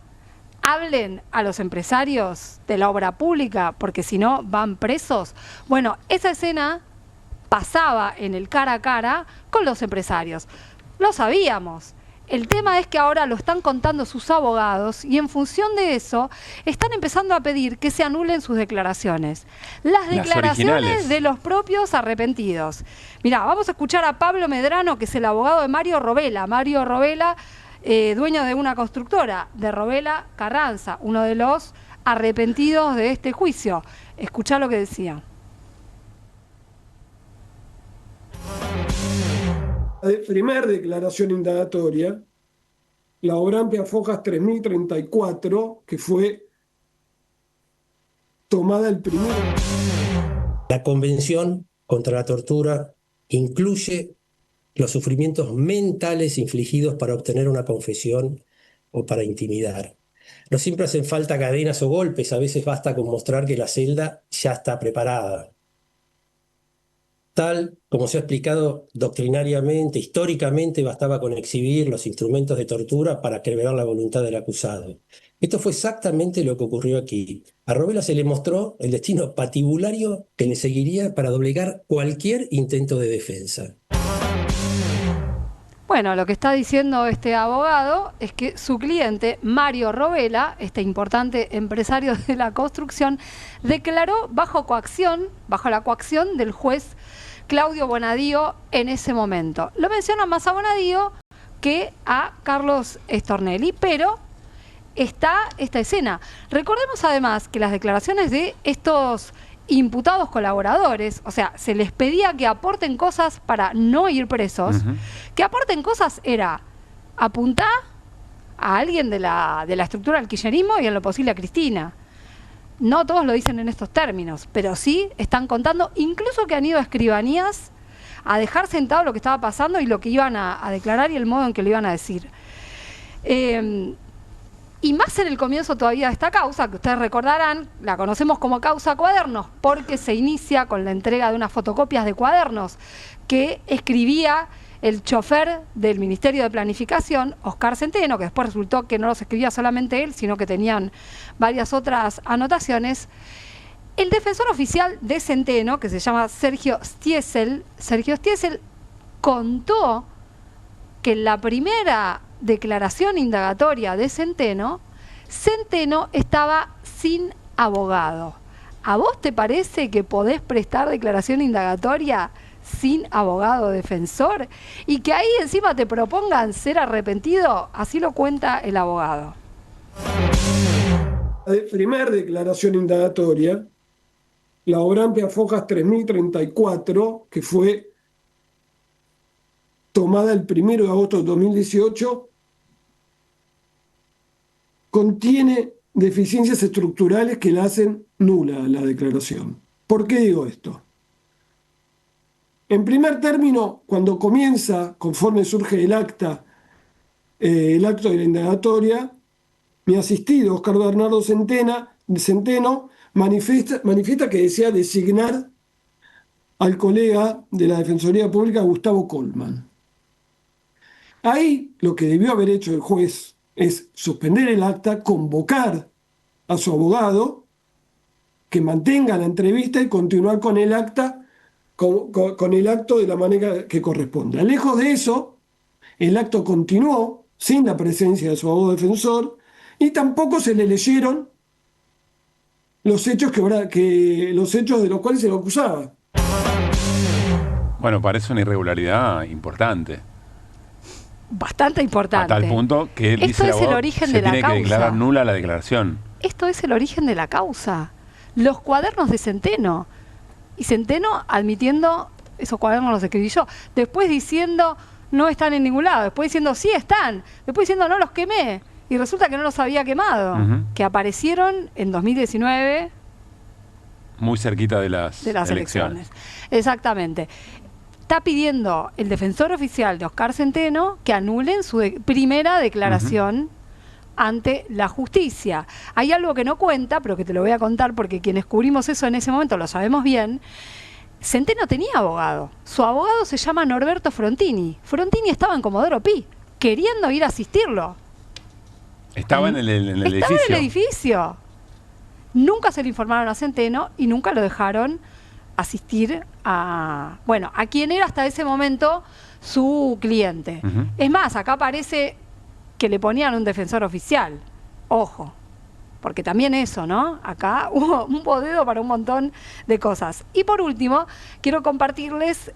Hablen a los empresarios de la obra pública, porque si no van presos. Bueno, esa escena pasaba en el cara a cara con los empresarios. Lo sabíamos. El tema es que ahora lo están contando sus abogados y en función de eso están empezando a pedir que se anulen sus declaraciones. Las declaraciones de los propios arrepentidos. Mirá, vamos a escuchar a Pablo Medrano, que es el abogado de Mario Robela. Mario Robela, dueño de una constructora, de Robela Carranza, uno de los arrepentidos de este juicio. Escuchá lo que decía. Primer declaración indagatoria, la Obrampia Fojas 3034, que fue tomada el primero. La Convención contra la Tortura incluye los sufrimientos mentales infligidos para obtener una confesión o para intimidar. No siempre hacen falta cadenas o golpes, a veces basta con mostrar que la celda ya está preparada. tal como se ha explicado doctrinariamente, históricamente, bastaba con exhibir los instrumentos de tortura para quebrar la voluntad del acusado. Esto fue exactamente lo que ocurrió aquí. A Robela se le mostró el destino patibulario que le seguiría para doblegar cualquier intento de defensa. Bueno, lo que está diciendo este abogado es que su cliente, Mario Robela, este importante empresario de la construcción, declaró bajo la coacción del juez Claudio Bonadío en ese momento. Lo menciona más a Bonadío que a Carlos Stornelli, pero está esta escena. Recordemos además que las declaraciones de estos imputados colaboradores, o sea, se les pedía que aporten cosas para no ir presos, que aporten cosas era apuntar a alguien de la estructura del kirchnerismo y en lo posible a Cristina. No todos lo dicen en estos términos, pero sí están contando, incluso que han ido a escribanías a dejar sentado lo que estaba pasando y lo que iban a declarar y el modo en que lo iban a decir. Y más en el comienzo todavía de esta causa, que ustedes recordarán, la conocemos como causa Cuadernos, porque se inicia con la entrega de unas fotocopias de cuadernos que escribía el chofer del Ministerio de Planificación, Oscar Centeno, que después resultó que no los escribía solamente él, sino que tenían varias otras anotaciones. El defensor oficial de Centeno, que se llama Sergio Stiesel, contó que en la primera declaración indagatoria de Centeno estaba sin abogado. ¿A vos te parece que podés prestar declaración indagatoria sin abogado defensor? Y que ahí encima te propongan ser arrepentido, así lo cuenta el abogado. La primera declaración indagatoria, la Obrampia Fojas 3034, que fue tomada el 1 de agosto de 2018, contiene deficiencias estructurales que la hacen nula la declaración. ¿Por qué digo esto? En primer término, cuando comienza, conforme surge el acto de la indagatoria, mi asistido, Oscar Bernardo Centeno, manifiesta que desea designar al colega de la Defensoría Pública, Gustavo Colman. Ahí lo que debió haber hecho el juez es suspender el acta, convocar a su abogado, que mantenga la entrevista y continuar con el acta, con el acto de la manera que corresponde. Lejos de eso, el acto continuó sin la presencia de su abogado defensor y tampoco se le leyeron los hechos de los cuales se lo acusaba. Bueno, parece una irregularidad importante. Bastante importante. A tal punto que esto es el origen de la causa. Se tiene que declarar nula la declaración. Esto es el origen de la causa. Los cuadernos de Centeno. Y Centeno admitiendo, esos cuadernos los escribí yo. Después diciendo, no están en ningún lado. Después diciendo, sí están. Después diciendo, no los quemé. Y resulta que no los había quemado. Que aparecieron en 2019. Muy cerquita de las elecciones. Exactamente. Está pidiendo el defensor oficial de Oscar Centeno que anulen su primera declaración ante la justicia. Hay algo que no cuenta, pero que te lo voy a contar porque quienes cubrimos eso en ese momento lo sabemos bien. Centeno tenía abogado. Su abogado se llama Norberto Frontini. Frontini estaba en Comodoro Pi, queriendo ir a asistirlo. Estaba en el edificio. Estaba en el edificio. Nunca se le informaron a Centeno y nunca lo dejaron asistir a quien era hasta ese momento su cliente. Es más, acá parece que le ponían un defensor oficial. Ojo, porque también eso, ¿no? Acá hubo un bodeo para un montón de cosas. Y por último, quiero compartirles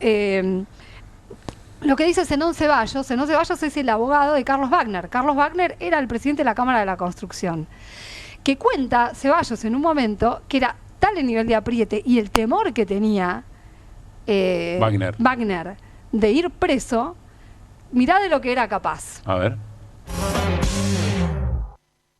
lo que dice Zenón Ceballos. Zenón Ceballos es el abogado de Carlos Wagner. Carlos Wagner era el presidente de la Cámara de la Construcción. Que cuenta Ceballos en un momento que era tal el nivel de apriete y el temor que tenía Wagner de ir preso, mirá de lo que era capaz. A ver.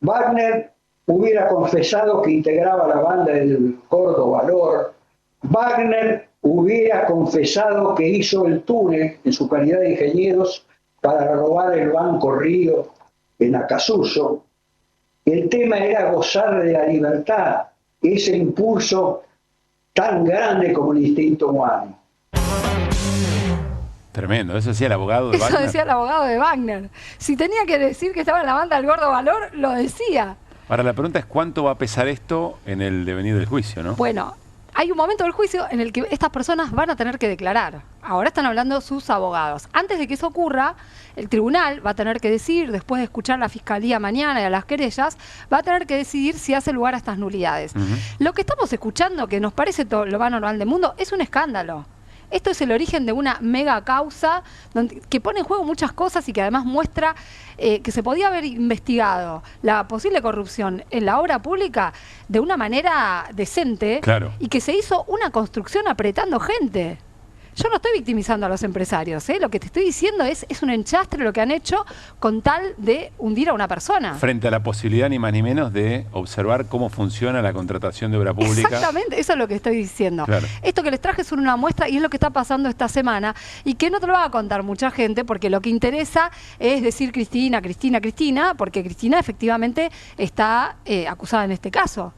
Wagner hubiera confesado que integraba la banda del Gordo Valor. Wagner hubiera confesado que hizo el túnel en su calidad de ingenieros para robar el Banco Río en Acasuso. El tema era gozar de la libertad, ese impulso tan grande como el instinto humano. Tremendo, eso decía el abogado de Eso Wagner. decía el abogado de Wagner. Si tenía que decir que estaba en la banda del Gordo Valor, lo decía. Ahora, la pregunta es cuánto va a pesar esto en el devenir del juicio, ¿no? Bueno, hay un momento del juicio en el que estas personas van a tener que declarar. Ahora están hablando sus abogados. Antes de que eso ocurra, el tribunal va a tener que decidir, después de escuchar a la fiscalía mañana y a las querellas, va a tener que decidir si hace lugar a estas nulidades. Lo que estamos escuchando, que nos parece todo lo más normal del mundo, es un escándalo. Esto es el origen de una mega causa que pone en juego muchas cosas y que además muestra que se podía haber investigado la posible corrupción en la obra pública de una manera decente, claro, y que se hizo una construcción apretando gente. Yo no estoy victimizando a los empresarios, ¿eh? Lo que te estoy diciendo es un enchastre lo que han hecho con tal de hundir a una persona. Frente a la posibilidad ni más ni menos de observar cómo funciona la contratación de obra pública. Exactamente, eso es lo que estoy diciendo. Claro. Esto que les traje es una muestra y es lo que está pasando esta semana y que no te lo va a contar mucha gente porque lo que interesa es decir Cristina, Cristina, Cristina, porque Cristina efectivamente está acusada en este caso.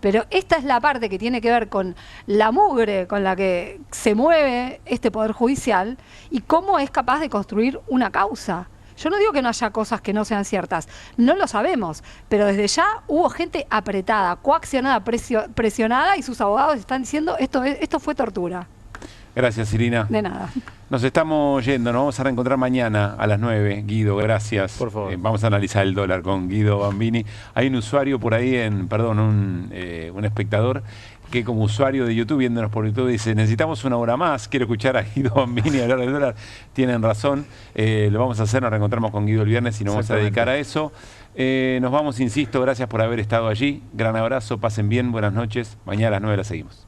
Pero esta es la parte que tiene que ver con la mugre con la que se mueve este Poder Judicial y cómo es capaz de construir una causa. Yo no digo que no haya cosas que no sean ciertas, no lo sabemos, pero desde ya hubo gente apretada, coaccionada, presionada y sus abogados están diciendo esto fue tortura. Gracias, Irina. De nada. Nos estamos yendo, nos vamos a reencontrar mañana a las 9. Guido, gracias. Por favor. Vamos a analizar el dólar con Guido Bambini. Hay un usuario por ahí, un espectador, que como usuario de YouTube, viéndonos por YouTube, dice, necesitamos una hora más, quiero escuchar a Guido Bambini hablar del dólar. Tienen razón, lo vamos a hacer, nos reencontramos con Guido el viernes y nos vamos a dedicar a eso. Nos vamos, insisto, gracias por haber estado allí. Gran abrazo, pasen bien, buenas noches. Mañana a las 9 la seguimos.